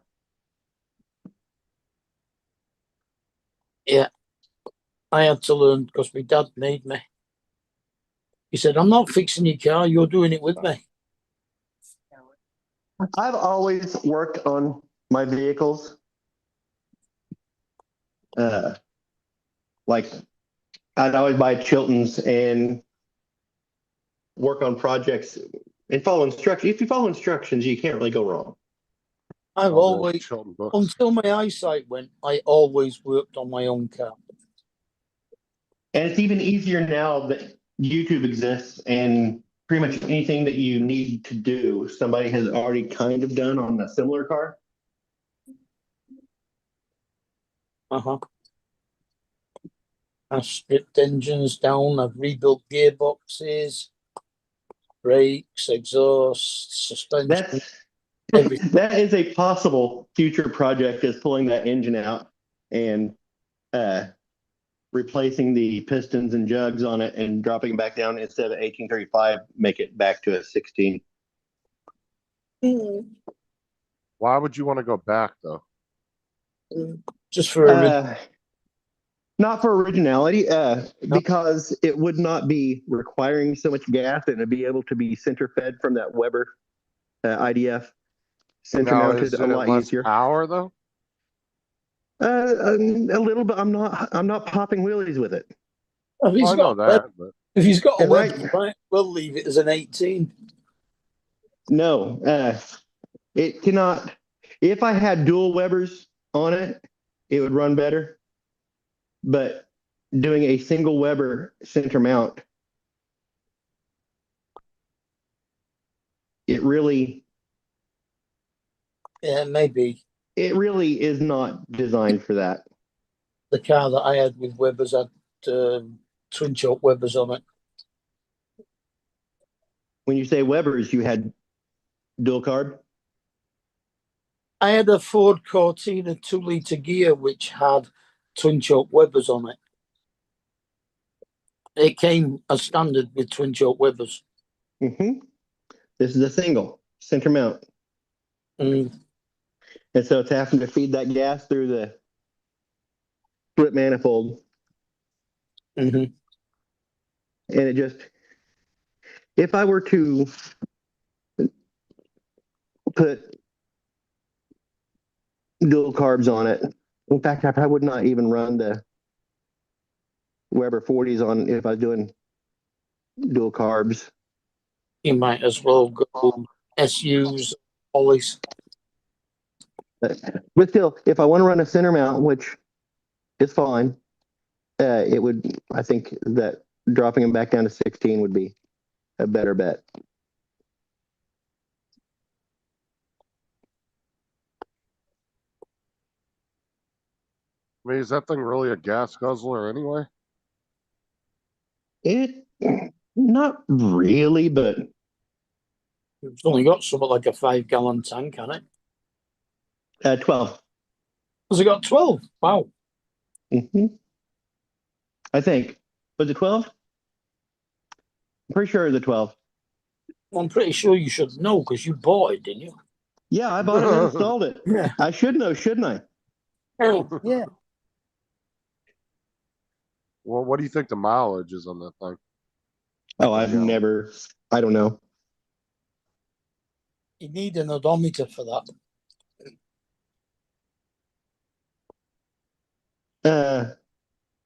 Yeah. I had to learn because my dad made me. He said, I'm not fixing your car, you're doing it with me. I've always worked on my vehicles. Like I'd always buy Chiltons and work on projects and follow instructions. If you follow instructions, you can't really go wrong. I've All those always, Chilton books. until my eyesight went, I always worked on my own car. And it's even easier now that YouTube exists and pretty much anything that you need to do, somebody has already kind of done on a similar car. Uh-huh. I've stripped engines down, I've rebuilt gearboxes, brakes, exhaust, suspension, That's everything. that is a possible future project, is pulling that engine out and replacing the pistons and jugs on it and dropping it back down instead of 1835, make it back to a 16. Why would you want to go back though? Just for a Not for originality, because it would not be requiring so much gas and it'd be able to be center fed from that Weber IDF center Now, mounted is a it lot less easier. power though? A little bit. I'm not popping wheelies with it. if he's I know got that, but if he's got a And web, right, we'll leave it as an 18. No, it cannot. If I had dual Webers on it, it would run better. but doing a single Weber center mount, it really Yeah, maybe is not designed for that. the car that I had with Webers had twin choke Webers on it. When you say Webers, you had dual carb. I had a Ford Cortina 2-litre gear which had twin choke Webers on it. It came as standard with twin choke Webers. Mm-hmm. This is a single center mount. Mm. And so it's having to feed that gas through the split manifold. Mm-hmm. And it just, if I were to put dual carbs on it, in fact, I probably would not even run the Weber 40s on if I was doing dual carbs. You might as well go SUs, Ollies. But still, if I want to run a center mount, which is fine, it would, I think that dropping them back down to 16 would be a better bet. I mean, is that thing really a gas guzzler anyway? It, not really, but It's only got something like a 5-gallon tank on it. 12. Has it got 12? Wow. Mm-hmm. I think. Was it 12? I'm pretty sure it was a 12. Well, I'm pretty sure you should know because you bought it, didn't you? Yeah, I bought it and installed it. Yeah. I should know, shouldn't I? Oh, yeah. Well, what do you think the mileage is on that thing? Oh, I've Yeah. never, I don't know. You need an odometer for that.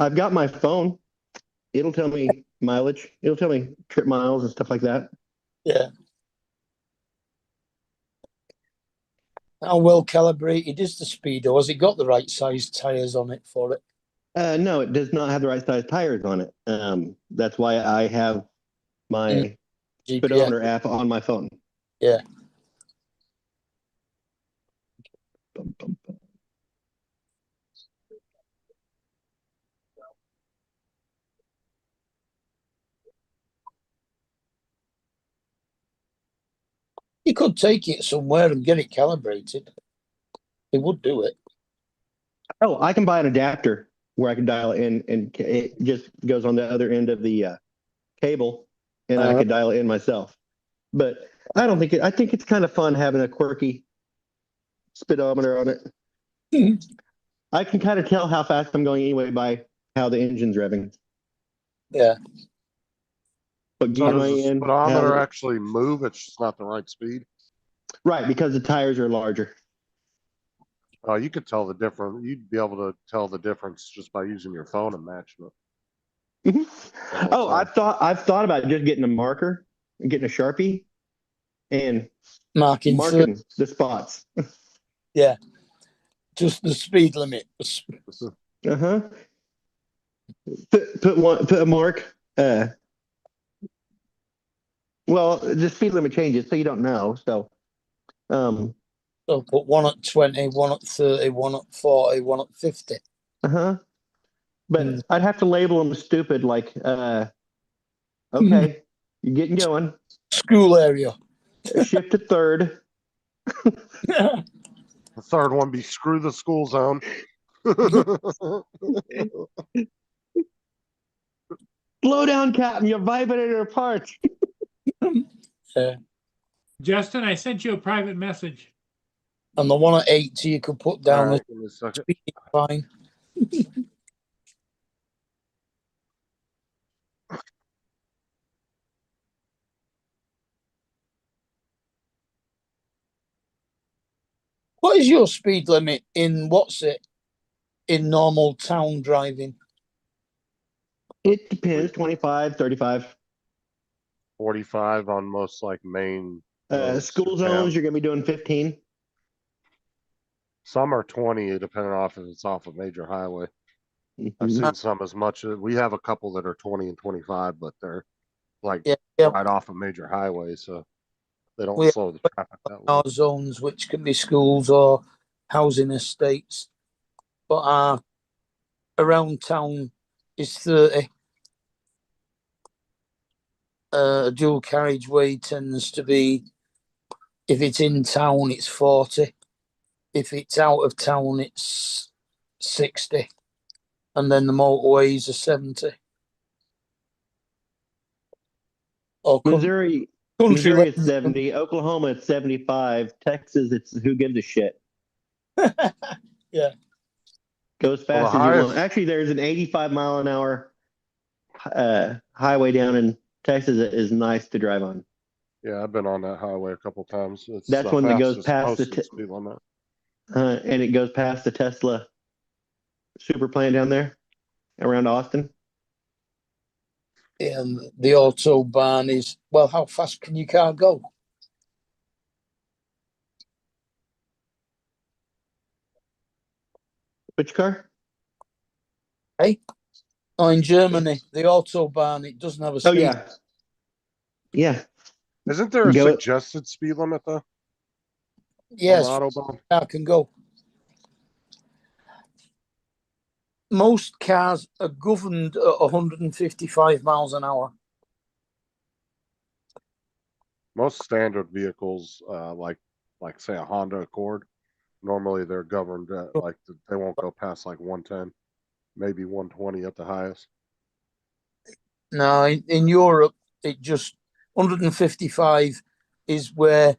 I've got my phone. It'll tell me mileage. It'll tell me trip miles and stuff like that. Yeah. How well calibrated is the Speedo? Has it got the right size tires on it for it? No, it does not have the right size tires on it. That's why I have my GPS. speedometer app on my phone. Yeah. You could take it somewhere and get it calibrated. It would do it. Oh, I can buy an adapter where I can dial it in, and it just goes on the other end of the cable, and I could dial it in myself. But I don't think I think it's kind of fun having a quirky speedometer on it. I can kind of tell how fast I'm going anyway by how the engine's revving. Yeah. But So gear does am I the in? speedometer actually move? It's just not the right speed. Right, because the tires are larger. Oh, you could tell the difference. You'd be able to tell the difference just by using your phone and matching it. Mm-hmm. Oh, I've thought about just getting a marker and getting a Sharpie and marking the spots. Yeah. Just the speed limit. Uh-huh. Put a mark. Well, the speed limit changes, so you don't know. So So put one at 20, one at 30, one at 40, one at 50. uh-huh. But I'd have to label them stupid, like okay, you're getting going. School area. Shift to third. The third one be screw the school zone. Slow down, Captain. You're vibrating our parts. Justin, I sent you a private message. And the one at 80 you could put down Right, the speed fine. What is your speed limit in in normal town driving? It depends. 25, 35. 45 on most like main School zones, you're gonna be doing 15. Some are 20, depending off if it's off a major highway. I've Mhm. seen some as much as we have a couple that are 20 and 25, but they're like Yeah, yeah. right off a major highway, so they don't We have slow the traffic that way. our zones, which can be schools or housing estates, but our around town is 30. A dual carriageway tends to be, if it's in town, it's 40. If it's out of town, it's 60. And then the motorways are 70. Or Missouri, country Missouri, it's lanes. 70. Oklahoma, it's 75. Texas, it's who gives a shit. Yeah. Go as Well, fast the as you want. highest, Actually, there's an 85-mile-an-hour highway down in Texas that is nice to drive on. yeah, I've been on that highway a couple times. It's That's the one that goes fastest past the posted speed limit. and it goes past the Tesla super plant down there around Austin. And the autobahn is, well, how fast can your car go? Which car? Hey? Oh, in Germany, the autobahn, it doesn't have a Oh speed. yeah, yeah. Isn't there a Go. suggested speed limit though Yes, on the Autobahn? car can go. Most cars are governed at 155 miles an hour. Most standard vehicles, like say a Honda Accord, normally they're governed at like they won't go past like 110, maybe 120 at the highest. No, in Europe, it just 155 is where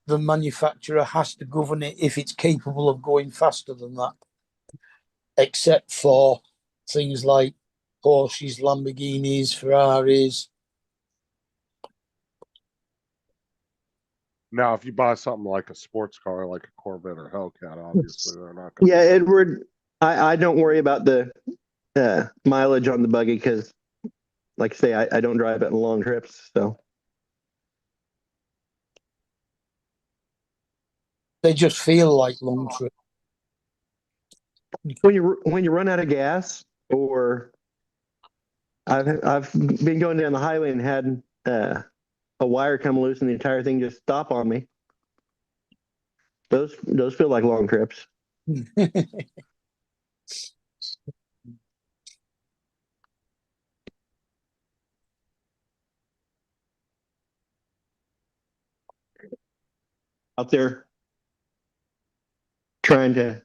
the manufacturer has to govern it if it's capable of going faster than that, except for things like Porsches, Lamborghinis, Ferraris. Now, if you buy something like a sports car, like a Corvette or Hellcat, obviously they're not going. Yeah, Edward. I don't worry about the mileage on the buggy because, like I say, I don't drive it in long trips. So They just feel like long trips. when you run out of gas, or I've been going down the highway and had a wire come loose and the entire thing just stop on me. Those feel like long trips. Out there trying to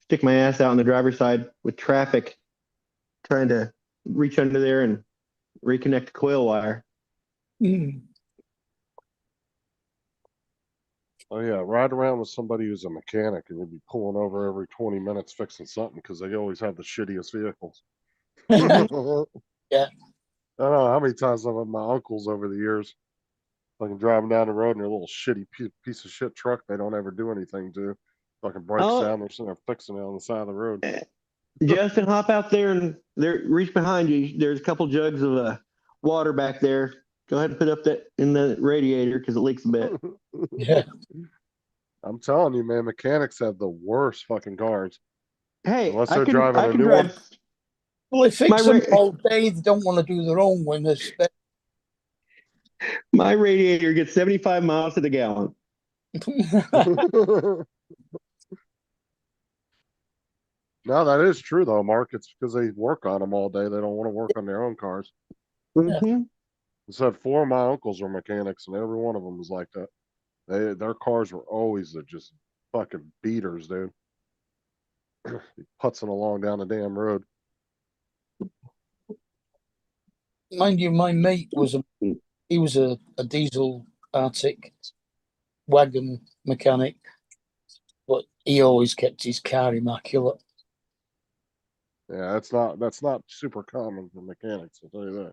stick my ass out on the driver's side with traffic, trying to reach under there and reconnect the coil wire. Oh yeah, ride around with somebody who's a mechanic and you'll be pulling over every 20 minutes fixing something because they always have the shittiest vehicles. Yeah. I don't know how many times I've had my uncles over the years, fucking driving down the road in their little shitty piece of shit truck they don't ever do anything to. Fucking breaks Oh. down, they're sitting there fixing it on the side of the road. Justin, hop out there and reach behind you. There's a couple jugs of water back there. Go ahead and put up that in the radiator because it leaks a bit. Yeah. I'm telling you, man, mechanics have the worst fucking cars. Hey, Unless I they're can driving I a can new drive. one. Well, they fix My them ra- all day. They don't want to do their own when they're My radiator gets 75 miles to the gallon. No, that is true though, Mark. It's because they work on them all day. They don't want to work on their own cars. Mm-hmm. I said 4 of my uncles are mechanics, and every one of them was like that. Their cars were always just fucking beaters, dude. Putzing along down the damn road. Mind you, my mate was a diesel Arctic wagon mechanic, but he always kept his car immaculate. Yeah, that's not super common for mechanics, I'll tell you that.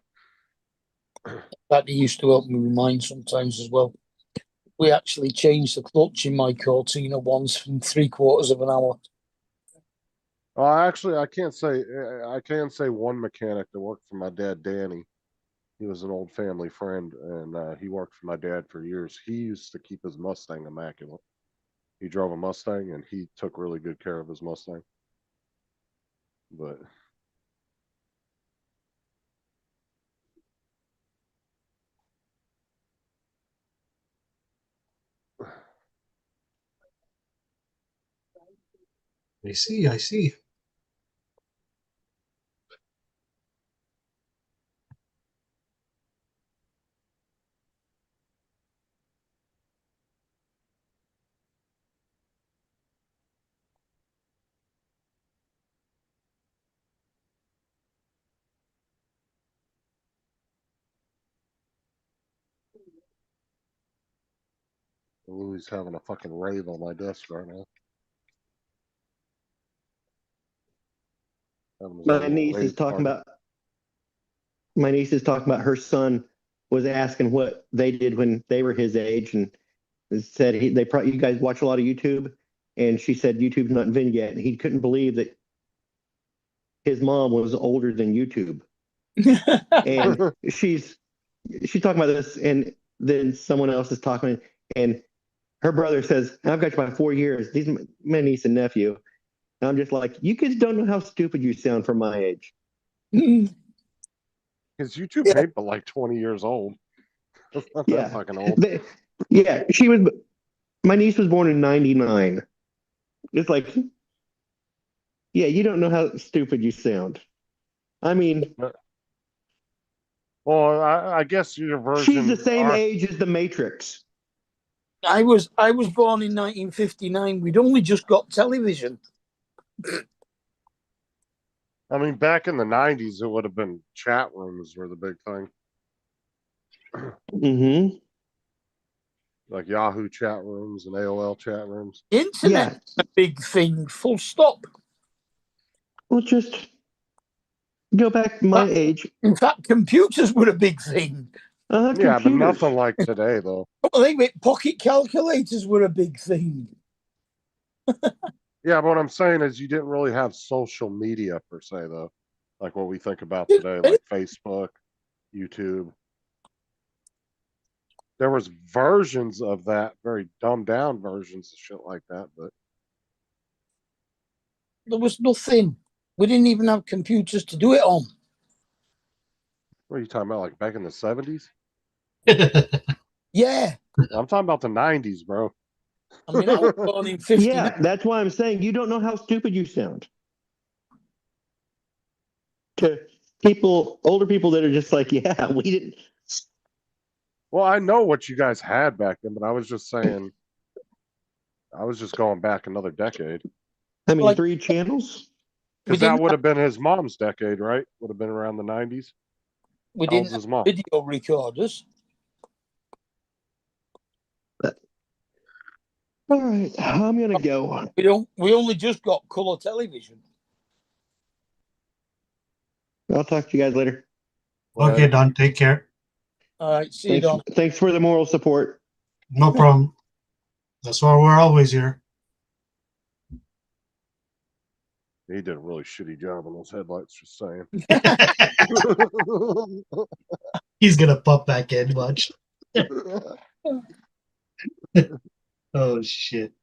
In fact, he used to help me with mine sometimes as well. We actually changed the clutch in my Cortina once from 3/4 of an hour. Actually, I can say one mechanic that worked for my dad, Danny. He was an old family friend, and he worked for my dad for years. He used to keep his Mustang immaculate. He drove a Mustang, and he took really good care of his Mustang. But I see, I see. Louis having a fucking rave on my desk right now. Having his My own niece is rave talking party. about my niece is talking about her son was asking what they did when they were his age, and said they probably you guys watch a lot of YouTube, and she said YouTube's not invented yet, and he couldn't believe that his mom was older than YouTube, and she's talking about this, and then someone else is talking, and her brother says, "I've got you by 4 years." These are my niece and nephew, and I'm just like, you kids don't know how stupid you sound for my age. His YouTube ain't but like 20 years old. That's not that Yeah, fucking old. yeah, my niece was born in '99. It's like, yeah, you don't know how stupid you sound. I mean, Well, I guess your she's the version same are. age as the Matrix. I was born in 1959. We'd only just got television. I mean, back in the 90s, it would have been chat rooms were the big thing. Mm-hmm. Like Yahoo chat rooms and AOL chat rooms. Internet, a big thing. Full stop. Well, just go back to my age. In fact, computers were a big thing. Yeah, but nothing like today, though. I think pocket calculators were a big thing. Yeah, but what I'm saying is you didn't really have social media per se, though. Like what we think about today, like Facebook, YouTube. There was versions of that, very dumbed down versions of shit like that, but There was nothing. We didn't even have computers to do it on. what are you talking about? Like back in the 70s? Yeah. I'm talking about the 90s, bro. I mean, I was born in 59. Yeah, that's why I'm saying you don't know how stupid you sound. To people, older people that are just like, yeah, we didn't. Well, I know what you guys had back then, but I was just saying, I was just going back another decade. I mean, 3 channels? Because that would have been his mom's decade, right? Would have been around the 90s. We How didn't old's his have mom? video recorders. All right, I'm gonna go. We only just got color television. I'll talk to you guys later. Okay, Don, take care. All right, see you, Don. Thanks for the moral support. No problem. That's why we're always here. He did a really shitty job on those headlights, just saying. He's gonna pop back in, watch. Oh shit.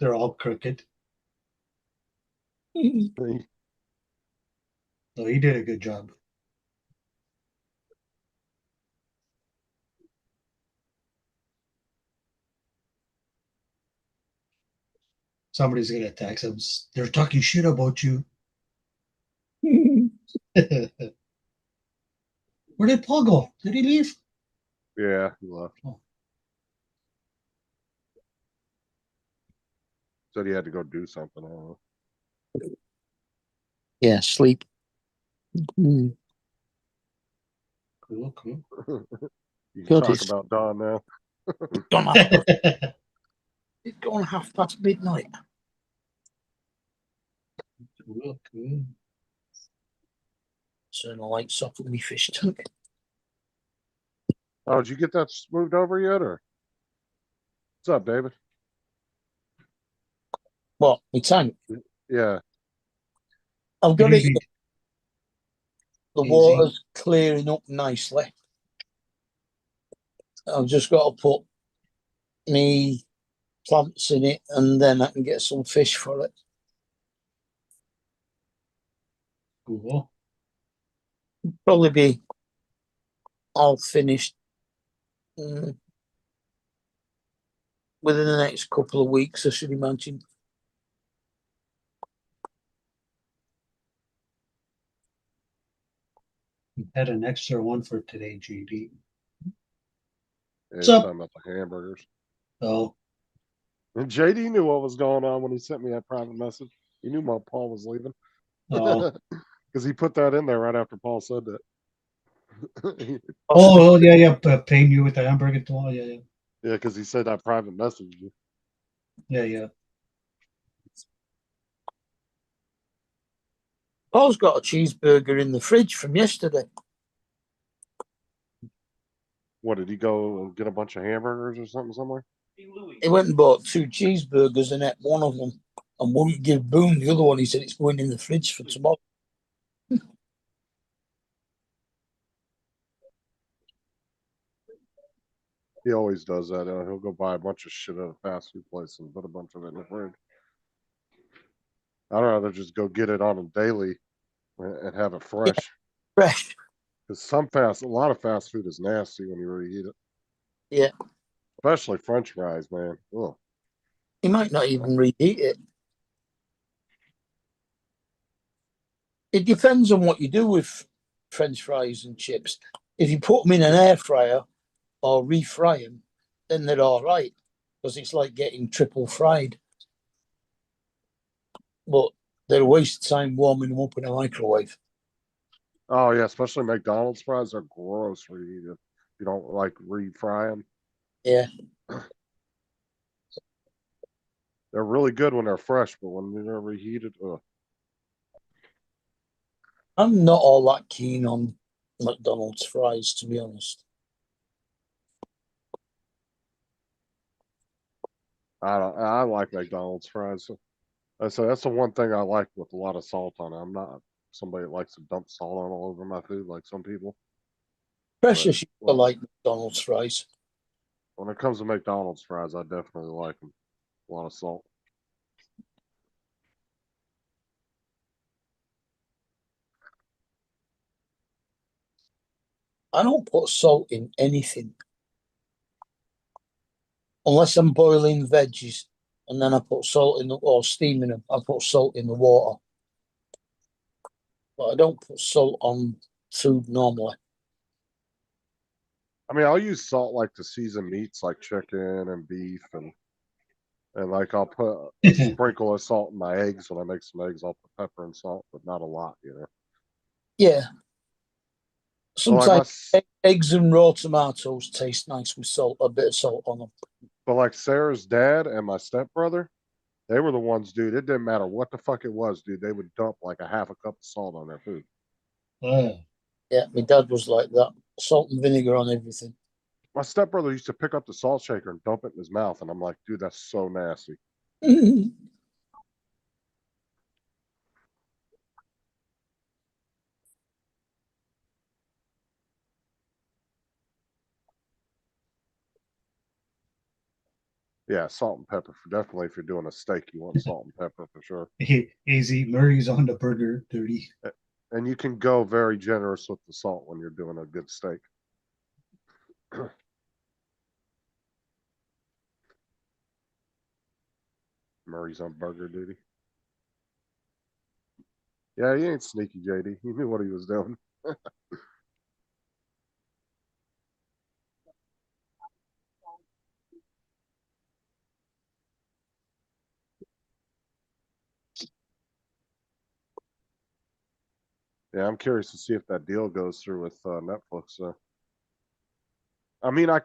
They're all crooked. Oh, he did a good job. Somebody's gonna text him. They're talking shit about you. Where did Paul go? Did he leave? Yeah, he left. Oh. Said he had to go do something. I don't know. Yeah, sleep. Cool, cool. You can God, talk it's- about Don now. It's gone midnight. Cool, cool. Turn the lights off with me fish tank. Oh, did you get that moved over yet, or what's up, David? What? My tank? Yeah. I've got it. Easy. The Easy. water's clearing up nicely. I've just got to put me plants in it, and then I can get some fish for it. Cool. Probably be all finished within the next couple of weeks, I should imagine. Had an extra one for today, GD. Yeah, What's you're up? talking about the hamburgers. Oh, And JD knew what was going on when he sent me that private message. He knew my Paul was leaving. oh, Because he put that in there right after Paul said that. oh, yeah, yeah. Paying you with the hamburger tomorrow. Yeah, yeah, Yeah, because he said I private messaged you. yeah, yeah. Paul's got a cheeseburger in the fridge from yesterday. What, did he go and get a bunch of hamburgers or something somewhere? He went and bought 2 cheeseburgers and ate one of them and wouldn't give Boone the other one. He said it's going in the fridge for tomorrow. He always does that. He'll go buy a bunch of shit at a fast food place and put a bunch of it in the fridge. I'd rather just go get it on a daily and have it fresh. Fresh. Because a lot of fast food is nasty when you reheat it. Yeah. Especially French fries, man. Ugh. He might not even reheat it. It depends on what you do with French fries and chips. If you put them in an air fryer or refry them, then they're all right because it's like getting triple fried. But they're a waste of time warming them up in a microwave. Oh, yeah, especially McDonald's fries are gross reheated. You don't like refry them. Yeah. They're really good when they're fresh, but when they're reheated, ugh. I'm not all that keen on McDonald's fries, to be honest. I like McDonald's fries. So that's the one thing I like with a lot of salt on it. I'm not somebody that likes to dump salt on all over my food like some people. Precious used to like McDonald's fries. When it comes to McDonald's fries, I definitely like them. A lot of salt. I don't put salt in anything unless I'm boiling veggies, and then I put salt in or steaming them. I put salt in the water, but I don't put salt on food normally. I mean, I'll use salt like to season meats like chicken and beef and like I'll put a sprinkle of salt in my eggs when I make some eggs. I'll put pepper and salt, but not a lot, you know. Yeah. Sometimes But eggs and raw tomatoes taste nice with salt, a bit of salt on them. But like Sarah's dad and my stepbrother, they were the ones, dude. It didn't matter what the fuck it was, dude. They would dump like a half a cup of salt on their food. Yeah, my dad was like that. Salt and vinegar on everything. My stepbrother used to pick up the salt shaker and dump it in his mouth, and I'm like, dude, that's so nasty. Yeah, salt and pepper. Definitely, if you're doing a steak, you want salt and pepper for sure. Easy. Murray's on the burger dirty. And you can go very generous with the salt when you're doing a good steak. Murray's on burger duty. Yeah, he ain't sneaky, JD. He knew what he was doing. Yeah, I'm curious to see if that deal goes through with Netflix. I mean, I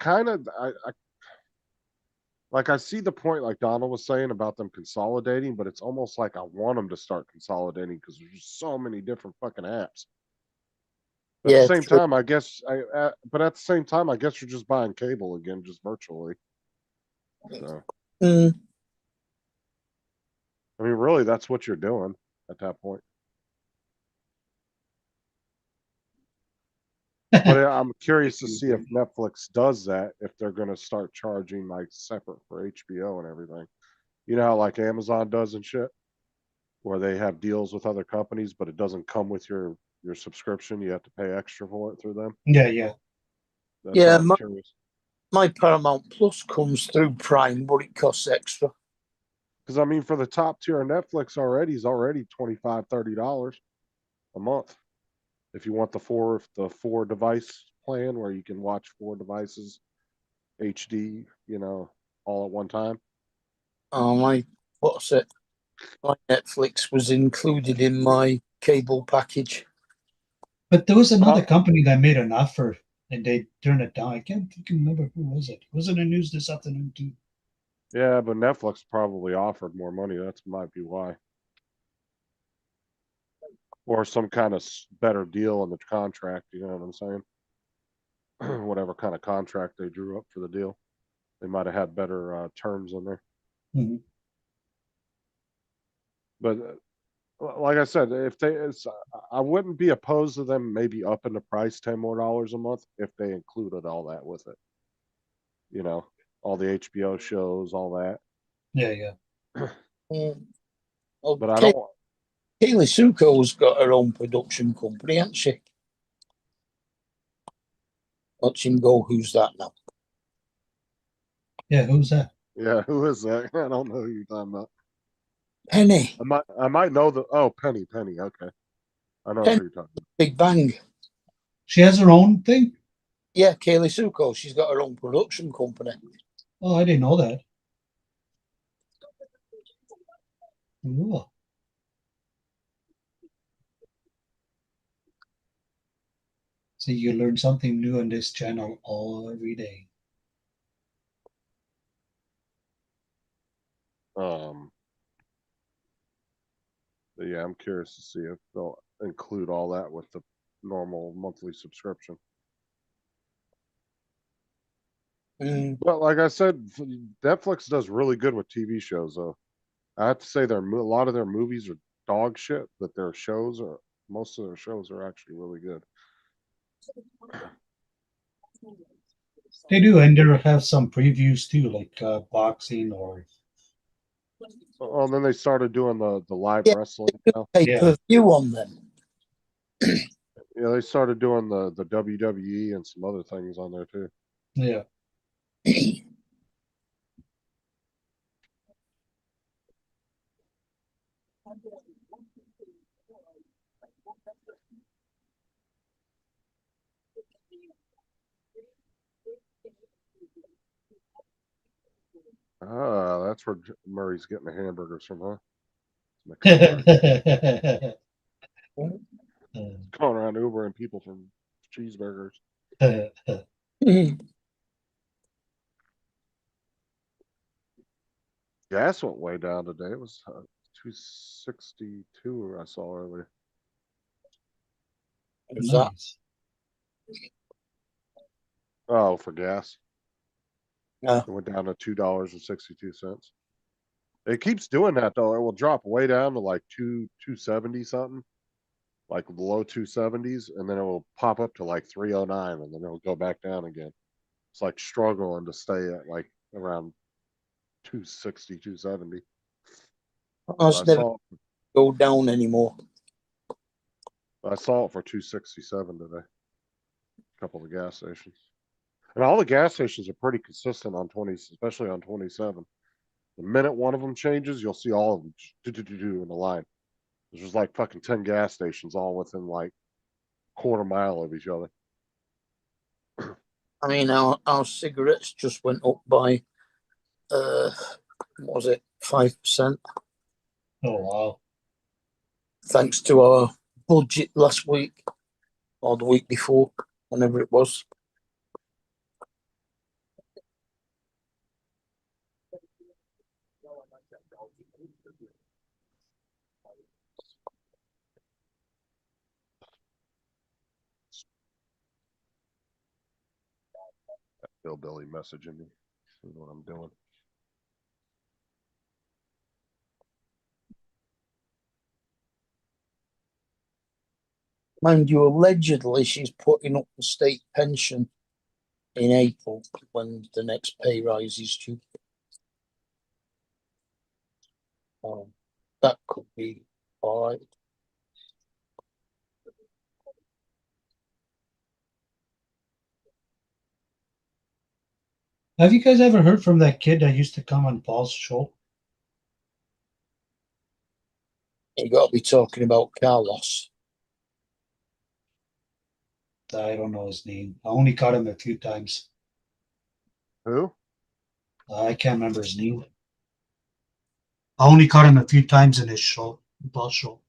see the point, like Donald was saying about them consolidating, but it's almost like I want them to start consolidating because there's just so many different fucking apps. But at the same time, I guess, but at the same time, I guess you're just buying cable again, just virtually. So, I mean, really, that's what you're doing at that point. But I'm curious to see if Netflix does that, if they're going to start charging like separate for HBO and everything. You know how like Amazon does and shit, where they have deals with other companies, but it doesn't come with your subscription. You have to pay extra for it through them. Yeah. Yeah, I'm curious. my Paramount Plus comes through Prime, but it costs extra. Because I mean, for the top tier of Netflix already is already $25, $30 a month. If you want the four device plan where you can watch 4 devices HD, all at one time. Oh my, what's it? My Netflix was included in my cable package. But there was another Oh. company that made an offer and they turned it down. I can't remember who was it. Was it in the news this afternoon too? Yeah, but Netflix probably offered more money. That might be why. Or some kind of better deal in the contract, you know what I'm saying? Whatever kind of contract they drew up for the deal. They might have had better terms in there. Mhm. But like I said, I wouldn't be opposed to them maybe upping the price $10 more a month if they included all that with it. All the HBO shows, all that. Yeah, yeah. Well, But I don't. Kaylee Suko's got her own production company, hasn't she? Watch him go. Who's that now? Yeah, who's that? Yeah, who is that? I don't know who you're talking about. Penny. I might know the. Oh, Penny. Okay, I know Penny. who you're talking about. Big Bang. She has her own thing? Yeah, Kaylee Suko. She's got her own production company. Oh, I didn't know that. Ooh. See, you learn something new on this channel every day. But yeah, I'm curious to see if they'll include all that with the normal monthly subscription. But like I said, Netflix does really good with TV shows, though. I have to say, a lot of their movies are dog shit, but most of their shows are actually really good. They do, and they have some previews too, like boxing or. Oh, and then they started doing the live Yeah, wrestling. pay-per-view on them. Yeah, they started doing the WWE and some other things on there too. Yeah. Ah, that's where Murray's getting the hamburgers from, huh? Going around Ubering people from cheeseburgers. Gas went way down today. It was 262 I saw earlier. Nice. Oh, for gas. Yeah. It went down to $2.62. It keeps doing that though. It will drop way down to like 270 something, like the low 270s, and then it will pop up to like 309, and then it'll go back down again. It's like struggling to stay at like around 260, 270. It's never go down anymore. I saw it for 267 today. A couple of gas stations. And all the gas stations are pretty consistent on 20, especially on 27. The minute one of them changes, you'll see all of them in the line. There's just like fucking 10 gas stations all within like quarter mile of each other. I mean, our cigarettes just went up by, what was it, 5%? Oh, wow. Thanks to our budget last week or the week before, whenever it was. Hillbilly messaging me. See what I'm doing. Mind you, allegedly she's putting up the state pension in April when the next pay rise is due. That could be all right. Have you guys ever heard from that kid that used to come on Paul's show? You got to be talking about Carlos. I don't know his name. I only caught him a few times. Who? I can't remember his name. I only caught him a few times in his show, Paul's show.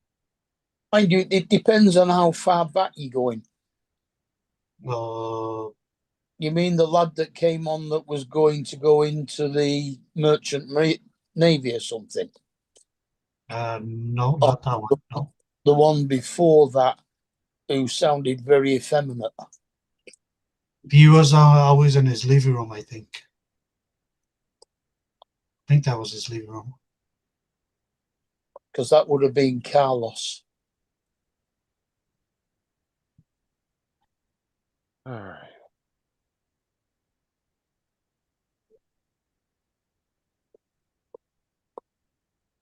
Mind you, it depends on how far back you're going. You mean the lad that came on that was going to go into the merchant navy or something? No, not that one. No. The one before that, who sounded very effeminate. He was always in his living room, I think. I think that was his living room. Because that would have been Carlos. All right.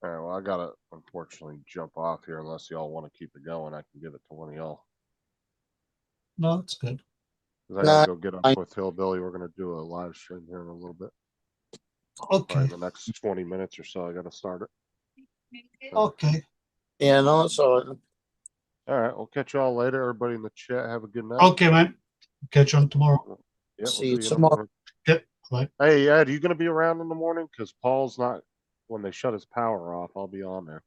All right, well, I gotta unfortunately jump off here unless y'all want to keep it going. I can give it to one of y'all. No, it's good. 'Cause I gotta go get up with Hillbilly. We're gonna do a live stream here in a little bit. Okay. Probably the next 20 minutes or so, I gotta start it. Okay. Yeah, no, it's all right. All right, we'll catch y'all later. Everybody in the chat, have a good night. Okay, man. Catch you on tomorrow. Yeah, we'll See you in the tomorrow. morning. Yep. Bye. Hey, Ed, you gonna be around in the morning? Because Paul's not. When they shut his power off, I'll be on there.